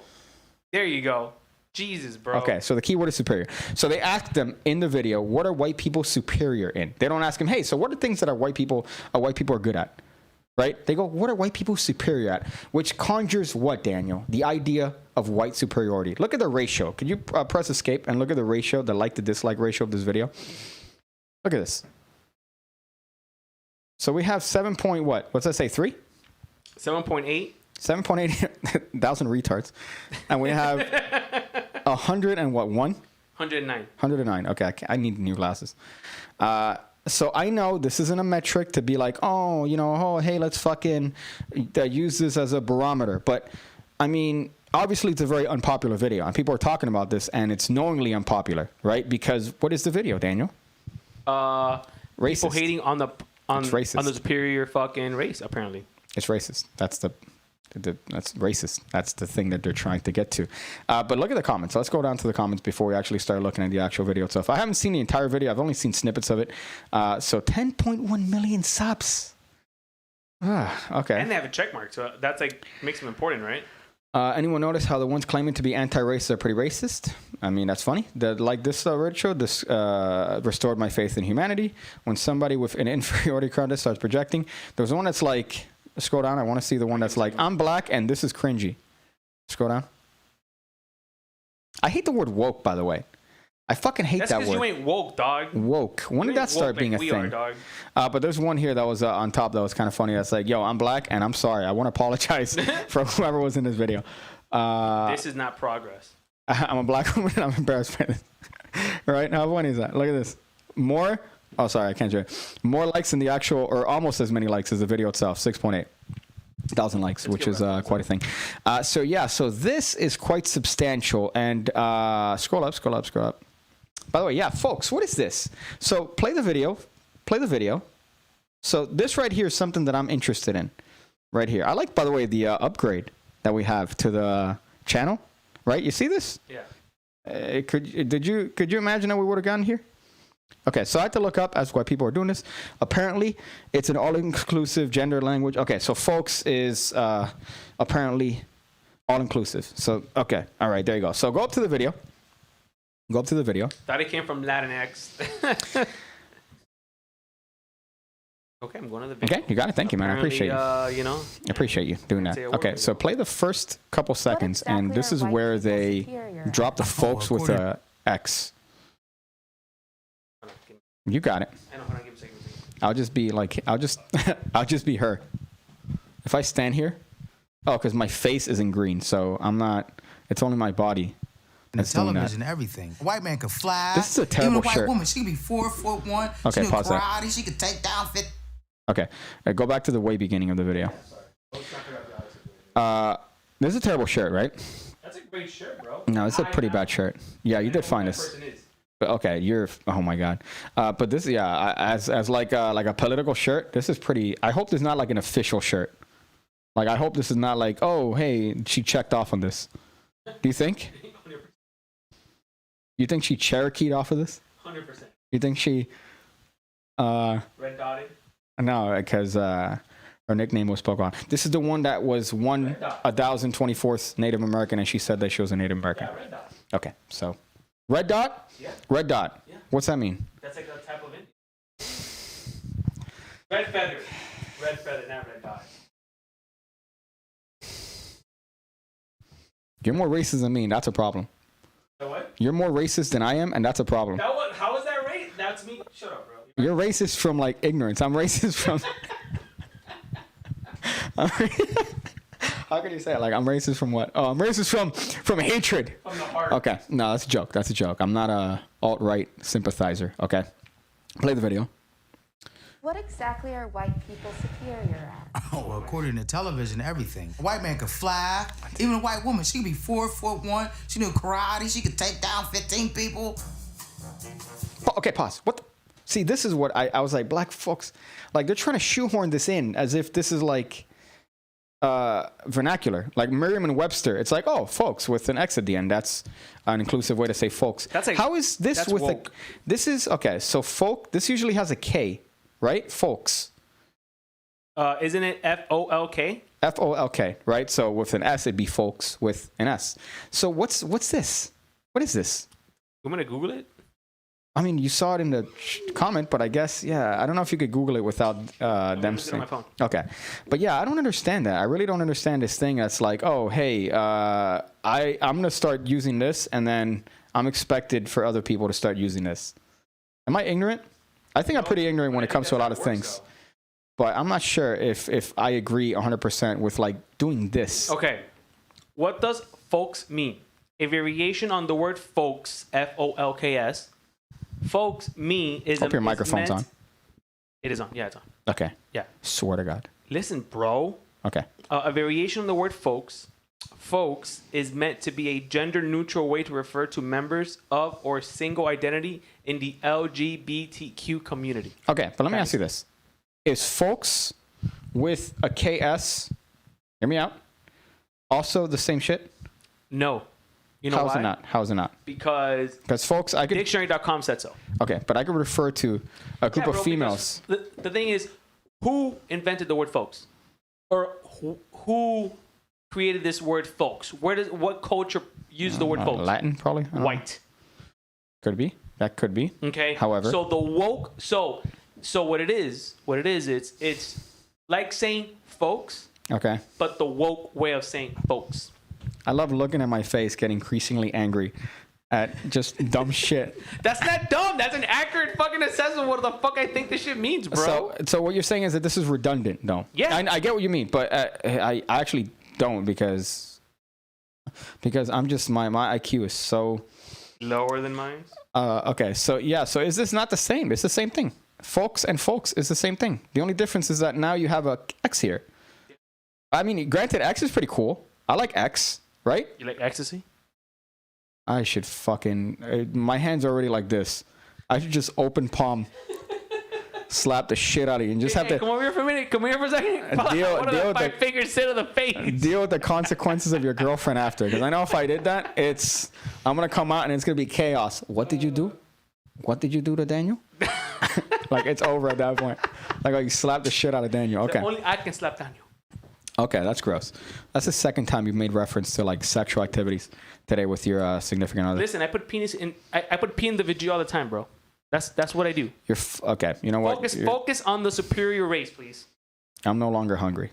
There you go. Jesus, bro. Okay, so the key word is superior. So they asked them in the video, what are white people superior in? They don't ask them, hey, so what are things that white people are good at? Right? They go, what are white people superior at? Which conjures what, Daniel? The idea of white superiority. Look at the ratio. Could you press escape and look at the ratio, the like to dislike ratio of this video? Look at this. So we have 7 point what? What's that say, 3? 7.8. 7.8 thousand retards. And we have 100 and what, 1? 109. 109. Okay, I need new glasses. So I know this isn't a metric to be like, oh, hey, let's fucking use this as a barometer. But, I mean, obviously it's a very unpopular video. And people are talking about this, and it's knowingly unpopular, right? Because what is the video, Daniel? Racist. People hating on the superior fucking race, apparently. It's racist. That's racist. That's the thing that they're trying to get to. But look at the comments. Let's go down to the comments before we actually start looking at the actual video itself. I haven't seen the entire video. I've only seen snippets of it. So 10.1 million subs. Okay. And they have a check mark, so that's makes them important, right? Anyone notice how the ones claiming to be anti-racist are pretty racist? I mean, that's funny. Like this show, this restored my faith in humanity. When somebody with an inferiority complex starts projecting, there's one that's like, scroll down. I want to see the one that's like, I'm black and this is cringy. Scroll down. I hate the word woke, by the way. I fucking hate that word. That's because you ain't woke, dog. Woke. When did that start being a thing? Are, dog. But there's one here that was on top that was kind of funny. That's like, yo, I'm black and I'm sorry. I want to apologize for whoever was in this video. This is not progress. I'm a black woman and I'm embarrassed by this. Right? How funny is that? Look at this. More. Oh, sorry. I can't show you. More likes than the actual, or almost as many likes as the video itself. 6.8. 1,000 likes, Let's which get is right. quite a thing. So this is quite substantial. And scroll up. By the way, yeah, folks, what is this? So play the video. So this right here is something that I'm interested in. Right here. I like, by the way, the upgrade that we have to the channel. Right? You see this? Yeah. Could you imagine that we would have gotten here? Okay, so I had to look up as why people are doing this. Apparently, it's an all-inclusive gender language. Okay, so folks is apparently all-inclusive. So, okay, all right, there you go. So go up to the video. Thought it came from Latinx. Okay, I'm going to the video. Okay, you got it. Thank you, man. I appreciate you. I appreciate you doing that. Okay, so play the first couple seconds, and this is where they drop the folks with a X. You got it. I'll just be like, I'll just be her. If I stand here, because my face is in green, so I'm not. It's only my body. And the television, everything. A white man could fly. This is a terrible Even a white shirt. woman, she could be 4'1". Okay, she knew pause that. karate. She could take down 50. Okay, go back to the way beginning of the video. This is a terrible shirt, right? That's a great shirt, bro. No, it's a pretty bad shirt. Yeah, you did find this. Okay, oh my god. But this, yeah, as like a political shirt, this is pretty. I hope this is not like an official shirt. Like I hope this is not like, oh hey, she checked off on this. Do you think? 100%. You think she Cherokeed off of this? 100%. You think she? Red dotted. No, because her nickname was Pokemon. This is the one that was 1,024th Native American, and she said that she was a Native American. Yeah, red dot. Okay, so red dot. Yeah. Red dot. Yeah. What's that mean? That's like a type of Indian. Red feather. Red feather, not red dot. You're more racist than me, and that's a problem. So what? You're more racist than I am, and that's a problem. How is that right? That's me. Shut up, bro. You're racist from like ignorance. I'm racist from. How can you say it? Like I'm racist from what? Oh, I'm racist from hatred. From the heart. Okay, no, that's a joke. That's a joke. I'm not a alt-right sympathizer. Okay, play the video. What exactly are white people superior at? Oh, well, according to television, everything. A white man could fly. Even a white woman, she could be 4'1". She knew karate. She could take down 15 people. Okay, pause. What? See, this is what I was like. Black folks, like they're trying to shoehorn this in as if this is like vernacular, like Merriam-Webster. It's like, oh, folks with an X at the end. That's an inclusive way to say folks. That's like, how is this that's with woke. a? This is okay. So folk. This usually has a K, right? Folks. Isn't it FOLK? FOLK, right? So with an S, it'd be folks with an S. So what's this? What is this? You want me to Google it? I mean, you saw it in the comment, but I guess, yeah, I don't know if you could Google it without them It on my phone. Okay. But yeah, I don't understand that. I really don't understand this thing that's like, oh, hey, I'm going to start using this, and then I'm expected for other people to start using this. Am I ignorant? I think I'm pretty ignorant when it comes to a lot of things. But I'm not sure if I agree 100% with, like, doing this. Okay. What does folks mean? A variation on the word folks, Folks. Folks mean is Hope your microphone's on. It is on. Yeah, it's on. Okay. Yeah. Swear to God. Listen, bro. Okay. A variation on the word folks. Folks is meant to be a gender-neutral way to refer to members of or single identity in the LGBTQ community. Okay, but let me ask you this. Is folks with a KS, hear me out, also the same shit? No. You know How why? is it not? How is it not? Because folks, I could... dictionary.com said so. Okay, but I could refer to a group Yeah, of bro, females. The thing is, who invented the word folks? Or who created this word folks? What culture uses the word folks? Latin, probably? I don't know. White. Could be. That could be. Okay. However. So the woke. So what it is, it's like saying folks, Okay. but the woke way of saying folks. I love looking at my face, getting increasingly angry at just dumb shit. That's not dumb. That's an accurate fucking assessment of what the fuck I think this shit means, bro. So what you're saying is that this is redundant, though. Yeah. I get what you mean, but I actually don't because I'm just my IQ is so Lower than mine. Okay, so yeah, so is this not the same? It's the same thing. Folks and folks is the same thing. The only difference is that now you have a X here. I mean, granted, X is pretty cool. I like X, right? You like ecstasy? I should fucking... my hand's already like this. I should just open palm, slap the shit out of you, and just have to... Come over here for a minute. Come here for a second. One of my fingers sit on the face. Deal with the consequences of your girlfriend after. Because I know if I did that, I'm going to come out and it's going to be chaos. What did you do? What did you do to Daniel? Like, it's over at that point. Like, you slapped the shit out of Daniel. Okay. Only I can slap Daniel. Okay, that's gross. That's the second time you've made reference to, like, sexual activities today with your significant other. Listen, I put penis in... I put pee in the vagina all the time, bro. That's what I do. Okay, you know what? Focus on the superior race, please. I'm no longer hungry.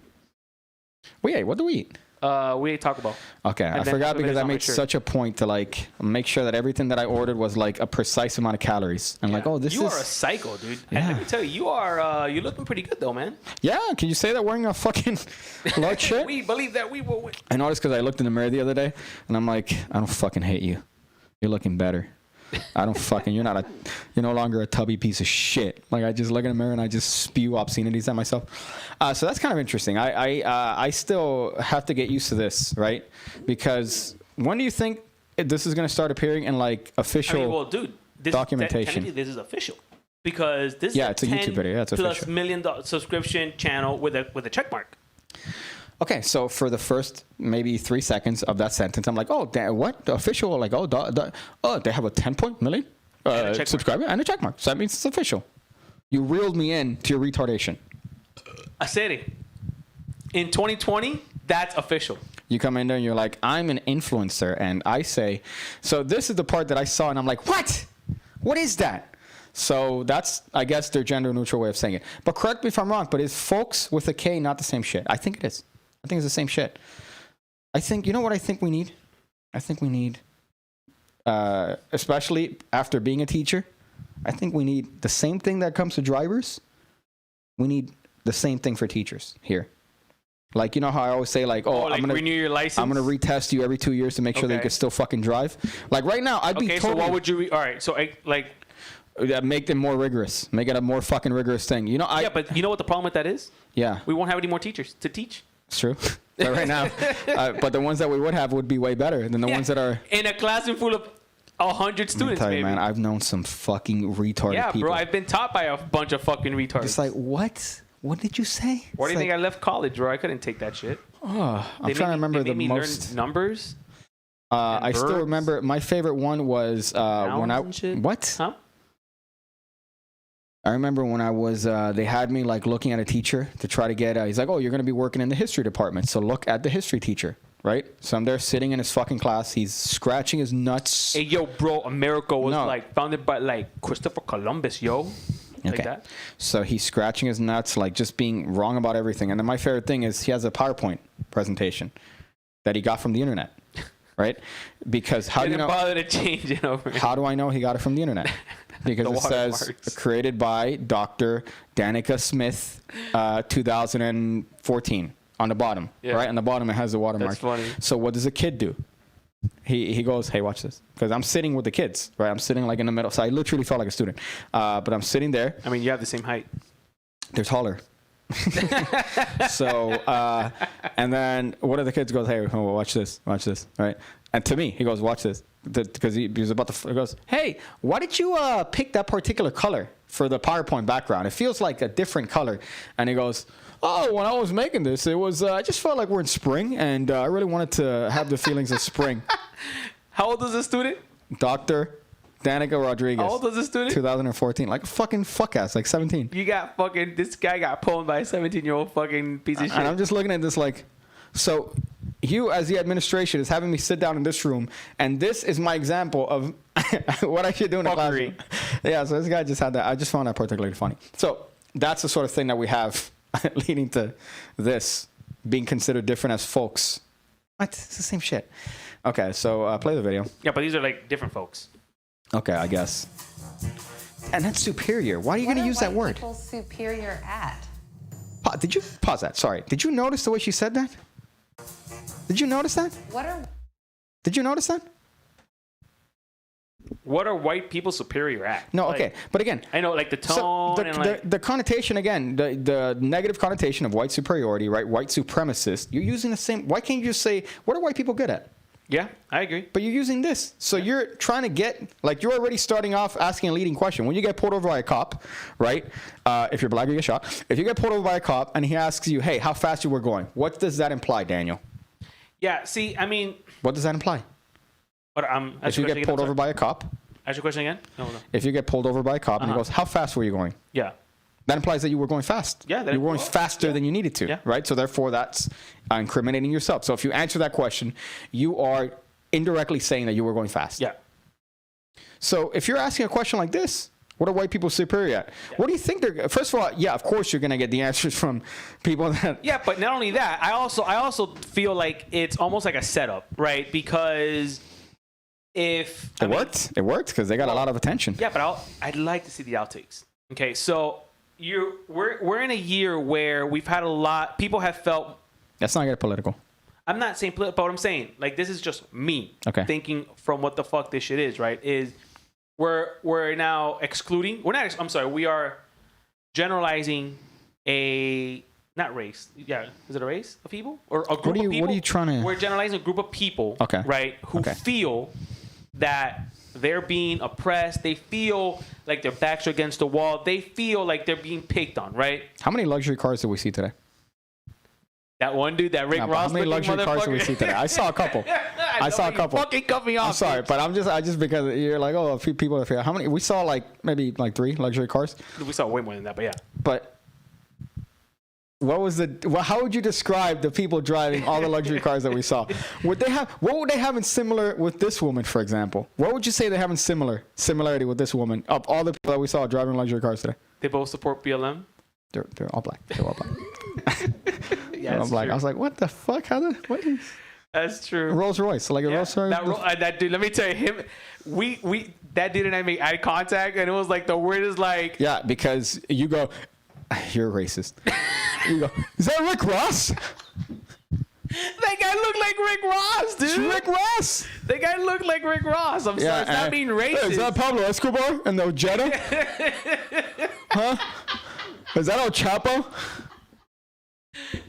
Wait, what do we eat? We ate Taco Bell. Okay, I forgot because I made such a point to like make sure that everything that I ordered was like a precise amount of calories. And like, oh, this is... You are a psycho, dude. Yeah. And let me tell you, you're looking pretty good though, man. Yeah, can you say that wearing a fucking large shirt? We believe that we will win. I noticed because I looked in the mirror the other day and I'm like, I don't fucking hate you. You're looking better. I don't fucking... You're no longer a tubby piece of shit. Like, I just look in the mirror and I just spew obscenities at myself. So that's kind of interesting. I still have to get used to this, right? Because when do you think this is going to start appearing in like official documentation? Technically, this is official because this is it's a YouTube video. Yeah, it's plus official. $1 million subscription channel with a check mark. Okay, so for the first maybe 3 seconds of that sentence, I'm like, oh, what? The official? Like, oh, they have a 10 million subscriber and a check mark. So that means it's official. You reeled me in to your retardation. I said it. In 2020, that's official. You come in there and you're like, I'm an influencer. And I say, so this is the part that I saw and I'm like, what? What is that? So that's, I guess, their gender neutral way of saying it. But correct me if I'm wrong, but is folks with a K not the same shit? I think it is. I think it's the same shit. I think, you know what I think we need? I think we need, especially after being a teacher, I think we need the same thing that comes to drivers. We need the same thing for teachers here. Like, you know how I always say, like, like I'm going to renew your license. I'm going to retest you every 2 years to make sure that you can still fucking drive. Like right now, I'd be totally... so what would you... all right, so make them more rigorous. Make it a more fucking rigorous thing. You know, yeah, but you know what the problem with that is? Yeah. We won't have any more teachers to teach. It's true. But right now, but the ones that we would have would be way better than the ones that are... In a classroom full of 100 students, tell you, man, I've known some fucking retarded people. Yeah, bro, I've been taught by a bunch of fucking retards. It's like, what? What did you say? Why do you think I left college, bro? I couldn't take that shit. Oh, I'm trying to remember the most... Learn numbers. I still remember, my favorite one was when I... What? Huh? I remember when I was, they had me like looking at a teacher to try to get, he's like, oh, you're going to be working in the history department. So look at the history teacher, right? So I'm there sitting in his fucking class. He's scratching his nuts. Hey, yo, bro, America was like founded by like Christopher Columbus, yo. Like that. So he's scratching his nuts, like just being wrong about everything. And then my favorite thing is he has a PowerPoint presentation that he got from the internet, right? Because how do you know? Didn't bother to change it over. How do I know he got it from the internet? Because it says created by Dr. Danica Smith, 2014 on the bottom, right? On the bottom, it has the watermark. That's funny. So what does a kid do? He goes, hey, watch this. Because I'm sitting with the kids, right? I'm sitting like in the middle. So I literally felt like a student. But I'm sitting there. I mean, you have the same height. They're taller. So, and then one of the kids goes, hey, watch this, right? And to me, he goes, watch this. Because he was about to, he goes, hey, why did you pick that particular color for the PowerPoint background? It feels like a different color. And he goes, oh, when I was making this, it was, I just felt like we're in spring, and I really wanted to have the feelings of spring. How old is the student? Dr. Danica Rodriguez. How old was the student? 2014. Like a fucking fuck ass, like 17. You got fucking, this guy got pwned by a 17-year-old fucking piece of shit. And I'm just looking at this like, so you as the administration is having me sit down in this room, and this is my example of what I should do in a classroom. Yeah, so this guy just had that. I just found that particularly funny. So that's the sort of thing that we have leading to this being considered different as folks. What? It's the same shit. Okay, so play the video. Yeah, but these are like different folks. Okay, I guess. And that's superior. Why are you going to use that word? What are white people superior at? Did you pause that? Sorry. Did you notice the way she said that? Did you notice that? What are... Did you notice that? what are white people superior at? No, Like, okay. But again, I know, like the tone and like... the connotation, again, the negative connotation of white superiority, right? White supremacist. You're using the same. Why can't you just say, what are white people good at? Yeah, I agree. But you're using this. So you're trying to get, like, you're already starting off asking a leading question. When you get pulled over by a cop, right? If you're black, you get shot. If you get pulled over by a cop and he asks you, hey, how fast you were going? What does that imply, Daniel? Yeah, see, I mean... What does that imply? But if you get pulled over by a cop? Ask your question again? No. If you get pulled over by a cop and he goes, how fast were you going? Yeah. That implies that you were going fast. Yeah. You were going faster than you needed to, right? So therefore, that's incriminating yourself. So if you answer that question, you are indirectly saying that you were going fast. Yeah. So if you're asking a question like this, what are white people superior at? Yeah. What do you think they're... First of all, yeah, of course you're going to get the answers from people that... Yeah, but not only that, I also feel like it's almost like a setup, right? Because if... It worked because they got a lot of attention. Yeah, but I'd like to see the outtakes. Okay, so... We're in a year where we've had a lot. People have felt. Let's not get political. I'm not saying political, but what I'm saying, like, this is just me thinking from what the fuck this shit is, right? Is we're now excluding. We're not. I'm sorry. We are generalizing not race. Yeah, is it a race of people or a group of people? What are you trying to? We're generalizing a group of people, right? Who feel that they're being oppressed. They feel like their backs are against the wall. They feel like they're being picked on, right? How many luxury cars did we see today? That one dude, that Rick Ross. How many luxury cars did we see today? I saw a couple. I saw a couple. Fucking cut me off. I'm sorry, but I just because you're like, oh, a few people. How many? We saw maybe 3 luxury cars. We saw way more than that, but yeah. But how would you describe the people driving all the luxury cars that we saw? What would they have in similar with this woman, for example? What would you say they have in similarity with this woman of all the people that we saw driving luxury cars today? They both support BLM. They're all black. They're all black. Yeah, all black. I was like, what the fuck? What is? That's true. Rolls Royce, like a Rolls Royce. That dude. Let me tell you, that dude and I make eye contact, and it was like the weirdest, like. Yeah, because you go, you're a racist. You go, is that Rick Ross? That guy looked like Rick Ross, dude. It's Rick Ross. That guy looked like Rick Ross. I'm sorry, it's not being racist. Hey, is that Pablo Escobar and the Jetta? Huh? Is that El Chapo?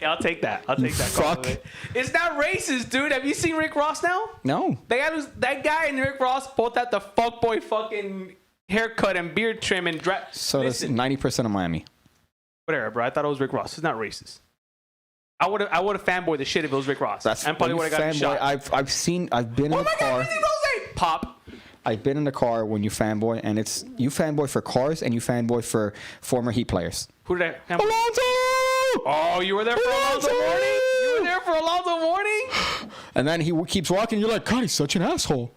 Yeah, I'll take that. Fuck. It's not racist, dude. Have you seen Rick Ross now? No. That guy and Rick Ross both had the fuckboy fucking haircut and beard trim and dress. So that's 90% of Miami. Whatever, bro. I thought it was Rick Ross. It's not racist. I would have fanboyed the shit if it was Rick Ross. And probably would have gotten shot. I've been in the car. God, Pop. I've been in the car when you fanboy, and it's you fanboy for cars and you fanboy for former Heat players. Who did I fanboy? Alonzo! Oh, you were there for Alonzo Mourning? You were there for Alonzo Mourning? And then he keeps walking. You're like, God, he's such an asshole.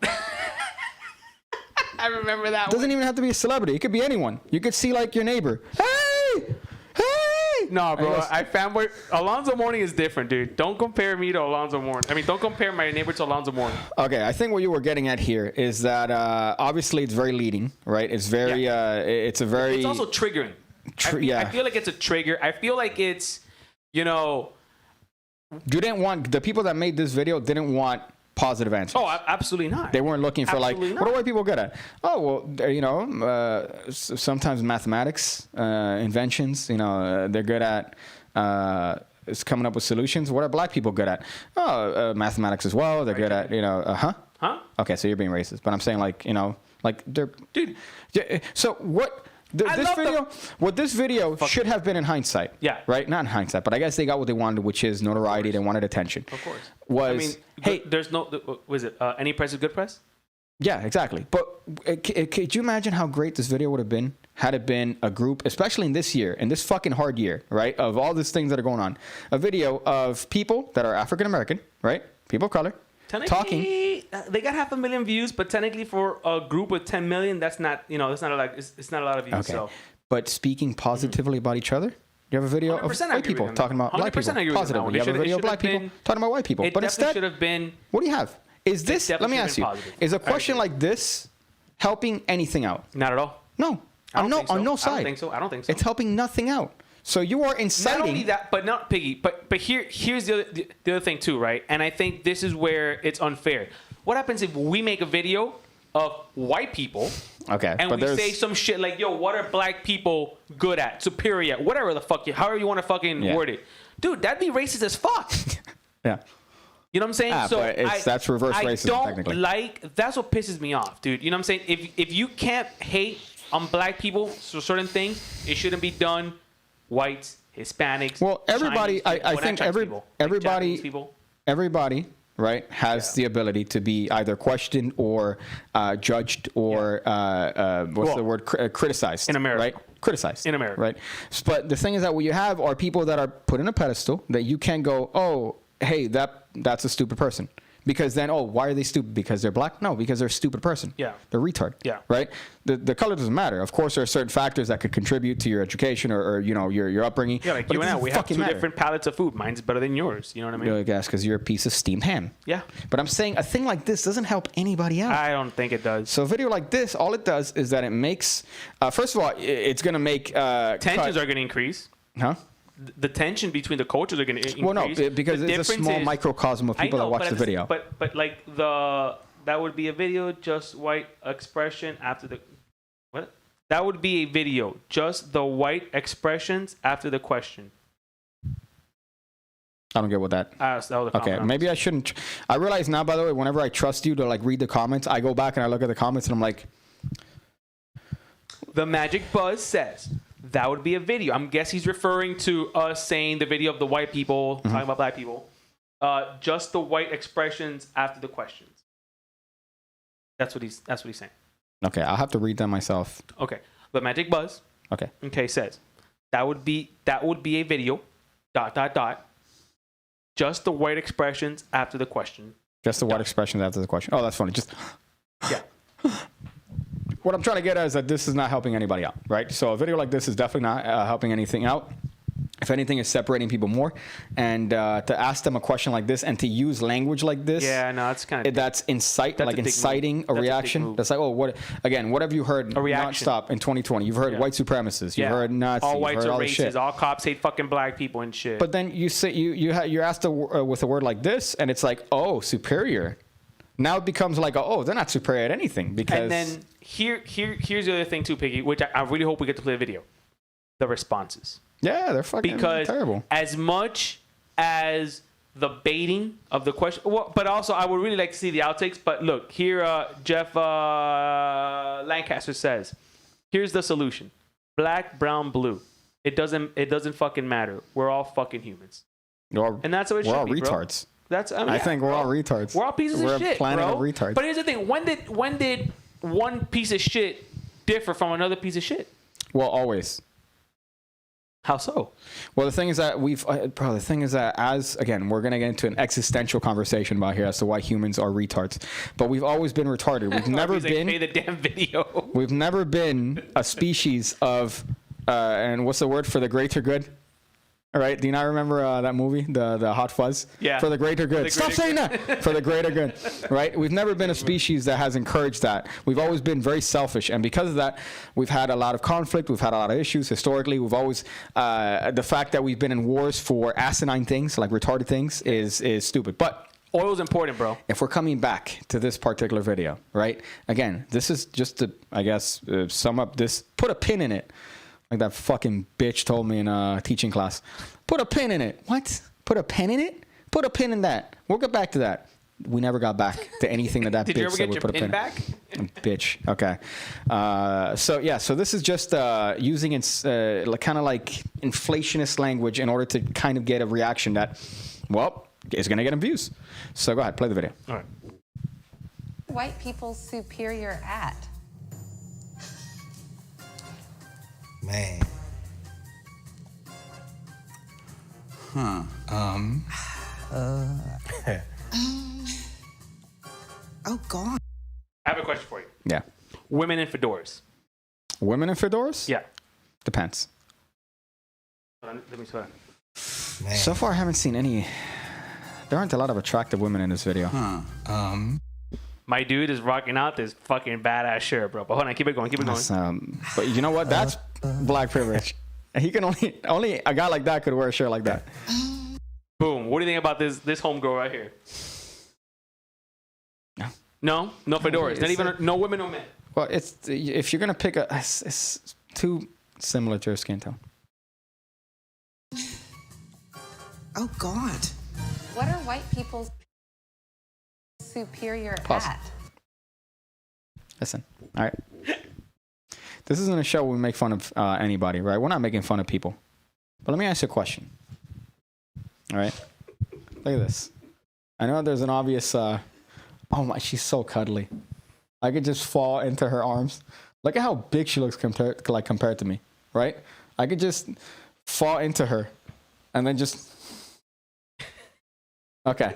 I remember that. Doesn't even have to be a celebrity. It could be anyone. You could see like your neighbor. Hey! No, bro. I fanboy. Alonzo Mourning is different, dude. Don't compare me to Alonzo Mourning. I mean, don't compare my neighbor to Alonzo Mourning. Okay, I think what you were getting at here is that obviously it's very leading, right? It's very, it's also triggering. I feel like it's a trigger. I feel like it's, You didn't want, the people that made this video didn't want positive answers. Oh, absolutely not. They weren't looking for what are white people good at? Oh, well, sometimes mathematics, inventions, they're good at coming up with solutions. What are black people good at? Oh, mathematics as well. They're good at, Huh? Okay, so you're being racist. But I'm saying they're... Dude. So what... This video should have been in hindsight. Yeah. Right? Not in hindsight, but I guess they got what they wanted, which is notoriety. They wanted attention. Of course. There's no... Was it any press is good press? Yeah, exactly. But could you imagine how great this video would have been had it been a group, especially in this year, in this fucking hard year, right? Of all these things that are going on. A video of people that are African-American, right? People of color. Talking. They got 500,000 views, but technically for a group with 10 million, that's not, that's not it's not a lot of views. Okay. So. But speaking positively about each other, you have a video of white people talking about black people positively. You have a video of black people talking about white people. But instead, should have been. What do you have? Is this? Let me ask you: is a question like this helping anything out? Not at all. No. On no side. I don't think so. It's helping nothing out. So you are inciting. Not only that, but not Piggy. But here's the other thing too, right? And I think this is where it's unfair. What happens if we make a video of white people. Okay, And but we there's say some shit like, yo, what are black people good at? Superior at? Whatever the fuck, however you want to fucking word it. Dude, that'd be racist as fuck. yeah. You know what I'm saying? But that's reverse racism, I don't technically. that's what pisses me off, dude. You know what I'm saying? If you can't hate on black people for certain things, it shouldn't be done. Whites, Hispanics. Well, everybody, Chinese people. I Well, think not Chinese people, like Japanese people. everybody, right, has the ability to be either questioned or judged or what's the word? Criticized in America, right? Criticized in America, right? But the thing is that what you have are people that are put in a pedestal that you can go, oh, hey, that's a stupid person. Because then, why are they stupid? Because they're black? No, because they're a stupid person. Yeah. They're retard. Yeah. Right? The color doesn't matter. Of course, there are certain factors that could contribute to your education or your upbringing. Yeah, like but you and I, we have two matter. different palettes of food. Mine's better than yours. You know what I mean? I guess because you're a piece of steamed ham. Yeah. But I'm saying a thing like this doesn't help anybody out. I don't think it does. So a video like this, all it does is that it makes, first of all, it's going to make... Tensions are going to increase. Huh? The tension between the cultures are going to increase. Well, no, because the it's a small microcosm of people that watch the video. But like that would be a video, just white expression after the... What? That would be a video, just the white expressions after the question. I don't get what that. That was the Okay, comment. maybe I shouldn't. I realize now, by the way, whenever I trust you to like read the comments, I go back and I look at the comments and I'm like, The Magic Buzz says that would be a video. I'm guess he's referring to us saying the video of the white people talking about black people. Just the white expressions after the questions. That's what he's saying. okay, I'll have to read that myself. Okay. The Magic Buzz. Okay. Says that would be a video. ... Just the white expressions after the question. Just the white expressions after the question. Oh, that's funny. Just Yeah. what I'm trying to get at is that this is not helping anybody out, right? So a video like this is definitely not helping anything out. If anything, it's separating people more. And to ask them a question like this and to use language like this, Yeah, no, it's kind of... that's That's a big inciting move. a That's a big reaction. move. That's like, what have you heard nonstop in 2020? You've heard white supremacists. You've heard Nazis. All You've whites heard are all this shit. racist. All cops hate fucking black people and shit. But then you say you're asked with a word like this, and it's like, oh, superior. Now it becomes like, they're not superior at anything because. And then here's the other thing too, Piggy, which I really hope we get to play the video. The responses. Yeah, they're fucking terrible. As much as the baiting of the question, but also I would really like to see the outtakes. But look, here Jeff Lancaster says, here's the solution: black, brown, blue. It doesn't fucking matter. We're all fucking humans. And that's what it should be, We're all bro. retards. I think we're all retards. We're all pieces we're of shit, a planet bro. of retards. But here's the thing: when did one piece of shit differ from another piece of shit? Well, always. How so? Well, the thing is that as again, we're gonna get into an existential conversation about here as to why humans are retards. But we've always been retarded. We've never been. Play the damn video. We've never been a species of, and what's the word for the greater good? All right, do you not remember that movie, the Hot Fuzz? Yeah. For the greater good. Stop saying that. For the greater good, right? We've never been a species that has encouraged that. We've always been very selfish, and because of that, we've had a lot of conflict. We've had a lot of issues historically. We've always the fact that we've been in wars for asinine things like retarded things is stupid. But oil's important, bro. if we're coming back to this particular video, right? Again, this is just to, I guess, sum up this. Put a pin in it. Like that fucking bitch told me in teaching class. Put a pin in it. What? Put a pin in it? Put a pin in that. We'll get back to that. We never got back to anything that Did bitch you ever said get we your put a pin pin back? Bitch. Okay. So this is just using kind of like inflationist language in order to kind of get a reaction that, well, is going to get views. So go ahead, play the video. All right. White people superior at? Man. Oh, God. I have a question for you. Yeah. Women in fedoras. Women in fedoras? Yeah. Depends. Let me try. Man. So far, I haven't seen any. There aren't a lot of attractive women in this video. My dude is rocking out this fucking badass shirt, bro. But hold on, keep it going. That's, but you know what? That's black privilege. He can only a guy like that could wear a shirt like that. Boom. What do you think about this homegirl right here? No fedoras. Not even no women or men. Well, it's if you're gonna pick it's too similar to your skin tone. Oh God. What are white people superior Pause. at? Listen, all right. This isn't a show where we make fun of anybody, right? We're not making fun of people. But let me ask you a question. All right. Look at this. I know there's an obvious. Oh my, she's so cuddly. I could just fall into her arms. Look at how big she looks compared to me, right? I could just fall into her, and then just. Okay.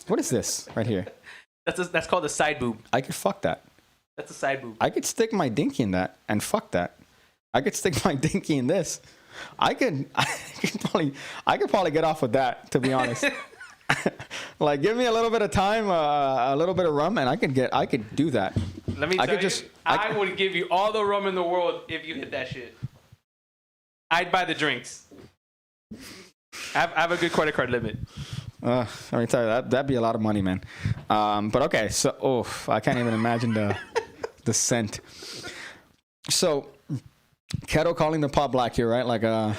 What is this right here? That's called a side boob. I could fuck that. That's a side boob. I could stick my dinky in that and fuck that. I could stick my dinky in this. I could probably get off with that, to be honest. Like, give me a little bit of time, a little bit of rum, and I could do that. Let me tell you, I would give you all the rum in the world if you hit that shit. I'd buy the drinks. I have a good credit card limit. Let me tell you, that'd be a lot of money, man. But okay, so I can't even imagine the scent. So, Keto calling the pot black here, right? Like, I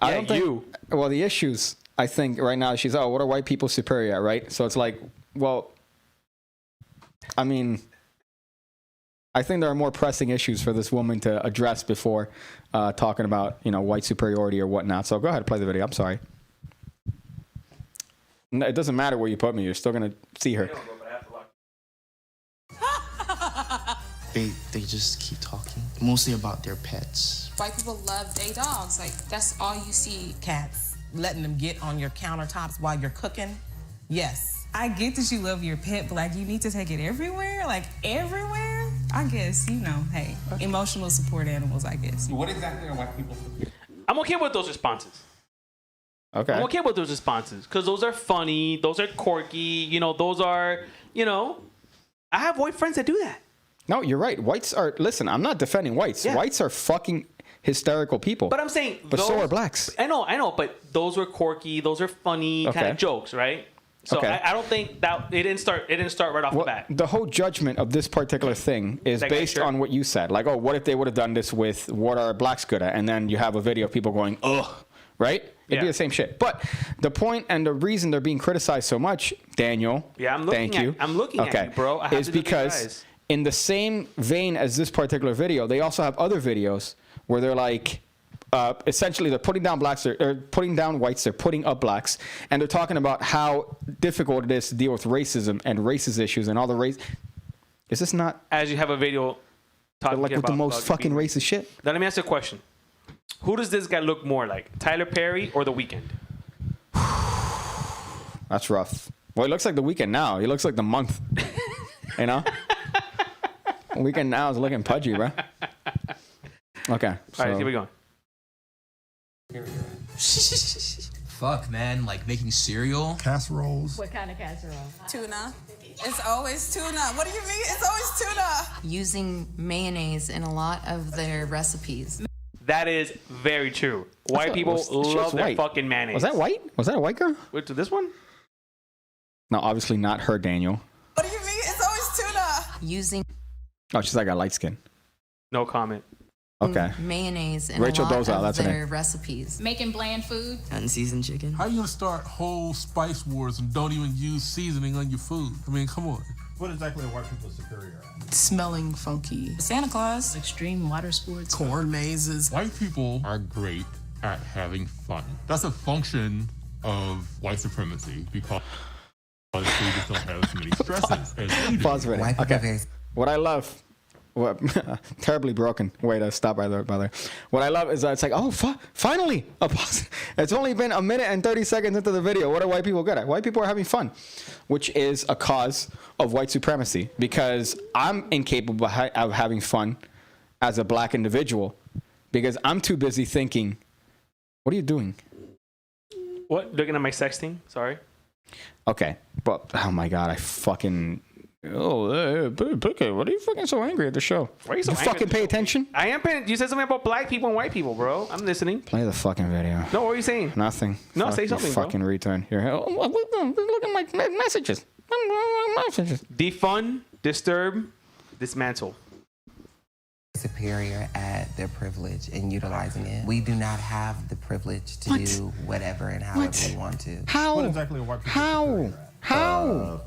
don't think. Well, the issues I think right now she's what are white people superior at, right? So it's like, well, I mean, I think there are more pressing issues for this woman to address before talking about white superiority or whatnot. So go ahead, play the video. I'm sorry. No, it doesn't matter where you put me. You're still gonna see her. They just keep talking, mostly about their pets. White people love their dogs. Like, that's all you see. Cats, letting them get on your countertops while you're cooking. Yes. I get that you love your pet, but like you need to take it everywhere, like everywhere. I guess, hey, emotional support animals, I guess. What exactly are white people? I'm okay with those responses. Okay. I'm okay with those responses because those are funny, those are quirky, those are, I have white friends that do that. No, you're right. Whites are, listen, I'm not defending whites. Yeah. Whites are fucking hysterical people. But I'm saying, but so are blacks. I know, but those were quirky, those are funny kind of jokes, right? So Okay. I don't think that it didn't start right off the bat. The whole judgment of this particular thing is based on what you said. Like, what if they would have done this with what are blacks good at? And then you have a video of people going, ugh, right? It'd be the same shit. But the point and the reason they're being criticized so much, Daniel, I'm looking at you, bro. I have is to look at your because eyes. in the same vein as this particular video, they also have other videos where they're like, essentially they're putting down blacks, or putting down whites, they're putting up blacks, and they're talking about how difficult it is to deal with racism and racist issues and all the race. Is this not as you have a video talking like with the most fucking racist shit? Now let me ask you a question. Who does this guy look more like, Tyler Perry or The Weeknd? That's rough. Well, he looks like The Weeknd now. He looks like The Month. Weeknd now is looking pudgy, bro. Okay. All right, here we go. Fuck, man. Like making cereal. Casseroles. What kind of casserole? Tuna. It's always tuna. What do you mean? It's always tuna. Using mayonnaise in a lot of their recipes. That is very true. White people love their fucking mayonnaise. Was that white? Was that a white girl? Wait, to this one? No, obviously not her, Daniel. What do you mean? It's always tuna. Using Oh, she's like a light skin. No comment. Okay. mayonnaise in Rachel a lot Dolezal, of that's her their name. recipes. Making bland food. Unseasoned chicken. How you gonna start whole spice wars and don't even use seasoning on your food? I mean, come on. What exactly are white people superior at? Smelling funky. Santa Claus. Extreme water sports. Corn mazes. White people are great at having fun. That's a function of white supremacy because they just don't have as many stresses as we do. Pause for a minute. Okay. What I love, terribly broken way to stop right there, brother. What I love is that it's like, oh, finally, a pause. It's only been a minute and 30 seconds into the video. What are white people good at? White people are having fun, which is a cause of white supremacy because I'm incapable of having fun as a black individual because I'm too busy thinking, what are you doing? What? Looking at my sexting? Sorry. Okay, but oh my god, I fucking okay. What are you fucking so angry at the show? Why are you so you angry fucking at the pay show? attention? I am paying. You said something about black people and white people, bro. I'm listening. Play the fucking video. No, what are you saying? Nothing. No, Fuck say you something, bro. fucking return. Here, look at my messages. Defund, disturb, dismantle. Superior at their privilege and utilizing it. We do not have the privilege to do whatever and however we want to. How? What exactly are white people superior at? How?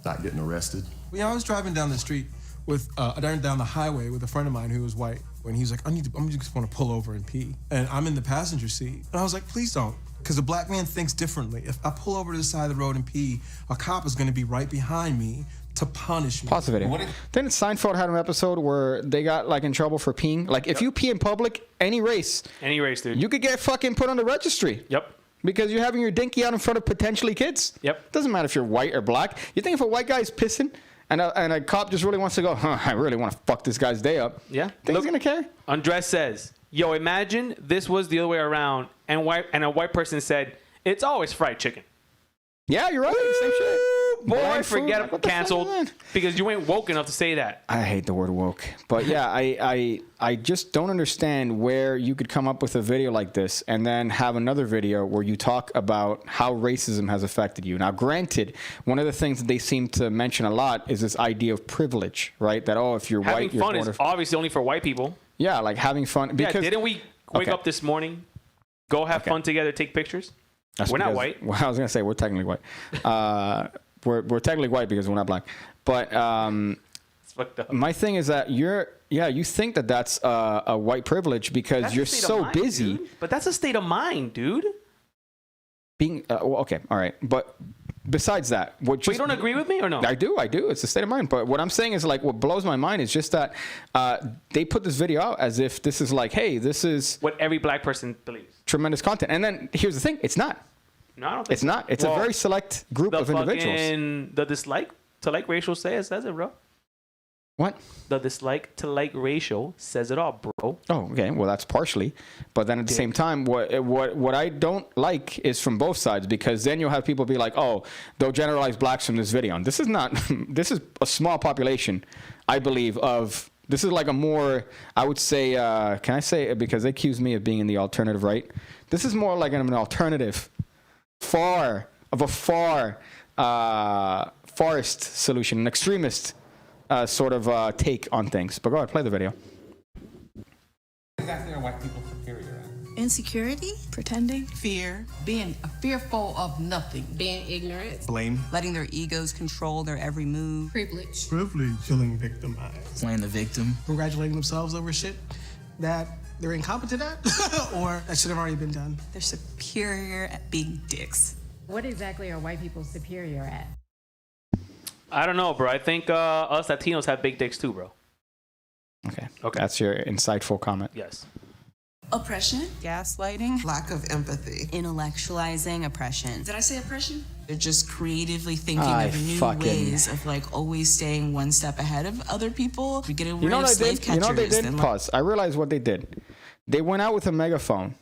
Not getting arrested. You know, I was driving down the street with down the highway with a friend of mine who was white, and he's like, I'm just want to pull over and pee, and I'm in the passenger seat, and I was like, please don't, because a black man thinks differently. If I pull over to the side of the road and pee, a cop is going to be right behind me to punish me. Pause the video. Didn't Seinfeld had an episode where they got like in trouble for peeing? Like if you pee in public, any race, dude, you could get fucking put on the registry. Yep. Because you're having your dinky out in front of potentially kids. Yep. Doesn't matter if you're white or black. You think if a white guy's pissing and a cop just really wants to go, I really want to fuck this guy's day up. Yeah. Think he's gonna care? Andres says, yo, imagine this was the other way around and a white person said, it's always fried chicken. Yeah, you're right. Same shit. Boy, Bland forget food. it. Canceled because you ain't woke enough to say that. I hate the word woke. But yeah, I just don't understand where you could come up with a video like this and then have another video where you talk about how racism has affected you. Now, granted, one of the things that they seem to mention a lot is this idea of privilege, right? That, oh, if you're having white, you're fun is obviously only for white people. Yeah, like having fun. Because, yeah, didn't we wake up this morning, go have fun together, take pictures? That's we're not because, white. Well, I was going to say we're technically white. We're technically white because we're not black. But it's fucked up. My thing is that you think that that's a white privilege because That's you're a state so of mind, busy. dude. But that's a state of mind, dude. Being well, okay, all right, but besides that, what But you don't agree with me or no? I do. It's a state of mind. But what I'm saying is like what blows my mind is just that they put this video out as if this is like, hey, this is what every black person believes. Tremendous content. And then here's the thing, it's not. No, I don't think it's not. It's a very select group of individuals. The dislike to like ratio says it, bro. What? The dislike to like ratio says it all, bro. Oh, okay. Well, that's partially, but then at the same time, what I don't like is from both sides, because then you'll have people be like, oh, they'll generalize blacks from this video. And this is not. This is a small population, I believe. This is like a more, I would say. Can I say it? Because they accuse me of being in the alternative right. This is more like an alternative, farthest solution, an extremist. Sort of take on things. But go ahead, play the video. What exactly are white people superior at? Insecurity? Pretending? Fear. Being fearful of nothing. Being ignorant. Blame. Letting their egos control their every move. Privilege. Privilege. Feeling victimized. Playing the victim. Congratulating themselves over shit that they're incompetent at or that should have already been done. They're superior at being dicks. What exactly are white people superior at? I don't know, bro. I think us Latinos have big dicks too, bro. Okay. That's your insightful comment. Yes. Oppression? Gaslighting. Lack of empathy. Intellectualizing oppression. Did I say oppression? They're just creatively thinking of new ways of like always staying one step ahead of other people. We get rid of slave catchers. You know what they did? Pause. I realized what they did. They went out with a megaphone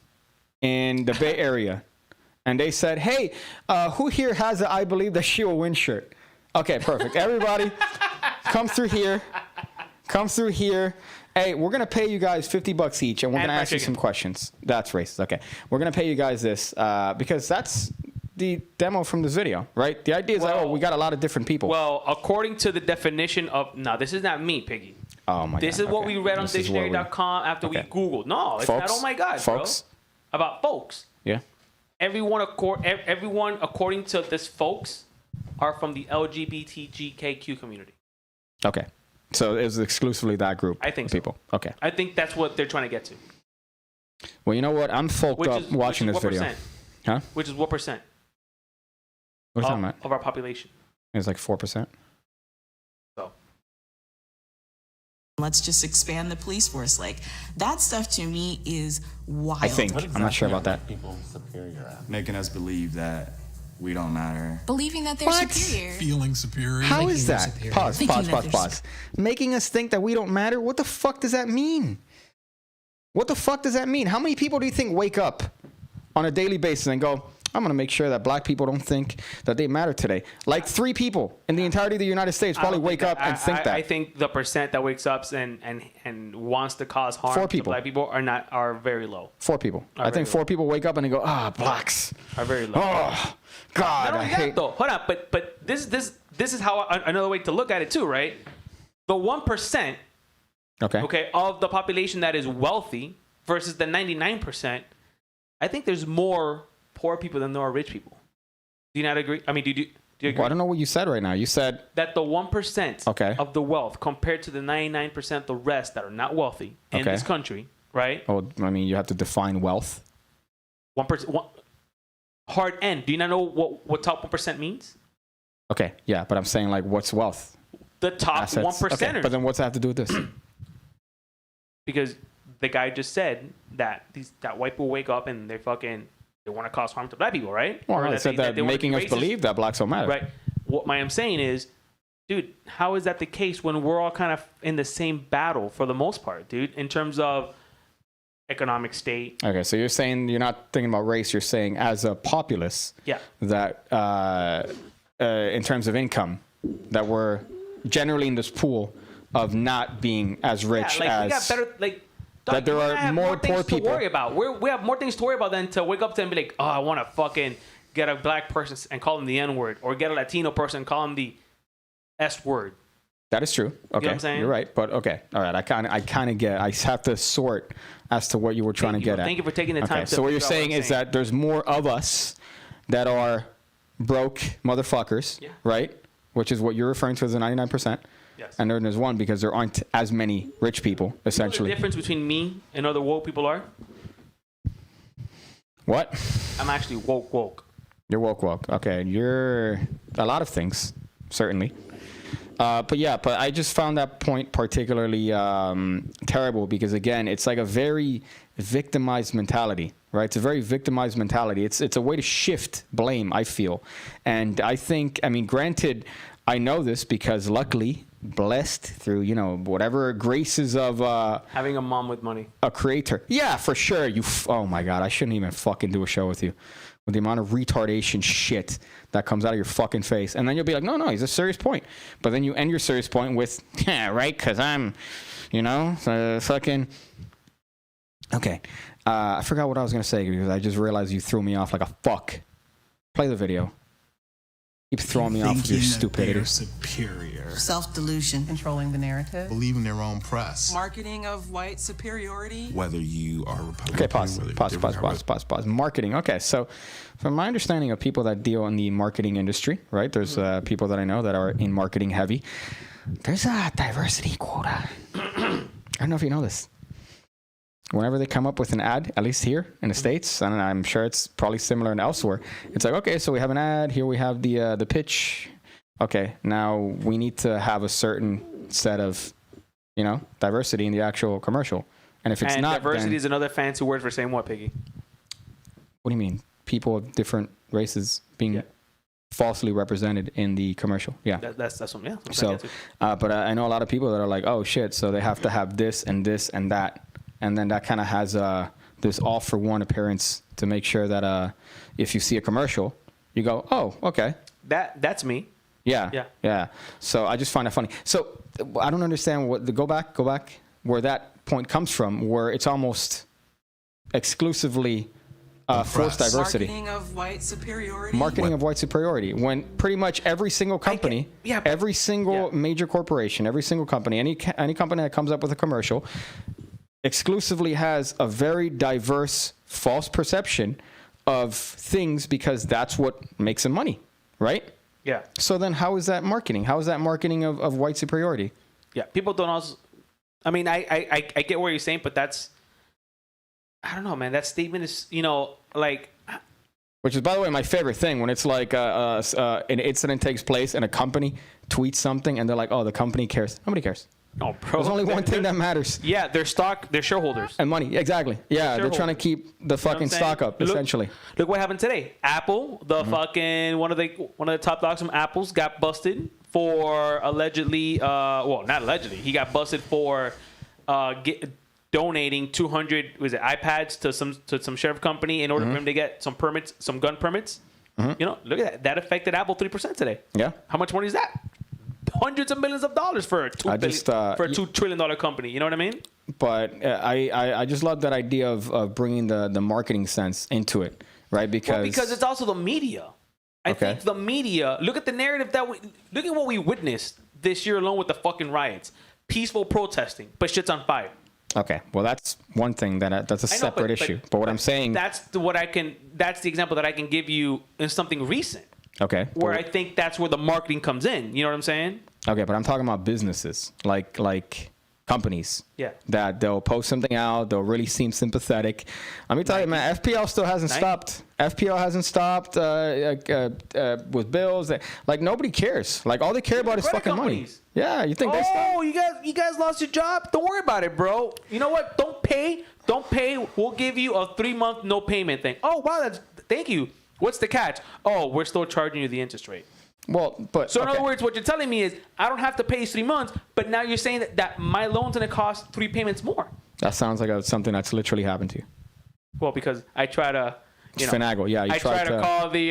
in the Bay Area, and they said, "Hey, who here has a I believe that she will win shirt?" Okay, perfect. Everybody, come through here. Hey, we're going to pay you guys $50 each, and we're going to ask you some questions. That's racist. Okay. We're going to pay you guys this because that's the demo from this video, right? The idea is we got a lot of different people. Well, according to the definition of... No, this is not me, Piggy. Oh, my God. This is what we read on dictionary.com after we Googled. No, it's not, oh, my God, folks. Bro. About folks. Yeah. Everyone according to this folks, are from the LGBTQ community. Okay. So it was exclusively that group of people. So. Okay. I think that's what they're trying to get to. Well, you know what? I'm folked up watching this video. Percent? Huh? Which is what percent? What are you talking about? Of our population. It's like 4%. So. Let's just expand the police force. Like, that stuff to me is wild. I think. I'm not sure about that. People superior at? Making us believe that we don't matter. Believing that they're superior. Feeling superior. How is that? Pause. Making us think that we don't matter? What the fuck does that mean? What the fuck does that mean? How many people do you think wake up on a daily basis and go, I'm going to make sure that black people don't think that they matter today? Like 3 people in the entirety of the United States probably wake up and think that. I think the percent that wakes up and wants to cause harm to black people are very low. 4 people. I think 4 people wake up and they go, blacks are very low. Oh, God, Not only that, though. Hold on, but this this is how another way to look at it too, right? The 1%, okay, of the population that is wealthy versus the 99%, I think there's more poor people than there are rich people. Do you not agree? I mean, do you agree? Well, I don't know what you said right now. You said that the 1% of the wealth compared to the 99% the rest that are not wealthy in this country, right? Well, I mean, you have to define wealth. 1%. Hard N. Do you not know what top 1% means? Okay, yeah, but I'm saying like, what's wealth? The top Assets. 1%ers. Okay, but then what's that have to do with this? Because the guy just said that white people wake up and they want to cause harm to black people, right? Well, or I said that making us believe that blacks don't matter. Right. What I'm saying is, dude, how is that the case when we're all kind of in the same battle for the most part, dude, in terms of economic state? Okay, so you're saying you're not thinking about race. You're saying as a populace, that in terms of income, that we're generally in this pool of not being as rich as. We got better, that there are more poor people. To worry about. We have more things to worry about than to wake up to and be like, oh, I want to fucking get a black person and call them the N word, or get a Latino person and call them the S word. That is true. Okay, you know what I'm saying? You're right. But okay, all right. I kind of get. I have to sort as to what you were trying to get at. Thank you for taking the time. So what you're saying is that there's more of us that are broke motherfuckers, right? Which is what you're referring to as the 99%. Yes. And then there's one because there aren't as many rich people, essentially. You know the difference between me and other woke people are? What? I'm actually woke. You're woke. Okay, you're a lot of things, certainly. But I just found that point particularly terrible because, again, it's like a very victimized mentality, right? It's a very victimized mentality. It's a way to shift blame, I feel. And I think, I mean, granted, I know this because luckily, blessed through, whatever graces of having a mom with money, a creator. Yeah, for sure. Oh my God, I shouldn't even fucking do a show with you. With the amount of retardation shit that comes out of your fucking face. And then you'll be like, no, he's a serious point. But then you end your serious point with, yeah, right, because I'm, fucking... Okay. I forgot what I was going to say because I just realized you threw me off like a fuck. Play the video. Keep throwing me off with your stupidity. Superior. Self-delusion. Controlling the narrative. Believing their own press. Marketing of white superiority. Whether you are Republican. Okay, pause. Marketing. Okay, so from my understanding of people that deal in the marketing industry, right? There's people that I know that are in marketing heavy. There's a diversity quota. I don't know if you know this. Whenever they come up with an ad, at least here in the States, and I'm sure it's probably similar in elsewhere, it's like, okay, so we have an ad, here we have the pitch. Okay, now we need to have a certain set of, diversity in the actual commercial. And if it's not, diversity is another fancy word for saying what, Piggy? What do you mean? People of different races being falsely represented in the commercial. Yeah. That's what, yeah. So, but I know a lot of people that are like, oh shit, so they have to have this and this and that. And then that kind of has this all-for-one appearance to make sure that if you see a commercial, you go, oh, okay. That's me. Yeah. So I just find that funny. So I don't understand go back, where that point comes from, where it's almost exclusively forced diversity. Marketing of white superiority. Marketing of white superiority. When pretty much every single company, every single major corporation, every single company, any company that comes up with a commercial, exclusively has a very diverse false perception of things because that's what makes them money, right? Yeah. So then how is that marketing? How is that marketing of white superiority? Yeah. People don't also... I mean, I get what you're saying, but that's... I don't know, man. That statement is, like... Which is, by the way, my favorite thing when it's like an incident takes place and a company tweets something and they're like, oh, the company cares. Nobody cares. Oh, bro. There's only one thing that matters. Yeah, their stock, their shareholders. And money, exactly. Yeah, they're trying to keep the fucking stock up, essentially. Look what happened today. Apple, the fucking one of the top dogs from Apple's got busted for allegedly, well, not allegedly. He got busted for donating 200 iPads to some sheriff company in order for him to get some permits, some gun permits. Look at that. That affected Apple 3% today. Yeah. How much money is that? Hundreds of millions of dollars for a $2 trillion company. You know what I mean? But I just love that idea of bringing the marketing sense into it, right? Because it's also the media. I think the media, look at the narrative look at what we witnessed this year alone with the fucking riots. Peaceful protesting, but shit's on fire. Okay, well that's one thing that's a separate issue. But what I'm saying, that's the example that I can give you in something recent. Okay. Where I think that's where the marketing comes in. You know what I'm saying? Okay, but I'm talking about businesses like companies. Yeah. That they'll post something out, they'll really seem sympathetic. Let me tell you, man, FPL still hasn't stopped. FPL hasn't stopped with bills. Like nobody cares. Like all they care about is fucking money. Yeah, you think they stop? Oh, you guys lost your job? Don't worry about it, bro. You know what? Don't pay. We'll give you a 3-month no payment thing. Oh wow, thank you. What's the catch? Oh, we're still charging you the interest rate. Well, but so in other words, what you're telling me is I don't have to pay 3 months, but now you're saying that my loan's gonna cost 3 payments more. That sounds like something that's literally happened to you. Well, because I try to finagle. Yeah, I try to call the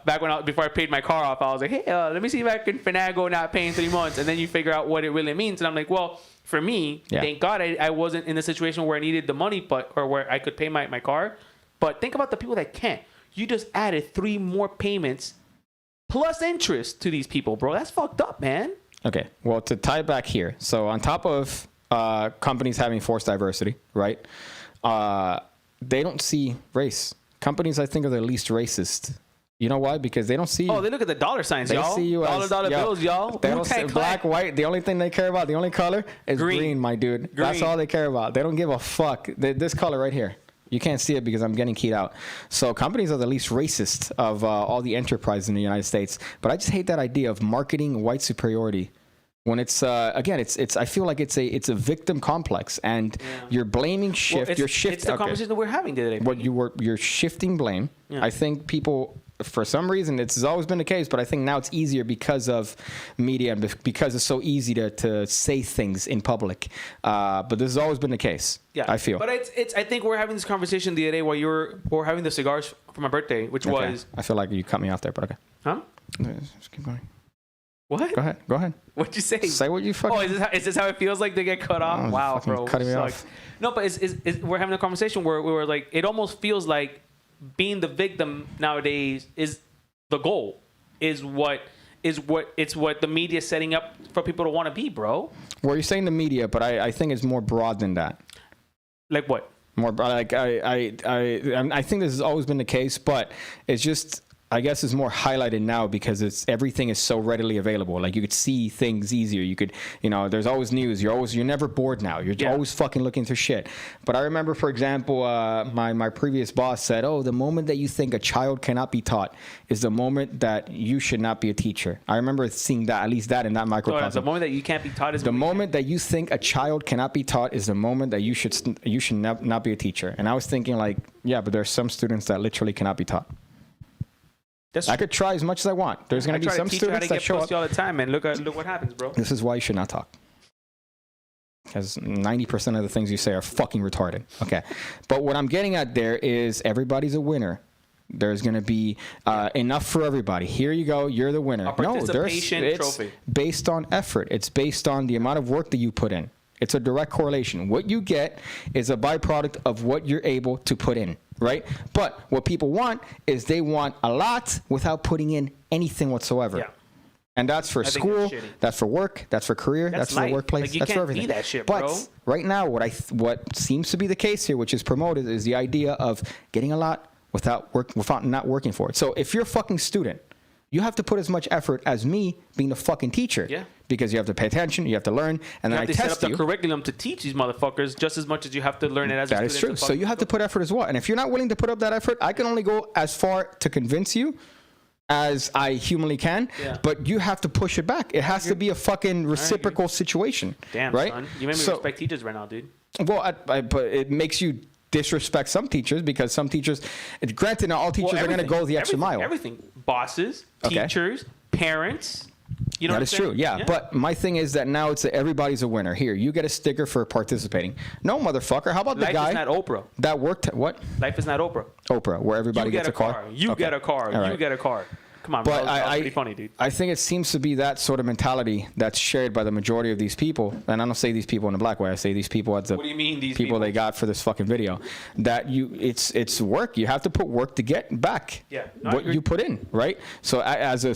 back before I paid my car off, I was like, hey, let me see if I can finagle not paying 3 months, and then you figure out what it really means, and I'm like, well, for me, thank God I wasn't in the situation where I needed the money, or where I could pay my car. But think about the people that can't. You just added 3 more payments plus interest to these people, bro. That's fucked up, man. Okay, well, to tie it back here, so on top of companies having forced diversity, right? They don't see race. Companies, I think, are the least racist. You know why? Because they don't see you. Oh, they look at the dollar signs, y'all. They see you dollar bills, y'all. They don't see black, white. The only thing they care about, the only color is green, my dude. Green. That's all they care about. They don't give a fuck. This color right here. You can't see it because I'm getting keyed out. So companies are the least racist of all the enterprises in the United States. But I just hate that idea of marketing white superiority. When it's again, it's I feel like it's a victim complex, and you're blaming you're shifting. It's the conversation that we're having today. You're shifting blame. Yeah. I think people, for some reason, it's always been the case, but I think now it's easier because of media and because it's so easy to say things in public. But this has always been the case. Yeah, I feel. But it's I think we're having this conversation the other day while we're having the cigars for my birthday, which was. I feel like you cut me off there, but okay. Huh? Just keep going. What? Go ahead. What'd you say? Say what you fucking... Oh, is this how it feels like to get cut off? Oh, wow, bro. Cutting me off. No, but we're having a conversation where we were like, it almost feels like being the victim nowadays is the goal. It's what the media is setting up for people to want to be, bro. Well, you're saying the media, but I think it's more broad than that. Like what? More broad. Like I think this has always been the case, but it's just... I guess it's more highlighted now because everything is so readily available. Like you could see things easier. You could, there's always news. You're never bored now. You're always fucking looking through shit. But I remember, for example, my previous boss said, "Oh, the moment that you think a child cannot be taught is the moment that you should not be a teacher." I remember seeing that, at least that in that microcosm. The moment that you can't be taught is the moment that you think a child cannot be taught is the moment that you should not be a teacher. And I was thinking, like, yeah, but there's some students that literally cannot be taught. I could try as much as I want. There's going to be some students that show up all the time, and look what happens, bro. This is why you should not talk. Because 90% of the things you say are fucking retarded. Okay. But what I'm getting at there is everybody's a winner. There's going to be enough for everybody. Here you go. You're the winner. A participation trophy. It's based on effort. It's based on the amount of work that you put in. It's a direct correlation. What you get is a byproduct of what you're able to put in, right? But what people want is they want a lot without putting in anything whatsoever. Yeah. And that's for school, that's for work, that's for career, that's for the workplace, that's for everything. Be that shit, bro. But right now, what seems to be the case here, which is promoted, is the idea of getting a lot without not working for it. So if you're a fucking student, you have to put as much effort as me being the fucking teacher. Yeah. Because you have to pay attention, you have to learn, and then I test you. You have to set up the curriculum to teach these motherfuckers just as much as you have to learn it as a student. That is true. So you have to put effort as well. And if you're not willing to put up that effort, I can only go as far to convince you as I humanly can. Yeah. But you have to push it back. It has to be a fucking reciprocal situation. Damn, right? Son. You made me respect teachers right now, dude. Well, but it makes you disrespect some teachers because some teachers, granted, not all teachers are going to go the extra mile. Everything. Bosses, teachers, parents. You know that is true, yeah. But my thing is that now everybody's a winner. Here, you get a sticker for participating. No, motherfucker. How about the guy? Life is not Oprah. That worked. What? Life is not Oprah. Where everybody gets a car. You get a car. You get a car. Come on, bro. But That was pretty funny, dude. I think it seems to be that sort of mentality that's shared by the majority of these people. And I don't say these people in a black way. I say these people as the What do you mean, these people they got for this fucking video. That it's work. You have to put work to get back what you put in, right? So as a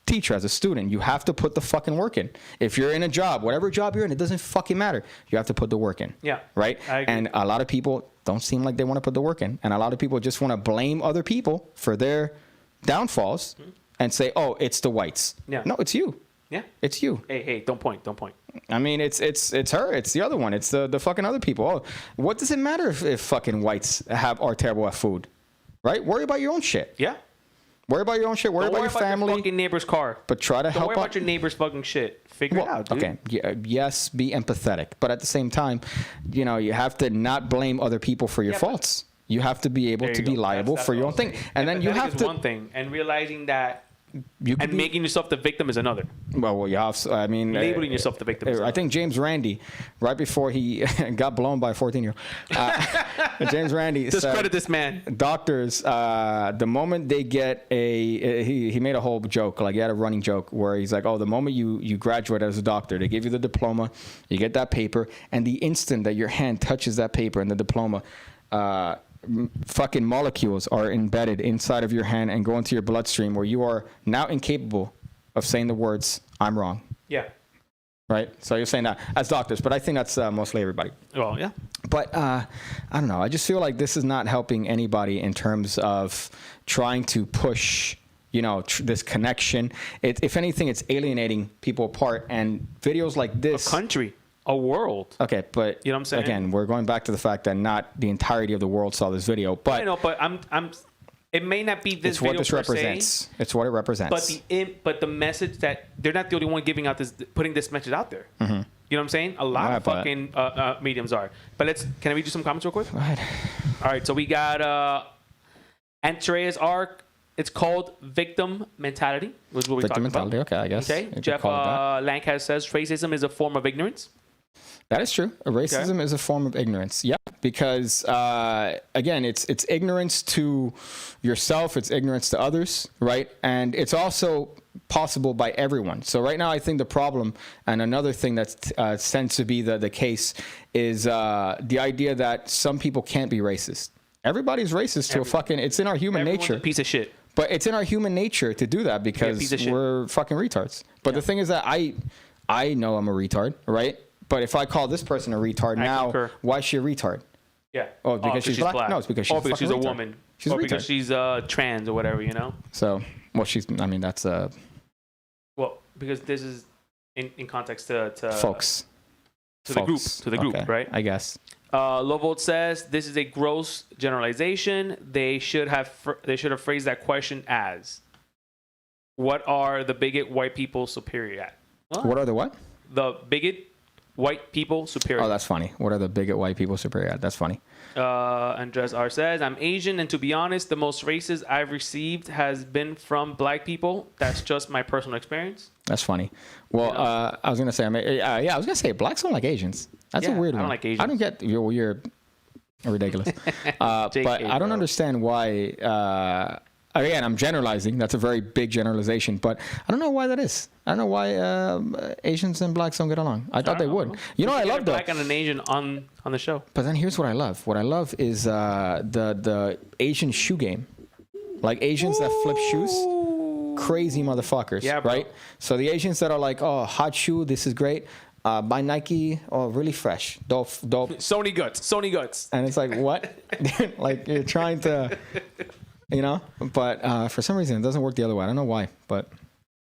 teacher, as a student, you have to put the fucking work in. If you're in a job, whatever job you're in, it doesn't fucking matter. You have to put the work in. Yeah. Right? I agree. And a lot of people don't seem like they want to put the work in. And a lot of people just want to blame other people for their downfalls and say, oh, it's the whites. Yeah. No, it's you. Yeah. It's you. Hey, don't point. I mean, it's her. It's the other one. It's the fucking other people. Oh, what does it matter if fucking whites are terrible at food? Right? Worry about your own shit. Yeah. Worry about your own shit. Worry about your family. Your fucking neighbor's car. But try to help Don't worry about your neighbor's fucking shit. Figure it out, dude. Okay. Yes, be empathetic. But at the same time, you have to not blame other people for your faults. You have to be able to be liable for your own thing. And then you have is to. one thing. And realizing that making yourself the victim is another. Well, you have. I mean, labeling yourself the victim. Is I think James Randi, right before he got blown by a 14-year-old, James Randi discredit this man. Doctors, the moment they get he made a whole joke, like he had a running joke where he's like, oh, the moment you graduate as a doctor, they give you the diploma, you get that paper, and the instant that your hand touches that paper and the diploma, fucking molecules are embedded inside of your hand and go into your bloodstream where you are now incapable of saying the words, I'm wrong. Yeah. Right? So you're saying that as doctors, but I think that's mostly everybody. Well, yeah. But I don't know. I just feel like this is not helping anybody in terms of trying to push, this connection. If anything, it's alienating people apart. And videos like this. A country. A world. Okay, but you know what I'm saying? Again, we're going back to the fact that not the entirety of the world saw this video. But I know, but it may not be this video what this represents. It's what it represents. But the message that they're not the only one giving out putting this message out there. Mm-hmm. You know what I'm saying? A lot of fucking mediums are. But can I read you some comments real quick? Go ahead. All right, so we got Andreas R. It's called victim mentality, which is what we talked about. Okay, I guess. Okay. Jeff Lancaster says racism is a form of ignorance. That is true. Racism is a form of ignorance. Yeah, because again, it's ignorance to yourself. It's ignorance to others, right? And it's also possible by everyone. So right now, I think the problem, and another thing that tends to be the case, is the idea that some people can't be racist. Everybody's racist to a fucking. It's in our human nature. A piece of shit. But it's in our human nature to do that because we're fucking retards. But the thing is that I know I'm a retard, right? But if I call this person a retard now, why is she a retard? Yeah. Oh, because she's black? No, it's because she's a woman. She's a retard. Because she's trans or whatever, So, that's Well, because this is in context to folks. To the group, okay. Right? I guess. Lovold says this is a gross generalization. They should have phrased that question as, "What are the bigot white people superior at?" What are the what? The bigot white people superior. Oh, that's funny. What are the bigot white people superior at? That's funny. Andres R says, I'm Asian, and to be honest, the most racist I've received has been from black people. That's just my personal experience. That's funny. Well, I was gonna say, I was gonna say, blacks don't like Asians. That's a weird one. I don't like Asians. I don't get you're ridiculous. But I don't understand why. Again, I'm generalizing. That's a very big generalization, but I don't know why that is. I don't know why Asians and blacks don't get along. I thought they would. You know what I love, though? Black and an Asian on the show. But then here's what I love. What I love is the Asian shoe game. Like Asians that flip shoes, crazy motherfuckers, right? So the Asians that are like, oh, hot shoe, this is great. Buy Nike, oh, really fresh, dope. Sony guts. And it's like, what? Like you're trying to... but for some reason it doesn't work the other way. I don't know why, but.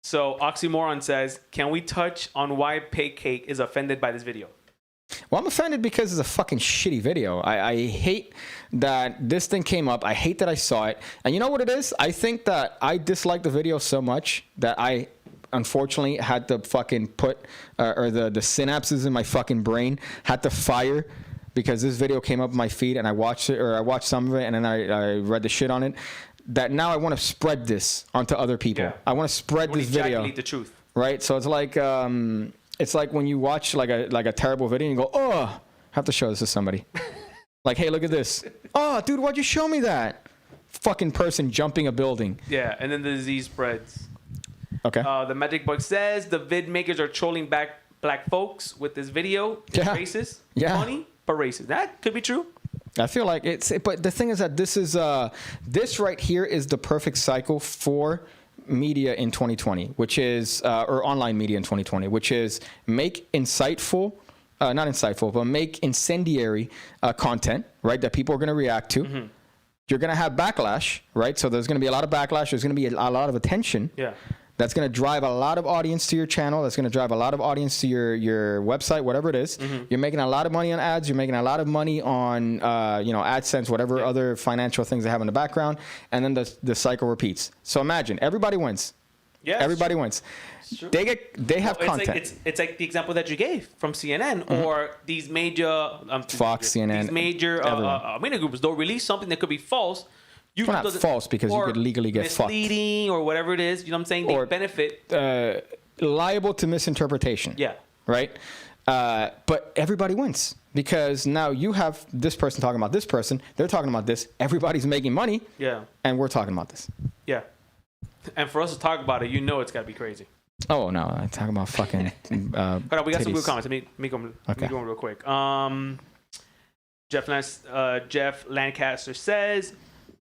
So Oxymoron says, can we touch on why Pig Cake is offended by this video? Well, I'm offended because it's a fucking shitty video. I hate that this thing came up. I hate that I saw it. And you know what it is? I think that I disliked the video so much that I unfortunately had to fucking put, or the synapses in my fucking brain had to fire, because this video came up in my feed and I watched it, or I watched some of it, and then I read the shit on it, that now I want to spread this onto other people. Yeah. I want to spread this video. The truth. Right? So it's like when you watch like a terrible video and you go, oh, I have to show this to somebody. Like, hey, look at this. Oh, dude, why'd you show me that? fucking person jumping a building. Yeah, and then the disease spreads. Okay. The Magic Book says the vid makers are trolling black folks with this video. It's racist. Yeah. Funny, but racist. That could be true. I feel like but the thing is that this right here is the perfect cycle for media in 2020, which is, or online media in 2020, which is make insightful, not insightful, but make incendiary content, right, that people are going to react to. Mm-hmm. You're going to have backlash, right? So there's going to be a lot of backlash. There's going to be a lot of attention. Yeah. That's going to drive a lot of audience to your channel. That's going to drive a lot of audience to your website, whatever it is. Mm-hmm. You're making a lot of money on ads. You're making a lot of money on, AdSense, whatever other financial things they have in the background. And then the cycle repeats. So imagine everybody wins. Yeah, everybody wins. They have content. It's like the example that you gave from CNN or these major Fox, CNN, these major media groups. They'll release something that could be false. Not false because you could legally get misleading fucked. Or whatever it is. You know what I'm saying? They benefit. Liable to misinterpretation. Yeah. Right? But everybody wins because now you have this person talking about this person. They're talking about this. Everybody's making money. Yeah. And we're talking about this. Yeah. And for us to talk about it, it's got to be crazy. Oh, no. I'm talking about fucking Hold on, we got some good comments. Let me go real quick. Jeff Lancaster says,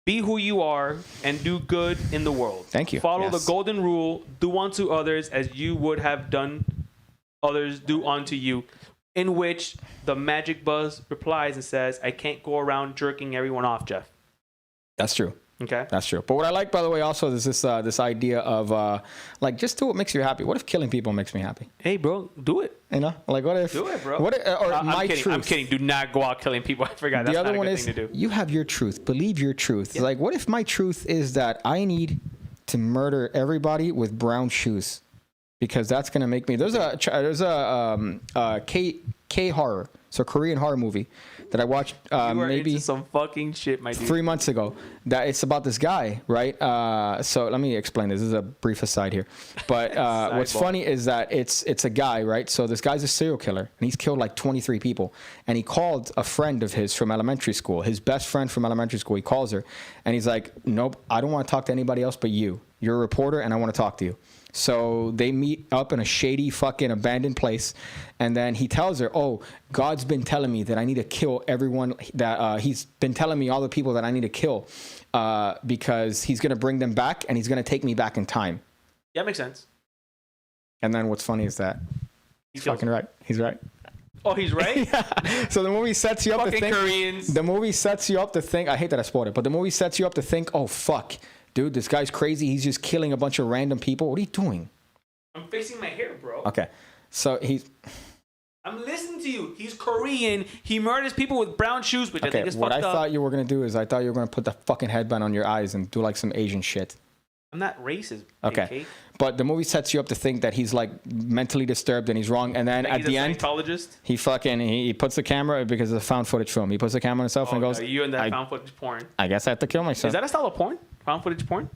be who you are and do good in the world. Thank you. Follow the golden rule. Do unto others as you would have done others do unto you. In which the Magic Buzz replies and says, I can't go around jerking everyone off, Jeff. That's true. Okay. That's true. But what I like, by the way, also is this idea of just do what makes you happy. What if killing people makes me happy? Hey, bro, do it. You know, like what if? Do it, bro. What if, or I'm kidding. truth. I'm kidding. Do not go out killing people. I forgot. That's the other not a one good is thing to do. You have your truth. Believe your truth. Yeah. Like, what if my truth is that I need to murder everybody with brown shoes because that's gonna make me. There's a K horror, so Korean horror movie that I watched maybe into some fucking shit, my dude. 3 months ago. That it's about this guy, right? So let me explain this. This is a brief aside here, but what's funny is that it's a guy, right? So this guy's a serial killer, and he's killed like 23 people. And he called a friend of his from elementary school, his best friend from elementary school. He calls her, and he's like, "Nope, I don't want to talk to anybody else but you. You're a reporter, and I want to talk to you." So they meet up in a shady fucking abandoned place. And then he tells her, oh, God's been telling me that I need to kill everyone that he's been telling me all the people that I need to kill because he's going to bring them back and he's going to take me back in time. Yeah, makes sense. And then what's funny is that he's fucking right. He's right. Oh, he's right? Yeah. So the movie sets you up to think. Koreans. The movie sets you up to think. I hate that I spoiled it, but the movie sets you up to think, oh, fuck. Dude, this guy's crazy. He's just killing a bunch of random people. What are you doing? I'm fixing my hair, bro. Okay. So I'm listening to you. He's Korean. He murders people with brown shoes, which I think is fucked up. What I thought you were going to do is I thought you were going to put the fucking headband on your eyes and do like some Asian shit. I'm not racist. Okay. AK. But the movie sets you up to think that he's like mentally disturbed and he's wrong. And then at the end, he puts the camera because it's a found footage film. He puts the camera on himself and goes, you and that found footage porn. I guess I have to kill myself. Is that a style of porn? Found footage porn?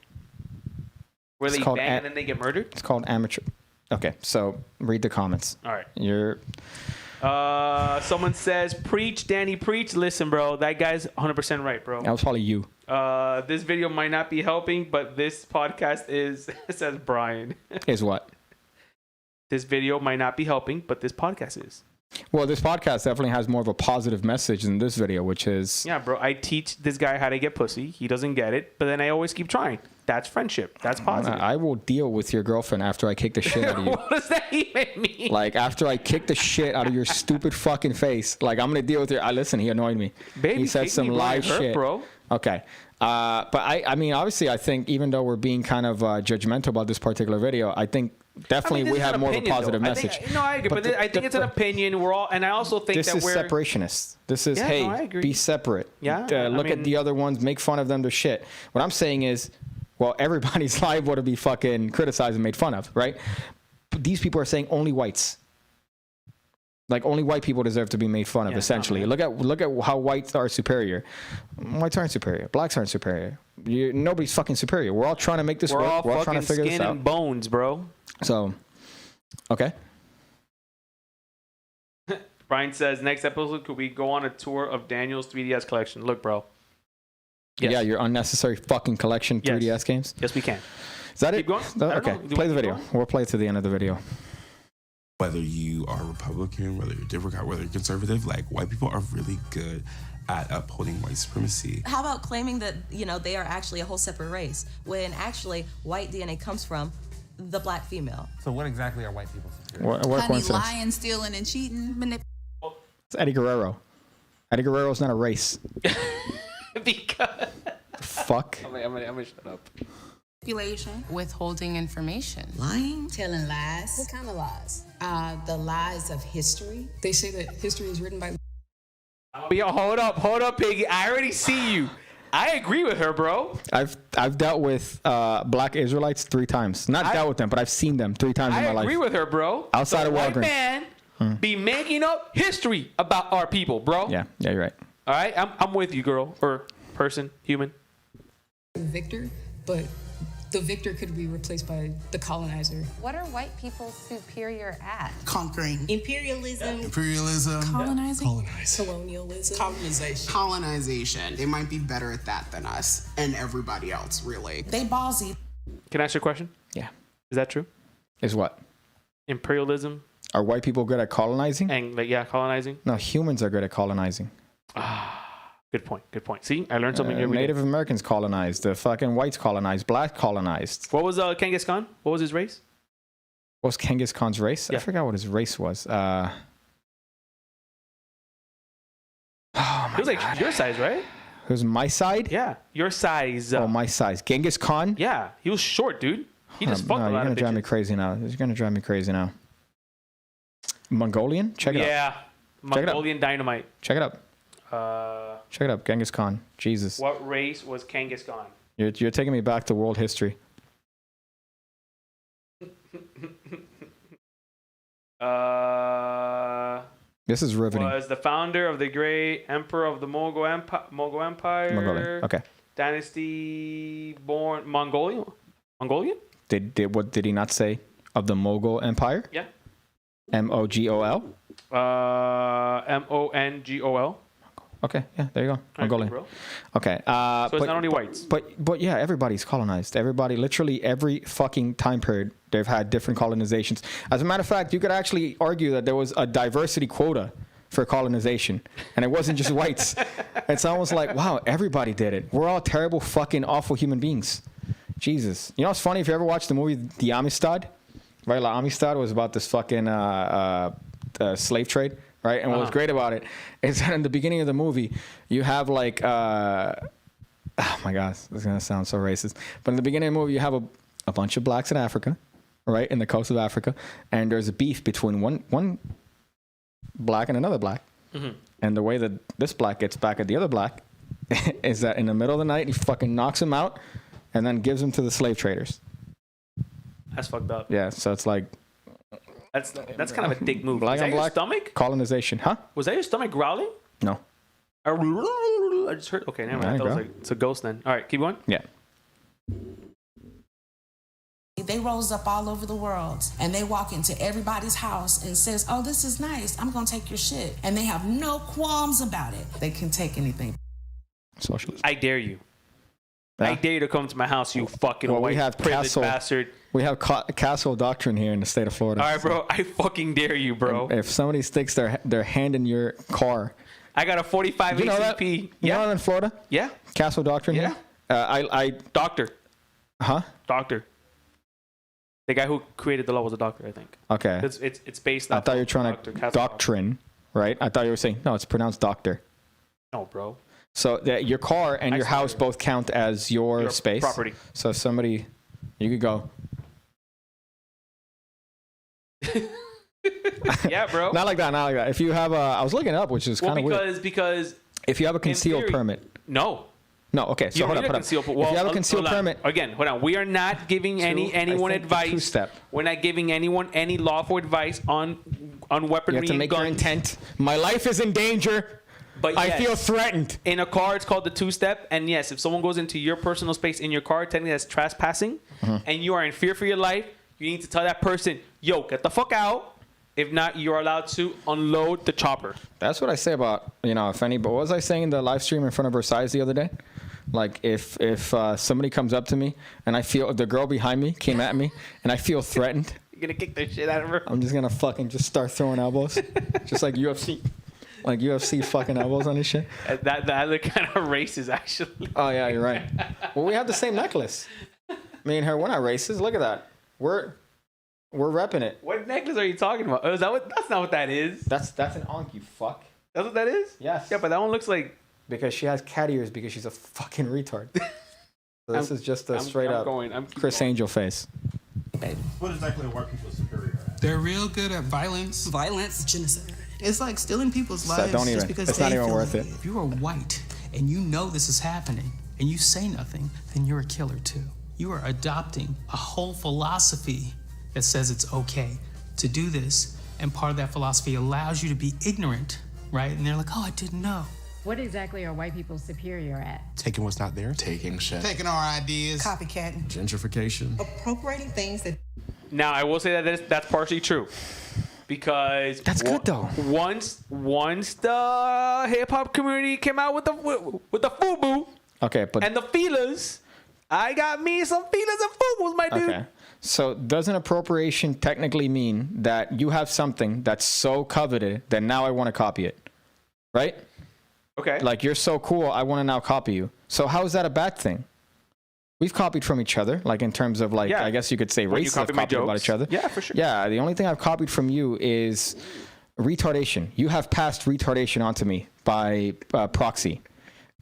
Where they bang and then they get murdered? It's called amateur. Okay, so read the comments. All right. Someone says, preach, Danny, preach. Listen, bro, that guy's 100% right, bro. That was probably you. This video might not be helping, but this podcast is, says Brian. Is what? This video might not be helping, but this podcast is. Well, this podcast definitely has more of a positive message than this video, which is... Yeah, bro, I teach this guy how to get pussy. He doesn't get it, but then I always keep trying. That's friendship. That's positive. I will deal with your girlfriend after I kick the shit out of you. What does that even mean? Like, after I kick the shit out of your stupid fucking face, like, I'm going to deal with your... Listen, he annoyed me. Baby, he said some live shit. Bro. Okay. But I mean, obviously, I think even though we're being kind of judgmental about this particular video, I think definitely we have more of a positive message. I agree, but I think it's an opinion. We're all, and I also think this is separationist. This is, be separate. Yeah. Look at the other ones, make fun of them to shit. What I'm saying is, well, everybody's liable to be fucking criticized and made fun of, right? But these people are saying only whites. Like, only white people deserve to be made fun of, essentially. Look at how whites are superior. Whites aren't superior. Blacks aren't superior. Nobody's fucking superior. We're all trying to make this work. We're all trying to figure this out. Skin and bones, bro. So, okay. Brian says, next episode, could we go on a tour of Daniel's 3DS collection? Look, bro. Yes. Yeah, your unnecessary fucking collection 3DS games. Yes, we can. Is that Keep it? going. Okay, play the video. We'll play to the end of the video. Whether you are Republican, whether you're Democrat, whether you're conservative, like white people are really good at upholding white supremacy. How about claiming that, they are actually a whole separate race when actually white DNA comes from the black female? So what exactly are white people superior? What Honey, coincidence? lying, stealing, and cheating. It's Eddie Guerrero. Eddie Guerrero's not a race. Because Fuck. I'm gonna shut up. Manipulation. Withholding information. Lying. Telling lies. What kind of lies? The lies of history. They say that history is written by. Yo, hold up, Piggy. I already see you. I agree with her, bro. I've dealt with black Israelites 3 times. Not dealt with them, but I've seen them 3 times in my I life. agree with her, bro. Outside the of white Walgreens. man be making up history about our people, bro. Yeah, you're right. All right, I'm with you, girl or person, human. Victor, but the victor could be replaced by the colonizer. What are white people superior at? Conquering. Imperialism. Imperialism. Colonizing. Colonialism. Colonization. Colonization. They might be better at that than us and everybody else, really. They ballsy. Can I ask you a question? Yeah. Is that true? Is what? Imperialism Are white people good at colonizing? and colonizing. No, humans are good at colonizing. Good point. Good point. See, I learned something every day. Native Americans colonized. The fucking whites colonized. Black colonized. What was Genghis Khan? What was his race? What was Genghis Khan's race? Yeah. I forgot what his race was. He was like your size, right? It was my side? Yeah, your size. Oh, my size. Genghis Khan? Yeah, he was short, dude. He just fucked a You're lot going of to drive me bitches. crazy now. You're going to drive me crazy now. Mongolian? Check it out. Yeah, Check it out. Mongolian dynamite. Check it up. Check it up. Genghis Khan. Jesus. What race was Genghis Khan? You're taking me back to world history. This is riveting. Was the founder of the great emperor of the Mogul Empire. Mongolian. Okay. Dynasty born Mongolian. Mongolian? What did he not say of the Mogul Empire? Yeah. MOGOL? MONGOL. Okay, yeah, there you go. Mongolian. bro. Okay. So it's not only whites. But yeah, everybody's colonized. Everybody, literally every fucking time period, they've had different colonizations. As a matter of fact, you could actually argue that there was a diversity quota for colonization, and it wasn't just whites. It's almost like, wow, everybody did it. We're all terrible, fucking, awful human beings. Jesus. You know what's funny? If you ever watched the movie The Amistad, right? La Amistad was about this fucking slave trade. Right, and what was great about it is that in the beginning of the movie, you have like, oh my gosh, this is gonna sound so racist. But in the beginning of the movie, you have a bunch of blacks in Africa, right, in the coast of Africa, and there's a beef between one black and another black. Mm-hmm. And the way that this black gets back at the other black is that in the middle of the night, he fucking knocks him out, and then gives him to the slave traders. That's fucked up. Yeah, so it's like. That's kind of a dick move. Black Was that on your black stomach? Colonization, huh? Was that your stomach growling? No. I just heard. Okay, never mind. I thought it was like, it's a ghost then. All right, keep going. Yeah. They rose up all over the world and they walk into everybody's house and says, oh, this is nice. I'm going to take your shit. And they have no qualms about it. They can take anything. Socialism. I dare you. Yeah. I dare you to come to my house, you fucking white we have privileged bastard. We have castle doctrine here in the state of Florida. All right, bro. I fucking dare you, bro. If somebody sticks their hand in your car. I got a 45 you know ACP. That? You know that in Florida? Yeah. Castle doctrine Yeah. Here? Doctor. Huh? Doctor. The guy who created the law was a doctor, I think. Okay. It's based on. I thought you were trying to doctrine, right? I thought you were saying, no, it's pronounced doctor. No, bro. So your car and your house both count as your space. Property. So if somebody, you could go. Yeah, bro. Not like that. If you have I was looking it up, which is kind of weird. Because if you have a concealed permit. No. No, okay. So hold up. If you have a concealed permit. Again, hold on. We are not giving anyone advice. Two-step. We're not giving anyone any lawful advice on weaponry. You have to make guns. your intent. My life is in danger. But I feel threatened. In a car, it's called the two-step. And yes, if someone goes into your personal space in your car, technically that's trespassing, and you are in fear for your life, you need to tell that person, yo, get the fuck out. If not, you're allowed to unload the chopper. That's what I say about, if any. But what was I saying in the live stream in front of Versailles the other day? Like if somebody comes up to me and I feel the girl behind me came at me and I feel threatened, You're gonna kick the shit out of her. I'm just gonna fucking just start throwing elbows, just like UFC. Like UFC fucking elbows on this shit. That other kind of racist, actually. Oh yeah, you're right. Well, we have the same necklace. Me and her, we're not racist. Look at that. We're repping it. What necklace are you talking about? Oh, is that what? That's not what that is. That's an onk, you fuck. That's what that is? Yes. Yeah, but that one looks like. Because she has cat ears because she's a fucking retard. So this is just a straight up Chris Angel face. What exactly are white people superior at? They're real good at violence. Violence, genocide. It's like stealing people's So lives don't just even. because It's they not even feel worth like it. If you are white and you know this is happening and you say nothing, then you're a killer too. You are adopting a whole philosophy that says it's okay to do this, and part of that philosophy allows you to be ignorant, right? And they're like, oh, I didn't know. What exactly are white people superior at? Taking what's not there. Taking shit. Taking our ideas. Copycatting. Gentrification. Appropriating things that. Now, I will say that that's partially true. Because that's good though. Once the hip hop community came out with the FUBU, okay, but and the feelers, I got me some feelers and FUBUs, my dude. Okay. So doesn't appropriation technically mean that you have something that's so coveted that now I want to copy it, right? Okay. Like you're so cool, I want to now copy you. So how is that a bad thing? We've copied from each other, like in terms of like, I guess you could say races have copied about each other. Yeah, for sure. Yeah, the only thing I've copied from you is retardation. You have passed retardation onto me by proxy.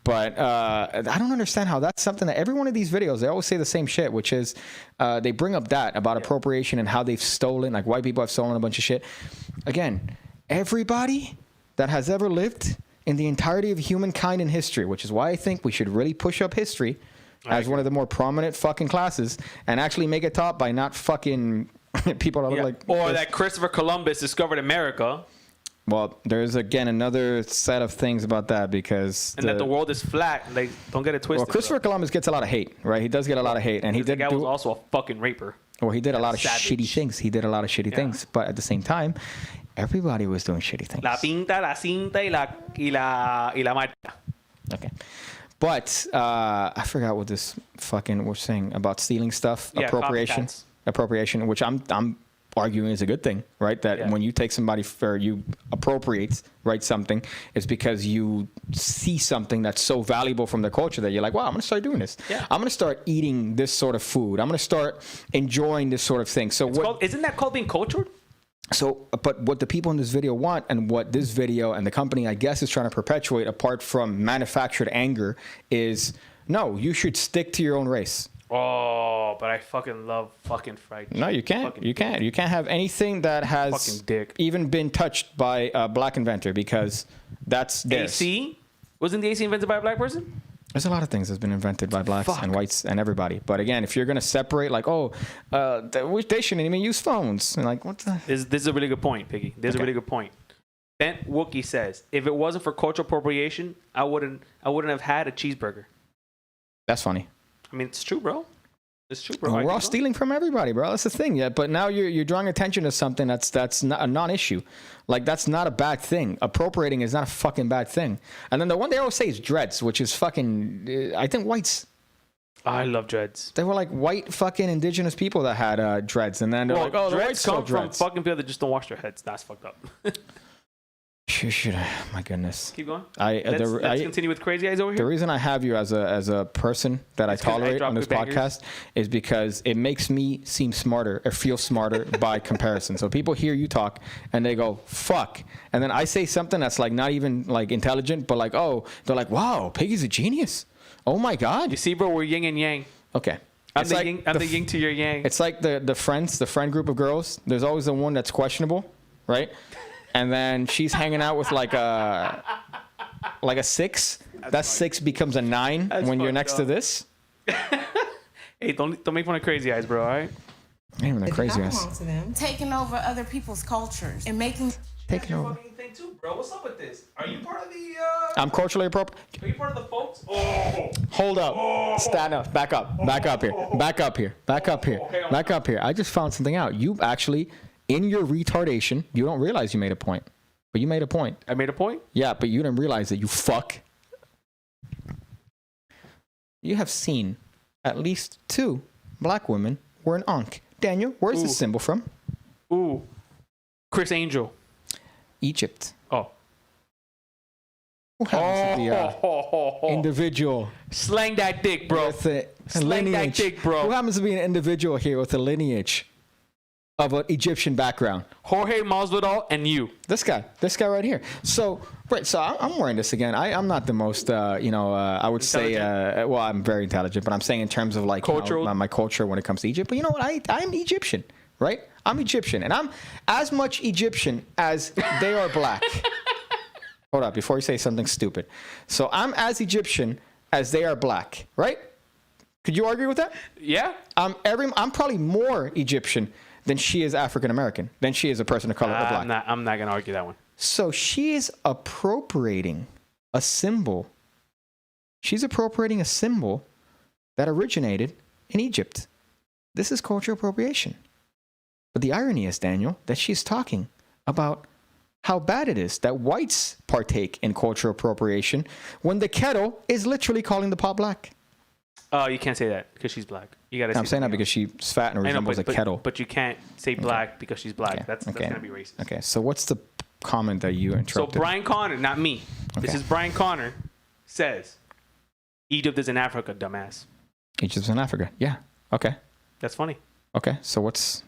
But I don't understand how that's something that every one of these videos, they always say the same shit, which is they bring up that about appropriation and how they've stolen, like white people have stolen a bunch of shit. Again, everybody that has ever lived in the entirety of humankind in history, which is why I think we should really push up history as one of the more prominent fucking classes and actually make it taught by not fucking people that look like... Or that Christopher Columbus discovered America. Well, there's again another set of things about that because... And that the world is flat. Like, don't get it twisted. Well, Christopher Columbus gets a lot of hate, right? He does get a lot of hate. And he did the guy was also a fucking raper. Well, he did a lot of shitty things. He did a lot of shitty things. But at the same time, everybody was doing shitty things. La pinta, la cinta, y la marca. Okay. But I forgot what this fucking we're saying about stealing stuff, appropriation, which I'm arguing is a good thing, right? That when you take somebody or you appropriate, right, something, it's because you see something that's so valuable from their culture that you're like, wow, I'm gonna start doing this. Yeah. I'm gonna start eating this sort of food. I'm gonna start enjoying this sort of thing. So isn't that called being cultured? So, but what the people in this video want and what this video and the company, I guess, is trying to perpetuate apart from manufactured anger is, no, you should stick to your own race. Oh, but I fucking love fucking fried chicken. No, you can't. You can't. You can't have anything that has even been touched by a black inventor because that's theirs. AC? Wasn't the AC invented by a black person? There's a lot of things that's been invented by blacks and whites and everybody. But again, if you're going to separate like, they shouldn't even use phones. And like, what the? This is a really good point, Piggy. This is a really good point. Bent Wookie says, if it wasn't for cultural appropriation, I wouldn't have had a cheeseburger. That's funny. I mean, it's true, bro. It's true, bro. Well, we're all stealing from everybody, bro. That's the thing. Yeah, but now you're drawing attention to something that's not a non-issue. Like that's not a bad thing. Appropriating is not a fucking bad thing. And then the one they always say is dreads, which is fucking. I think whites. I love dreads. They were like white fucking indigenous people that had dreads, and then they're like, oh, the whites come from fucking people that just don't wash their heads. That's fucked up. Should I? My goodness. Keep going. Let's continue with crazy eyes over here. The reason I have you as a person that I tolerate on this podcast is because it makes me seem smarter or feel smarter by comparison. So people hear you talk and they go, fuck. And then I say something that's like not even like intelligent, but like, oh, they're like, wow, Piggy's a genius. Oh my God. You see, bro, we're yin and yang. Okay. I'm the yin to your yang. It's like the friend group of girls. There's always the one that's questionable, right? And then she's hanging out with like a 6. That 6 becomes a 9 when you're next to this. Hey, don't make fun of crazy eyes, bro. All right. I ain't even a crazy eyes. To them. Taking over other people's cultures and making. Taking over. Thing too, bro. What's up with this? Are you part of the? I'm culturally appropriate. Are you part of the folks? Oh. Hold up. Stand up. Back up. Back up here. Back up here. Back up here. Back up here. I just found something out. You actually. In your retardation, you don't realize you made a point. But you made a point. I made a point? Yeah, but you didn't realize that you fuck. you have seen at least 2 black women wear an ankh. Daniel, where's this symbol from? Ooh. Chris Angel. Egypt. Oh. Who happens to be a individual? Slang that dick, bro. With a Slang lineage. that dick, bro. Who happens to be an individual here with a lineage of an Egyptian background? Jorge Masvidal and you. This guy right here. So, right, so I'm wearing this again. I'm not the most, I would say, well, I'm very intelligent, but I'm saying in terms of like cultural, my culture when it comes to Egypt. But you know what? I'm Egyptian, right? I'm Egyptian, and I'm as much Egyptian as they are black. Hold up, before you say something stupid. So I'm as Egyptian as they are black, right? Could you argue with that? Yeah. I'm probably more Egyptian than she is African American, than she is a person of color or black. I'm not gonna argue that one. So she is appropriating a symbol. She's appropriating a symbol that originated in Egypt. This is cultural appropriation. But the irony is, Daniel, that she's talking about how bad it is that whites partake in cultural appropriation when the kettle is literally calling the pot black. Oh, you can't say that because she's black. You gotta. I'm saying that because she's fat and resembles a kettle. But you can't say black because she's black. Okay. That's gonna be racist. Okay, so what's the comment that you interrupted? So Brian Connor, not me. Okay. This is Brian Connor says, Egypt is in Africa, dumbass. Egypt's in Africa. Yeah. Okay. That's funny. Okay. So what's?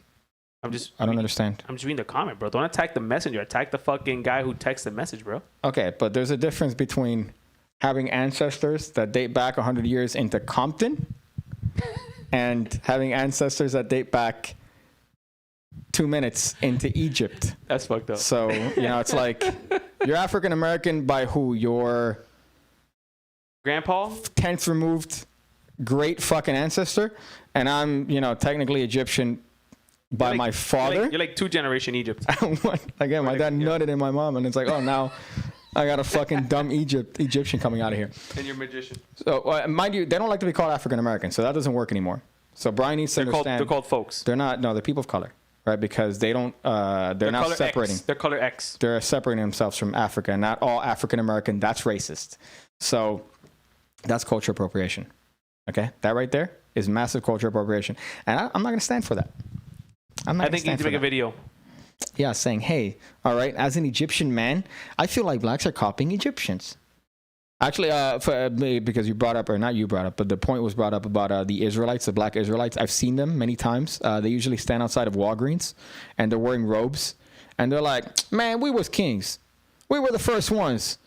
I don't understand. I'm just reading the comment, bro. Don't attack the messenger. Attack the fucking guy who texts the message, bro. Okay, but there's a difference between having ancestors that date back 100 years into Compton and having ancestors that date back 2 minutes into Egypt. That's fucked up. So, it's like you're African American by who? Your grandpa? 10th removed great fucking ancestor. And I'm, technically Egyptian by my father. You're like 2-generation Egypt. Again, my dad nutted in my mom, and it's like, oh, now I got a fucking dumb Egyptian coming out of here. And you're a magician. So, mind you, they don't like to be called African American, so that doesn't work anymore. So Brian needs to understand. They're called folks. They're not. No, they're people of color, right? Because they don't. They're now separating. They're color X. They're separating themselves from Africa. Not all African American. That's racist. So that's cultural appropriation. Okay, that right there is massive cultural appropriation, and I'm not going to stand for that. I think you need to make a video. Yeah, saying, hey, all right, as an Egyptian man, I feel like blacks are copying Egyptians. Actually, because you brought up, or not you brought up, but the point was brought up about the Israelites, the black Israelites. I've seen them many times. They usually stand outside of Walgreens, and they're wearing robes. And they're like, man, we was kings. We were the first ones.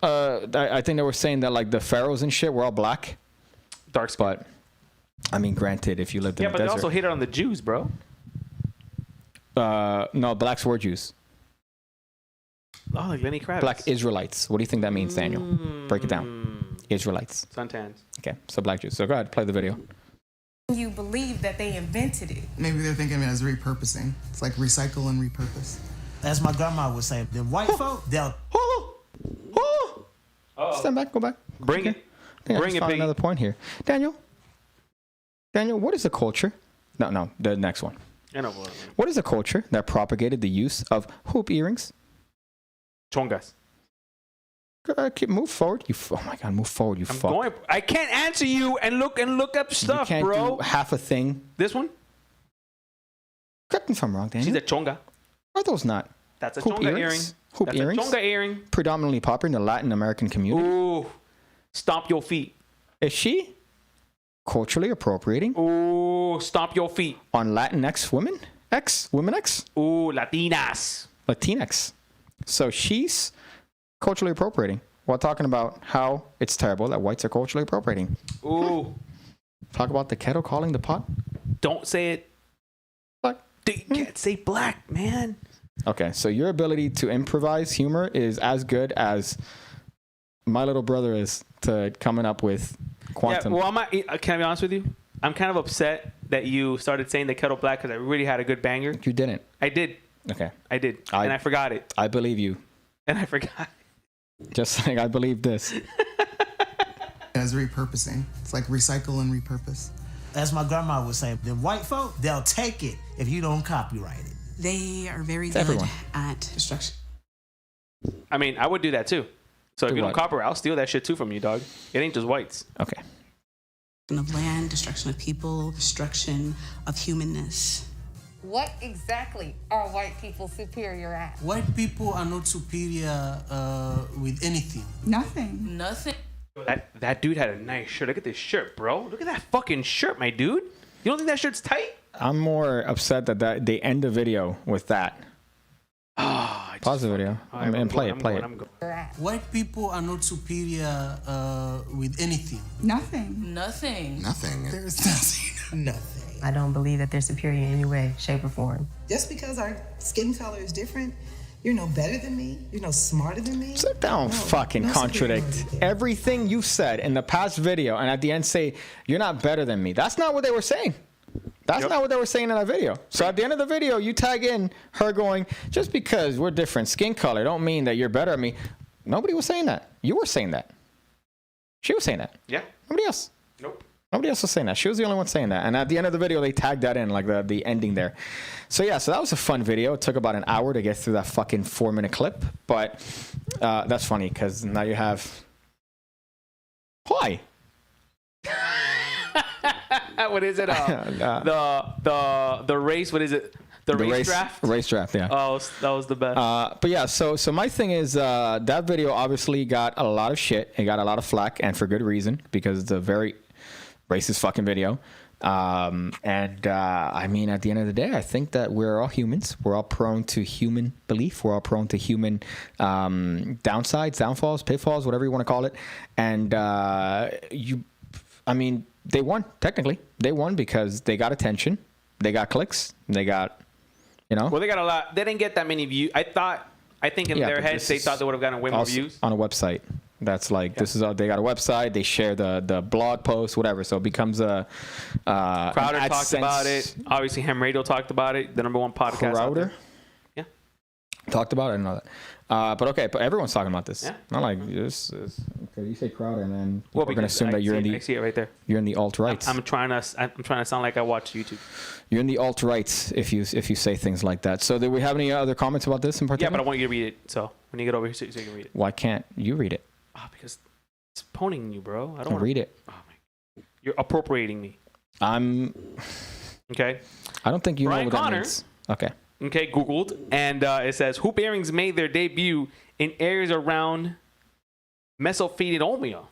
I think they were saying that, like, the pharaohs and shit were all black. Dark skin. But, I mean, granted, if you lived in the desert. Yeah, but they also hated on the Jews, bro. No, blacks were Jews. Oh, like Lenny Kravitz. Black Israelites. What do you think that means, Daniel? Break it down. Israelites. Suntans. Okay, so black Jews. So go ahead, play the video. You believe that they invented it. Maybe they're thinking of it as repurposing. It's like recycle and repurpose. As my grandma would say, the white folk, they'll... Stand back, go back. Bring it. Bring it, another point here. Daniel, what is the culture? No, the next one. I know. What is a culture that propagated the use of hoop earrings? Chongas. Move forward. Oh my God, move forward, you fuck. I can't answer you and look up stuff, you can't bro. Do half a thing. This one? Correct me if I'm wrong, Daniel. She's a chonga. Are those not? That's a hoop chonga earrings? earring. Hoop That's earrings? a chonga earring. Predominantly popular in the Latin American community. Ooh. Stomp your feet. Is she culturally appropriating? Ooh, stomp your feet. On Latinx women? Women X? Ooh, Latinas. Latinx. So she's culturally appropriating while talking about how it's terrible that whites are culturally appropriating. Ooh. Talk about the kettle calling the pot. Don't say it. Black. You can't say black, man. Okay, so your ability to improvise humor is as good as my little brother is to coming up with quantum. Yeah, well, can I be honest with you? I'm kind of upset that you started saying the kettle black because I really had a good banger. You didn't. I did. Okay. I did. And I forgot it. I believe you. And I forgot. Just like I believe this. As repurposing. It's like recycle and repurpose. As my grandma would say, the white folk, they'll take it if you don't copyright it. They are very good at destruction. I mean, I would do that too. So if you don't copyright, I'll steal that shit too from you, dog. It ain't just whites. Okay. Of land, destruction of people, destruction of humanness. What exactly are white people superior at? White people are not superior with anything. Nothing. Nothing. That dude had a nice shirt. Look at this shirt, bro. Look at that fucking shirt, my dude. You don't think that shirt's tight? I'm more upset that they end the video with that. Pause the video and play it. White people are not superior with anything. Nothing. Nothing. There's nothing. Nothing. I don't believe that they're superior in any way, shape, or form. Just because our skin color is different, you're no better than me. You're no smarter than me. So don't fucking contradict everything you said in the past video and at the end say, you're not better than me. That's not what they were saying. That's not what they were saying in that video. So at the end of the video, you tag in her going, just because we're different skin color don't mean that you're better than me. Nobody was saying that. You were saying that. She was saying that. Yeah. Nobody else. Nope. Nobody else was saying that. She was the only one saying that. And at the end of the video, they tagged that in, like the ending there. So yeah, so that was a fun video. It took about an hour to get through that fucking 4-minute clip. But that's funny because now you have... Why? What is it? The race. What is it? The race draft. Race draft. Yeah. Oh, that was the best. But yeah. So my thing is that video obviously got a lot of shit. It got a lot of flack, and for good reason, because it's a very racist fucking video. I mean, at the end of the day, I think that we're all humans. We're all prone to human belief. We're all prone to human downsides, downfalls, pitfalls, whatever you want to call it. And they won, technically. They won because they got attention. They got clicks. They got, Well, they got a lot. They didn't get that many views. I think in their heads, they thought they would have gotten way more views. On a website. That's like, this is, they got a website. They share the blog post, whatever. So it becomes a... Crowder talked about it. Obviously, Ham Radio talked about it. The #1 podcast. Crowder? Yeah. Talked about it? I didn't know that. But everyone's talking about this. Yeah. Not like this. You say Crowder, and then we're going to assume that you're in the... I see it right there. You're in the alt-rights. I'm trying to sound like I watch YouTube. You're in the alt-rights if you say things like that. So do we have any other comments about this in particular? Yeah, but I want you to read it. So when you get over here, so you can read it. Why can't you read it? Because it's poning you, bro. I don't want to read it. Oh my! You're appropriating me. Okay. I don't think you Brian know what Connor, that means. Okay. Okay, Googled, and it says hoop earrings made their debut in areas around Mesopotamia.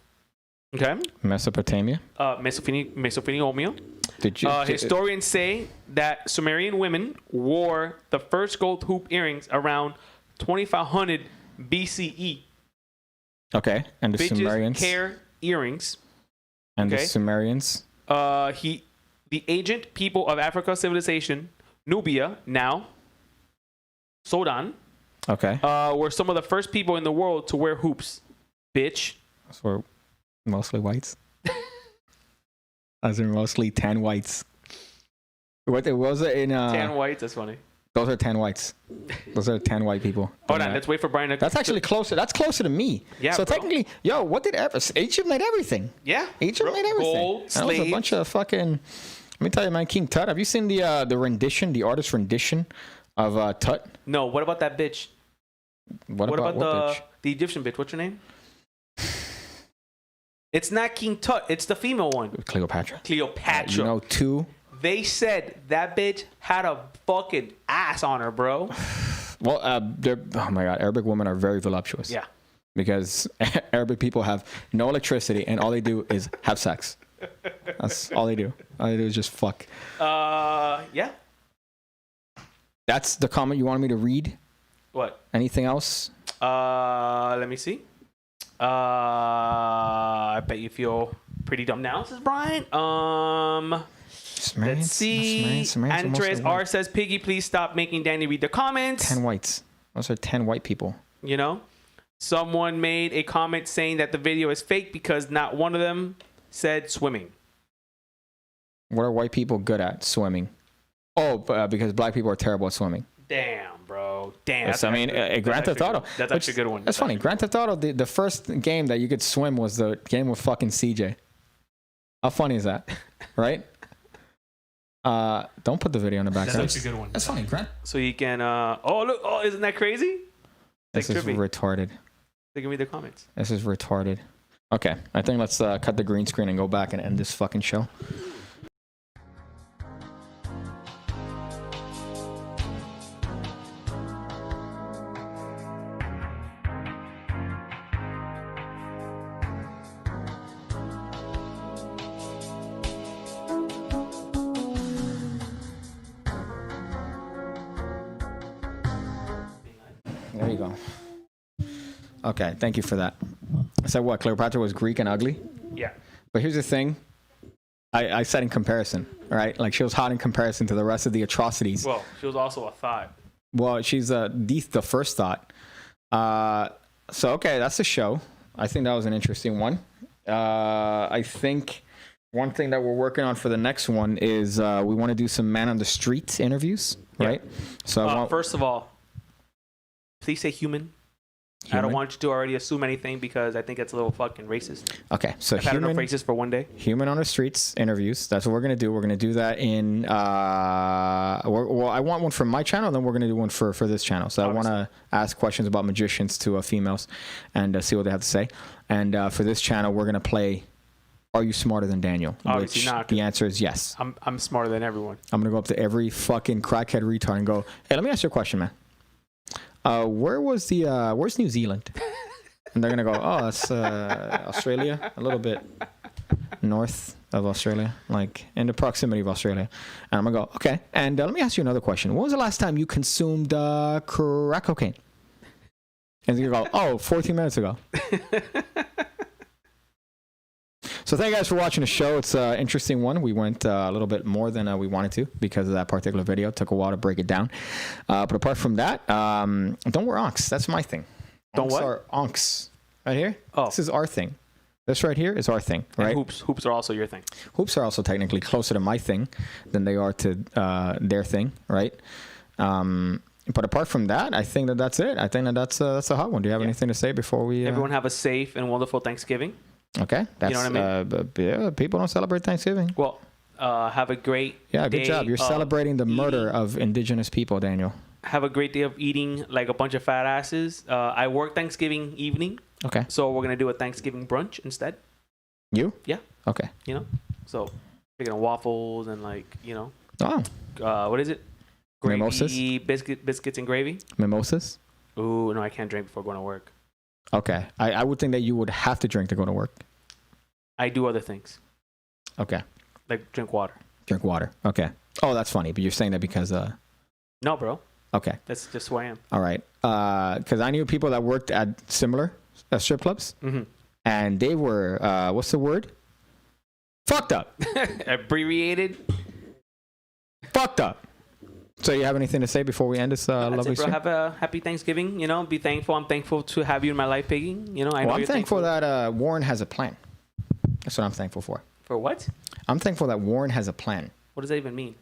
Okay. Mesopotamia. Mesopotamia. Historians say that Sumerian women wore the first gold hoop earrings around 2500 BCE. Okay, and the Sumerians. Hair earrings. And the Sumerians. The ancient people of Africa civilization, Nubia, now Sudan. Okay. Were some of the first people in the world to wear hoops. Bitch. Those were mostly whites. Those are mostly tan whites. What was it in? Tan whites. That's funny. Those are tan whites. Those are 10 white people. Hold on, let's wait for Brian to... That's actually closer. That's closer to me. Yeah, so bro. Technically, what did Egypt made everything? Yeah. Egypt made everything. Gold, that was a bunch of fucking... Let me tell you, man, King Tut. Have you seen the rendition, the artist rendition of Tut? No. What about that bitch? What about the Egyptian bitch? What's her name? It's not King Tut. It's the female one. Cleopatra. Cleopatra. Two. They said that bitch had a fucking ass on her, bro. Well, oh my God, Arabic women are very voluptuous. Yeah. Because Arabic people have no electricity and all they do is have sex. That's all they do. All they do is just fuck. Yeah. That's the comment you wanted me to read? What? Anything else? Let me see. I bet you feel pretty dumb now, says Brian. Let's see. Andres R says, Piggy, please stop making Danny read the comments. 10 whites. Those are 10 white people. Someone made a comment saying that the video is fake because not one of them said swimming. What are white people good at? Swimming. Oh, because black people are terrible at swimming. Damn, bro. Damn. Grand Theft Auto. That's actually a good one. That's funny. Grand Theft Auto, the first game that you could swim was the game with fucking CJ. How funny is that? Right? Don't put the video in the back. That's actually a good one. That's funny, Grant. So you can. Look! Oh, isn't that crazy? This is retarded. They can read the comments. This is retarded. Okay, I think let's cut the green screen and go back and end this fucking show. There you go. Okay, thank you for that. I said what? Cleopatra was Greek and ugly? Yeah. But here's the thing. I said in comparison, right? Like she was hot in comparison to the rest of the atrocities. Well, she was also a thought. Well, she's the first thought. So, okay, that's the show. I think that was an interesting one. I think one thing that we're working on for the next one is we want to do some man on the street interviews, right? So First of all, please say human. I don't want you to already assume anything because I think it's a little fucking racist. Okay, so I've had enough racist for one day. Human on the streets interviews. That's what we're gonna do. We're gonna do that in. Well, I want one from my channel, then we're gonna do one for this channel. So obviously. I want to ask questions about magicians to females, and see what they have to say. And for this channel, we're gonna play. Are you smarter than Daniel? Obviously Which not. The answer is yes. I'm smarter than everyone. I'm gonna go up to every fucking crackhead retard and go, hey, let me ask you a question, man. Where's New Zealand? And they're gonna go, oh, that's Australia, a little bit north of Australia, like in the proximity of Australia. And I'm gonna go, okay. And let me ask you another question. When was the last time you consumed crack cocaine? And you go, oh, 14 minutes ago. So thank you guys for watching the show. It's an interesting one. We went a little bit more than we wanted to because of that particular video. It took a while to break it down. But apart from that, don't wear onks. That's my thing. Don't onks what? Are onks. Right here? Oh. This is our thing. This right here is our thing, right? And hoops are also your thing. Hoops are also technically closer to my thing than they are to their thing, right? But apart from that, I think that's it. I think that's a hot one. Do you have anything to say before we... Everyone have a safe and wonderful Thanksgiving. Okay. That's, you know what I mean? Yeah, people don't celebrate Thanksgiving. Well, have a great good day job. You're celebrating the murder of indigenous people, Daniel. Have a great day of eating like a bunch of fat asses. I work Thanksgiving evening. Okay. So we're going to do a Thanksgiving brunch instead. You? Yeah. Okay. You know? So we're going to waffles and like, you know. Oh. What is it? Gravy, Mimosas? Biscuits and gravy. Mimosas? Ooh, no, I can't drink before going to work. Okay. I would think that you would have to drink to go to work. I do other things. Okay. Like drink water. Drink water. Okay. Oh, that's funny. But you're saying that because... No, bro. Okay. That's just who I am. All right. Because I knew people that worked at similar strip clubs. Mm-hmm. And they were... what's the word? Fucked up. Abbreviated. Fucked up. So you have anything to say before we end this lovely bro. stream? Have a happy Thanksgiving. You know, be thankful. I'm thankful to have you in my life, Piggy. You know, I'm thankful that Warren has a plan. That's what I'm thankful for. For what? I'm thankful that Warren has a plan. What does that even mean?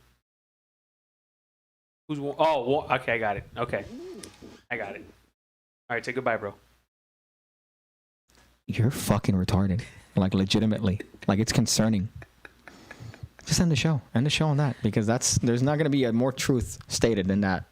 Who's Warren? Oh, okay, I got it. Okay, I got it. All right, say goodbye, bro. You're fucking retarded. Like, legitimately. Like, it's concerning. Just end the show. End the show on that. Because there's not going to be a more truth stated than that.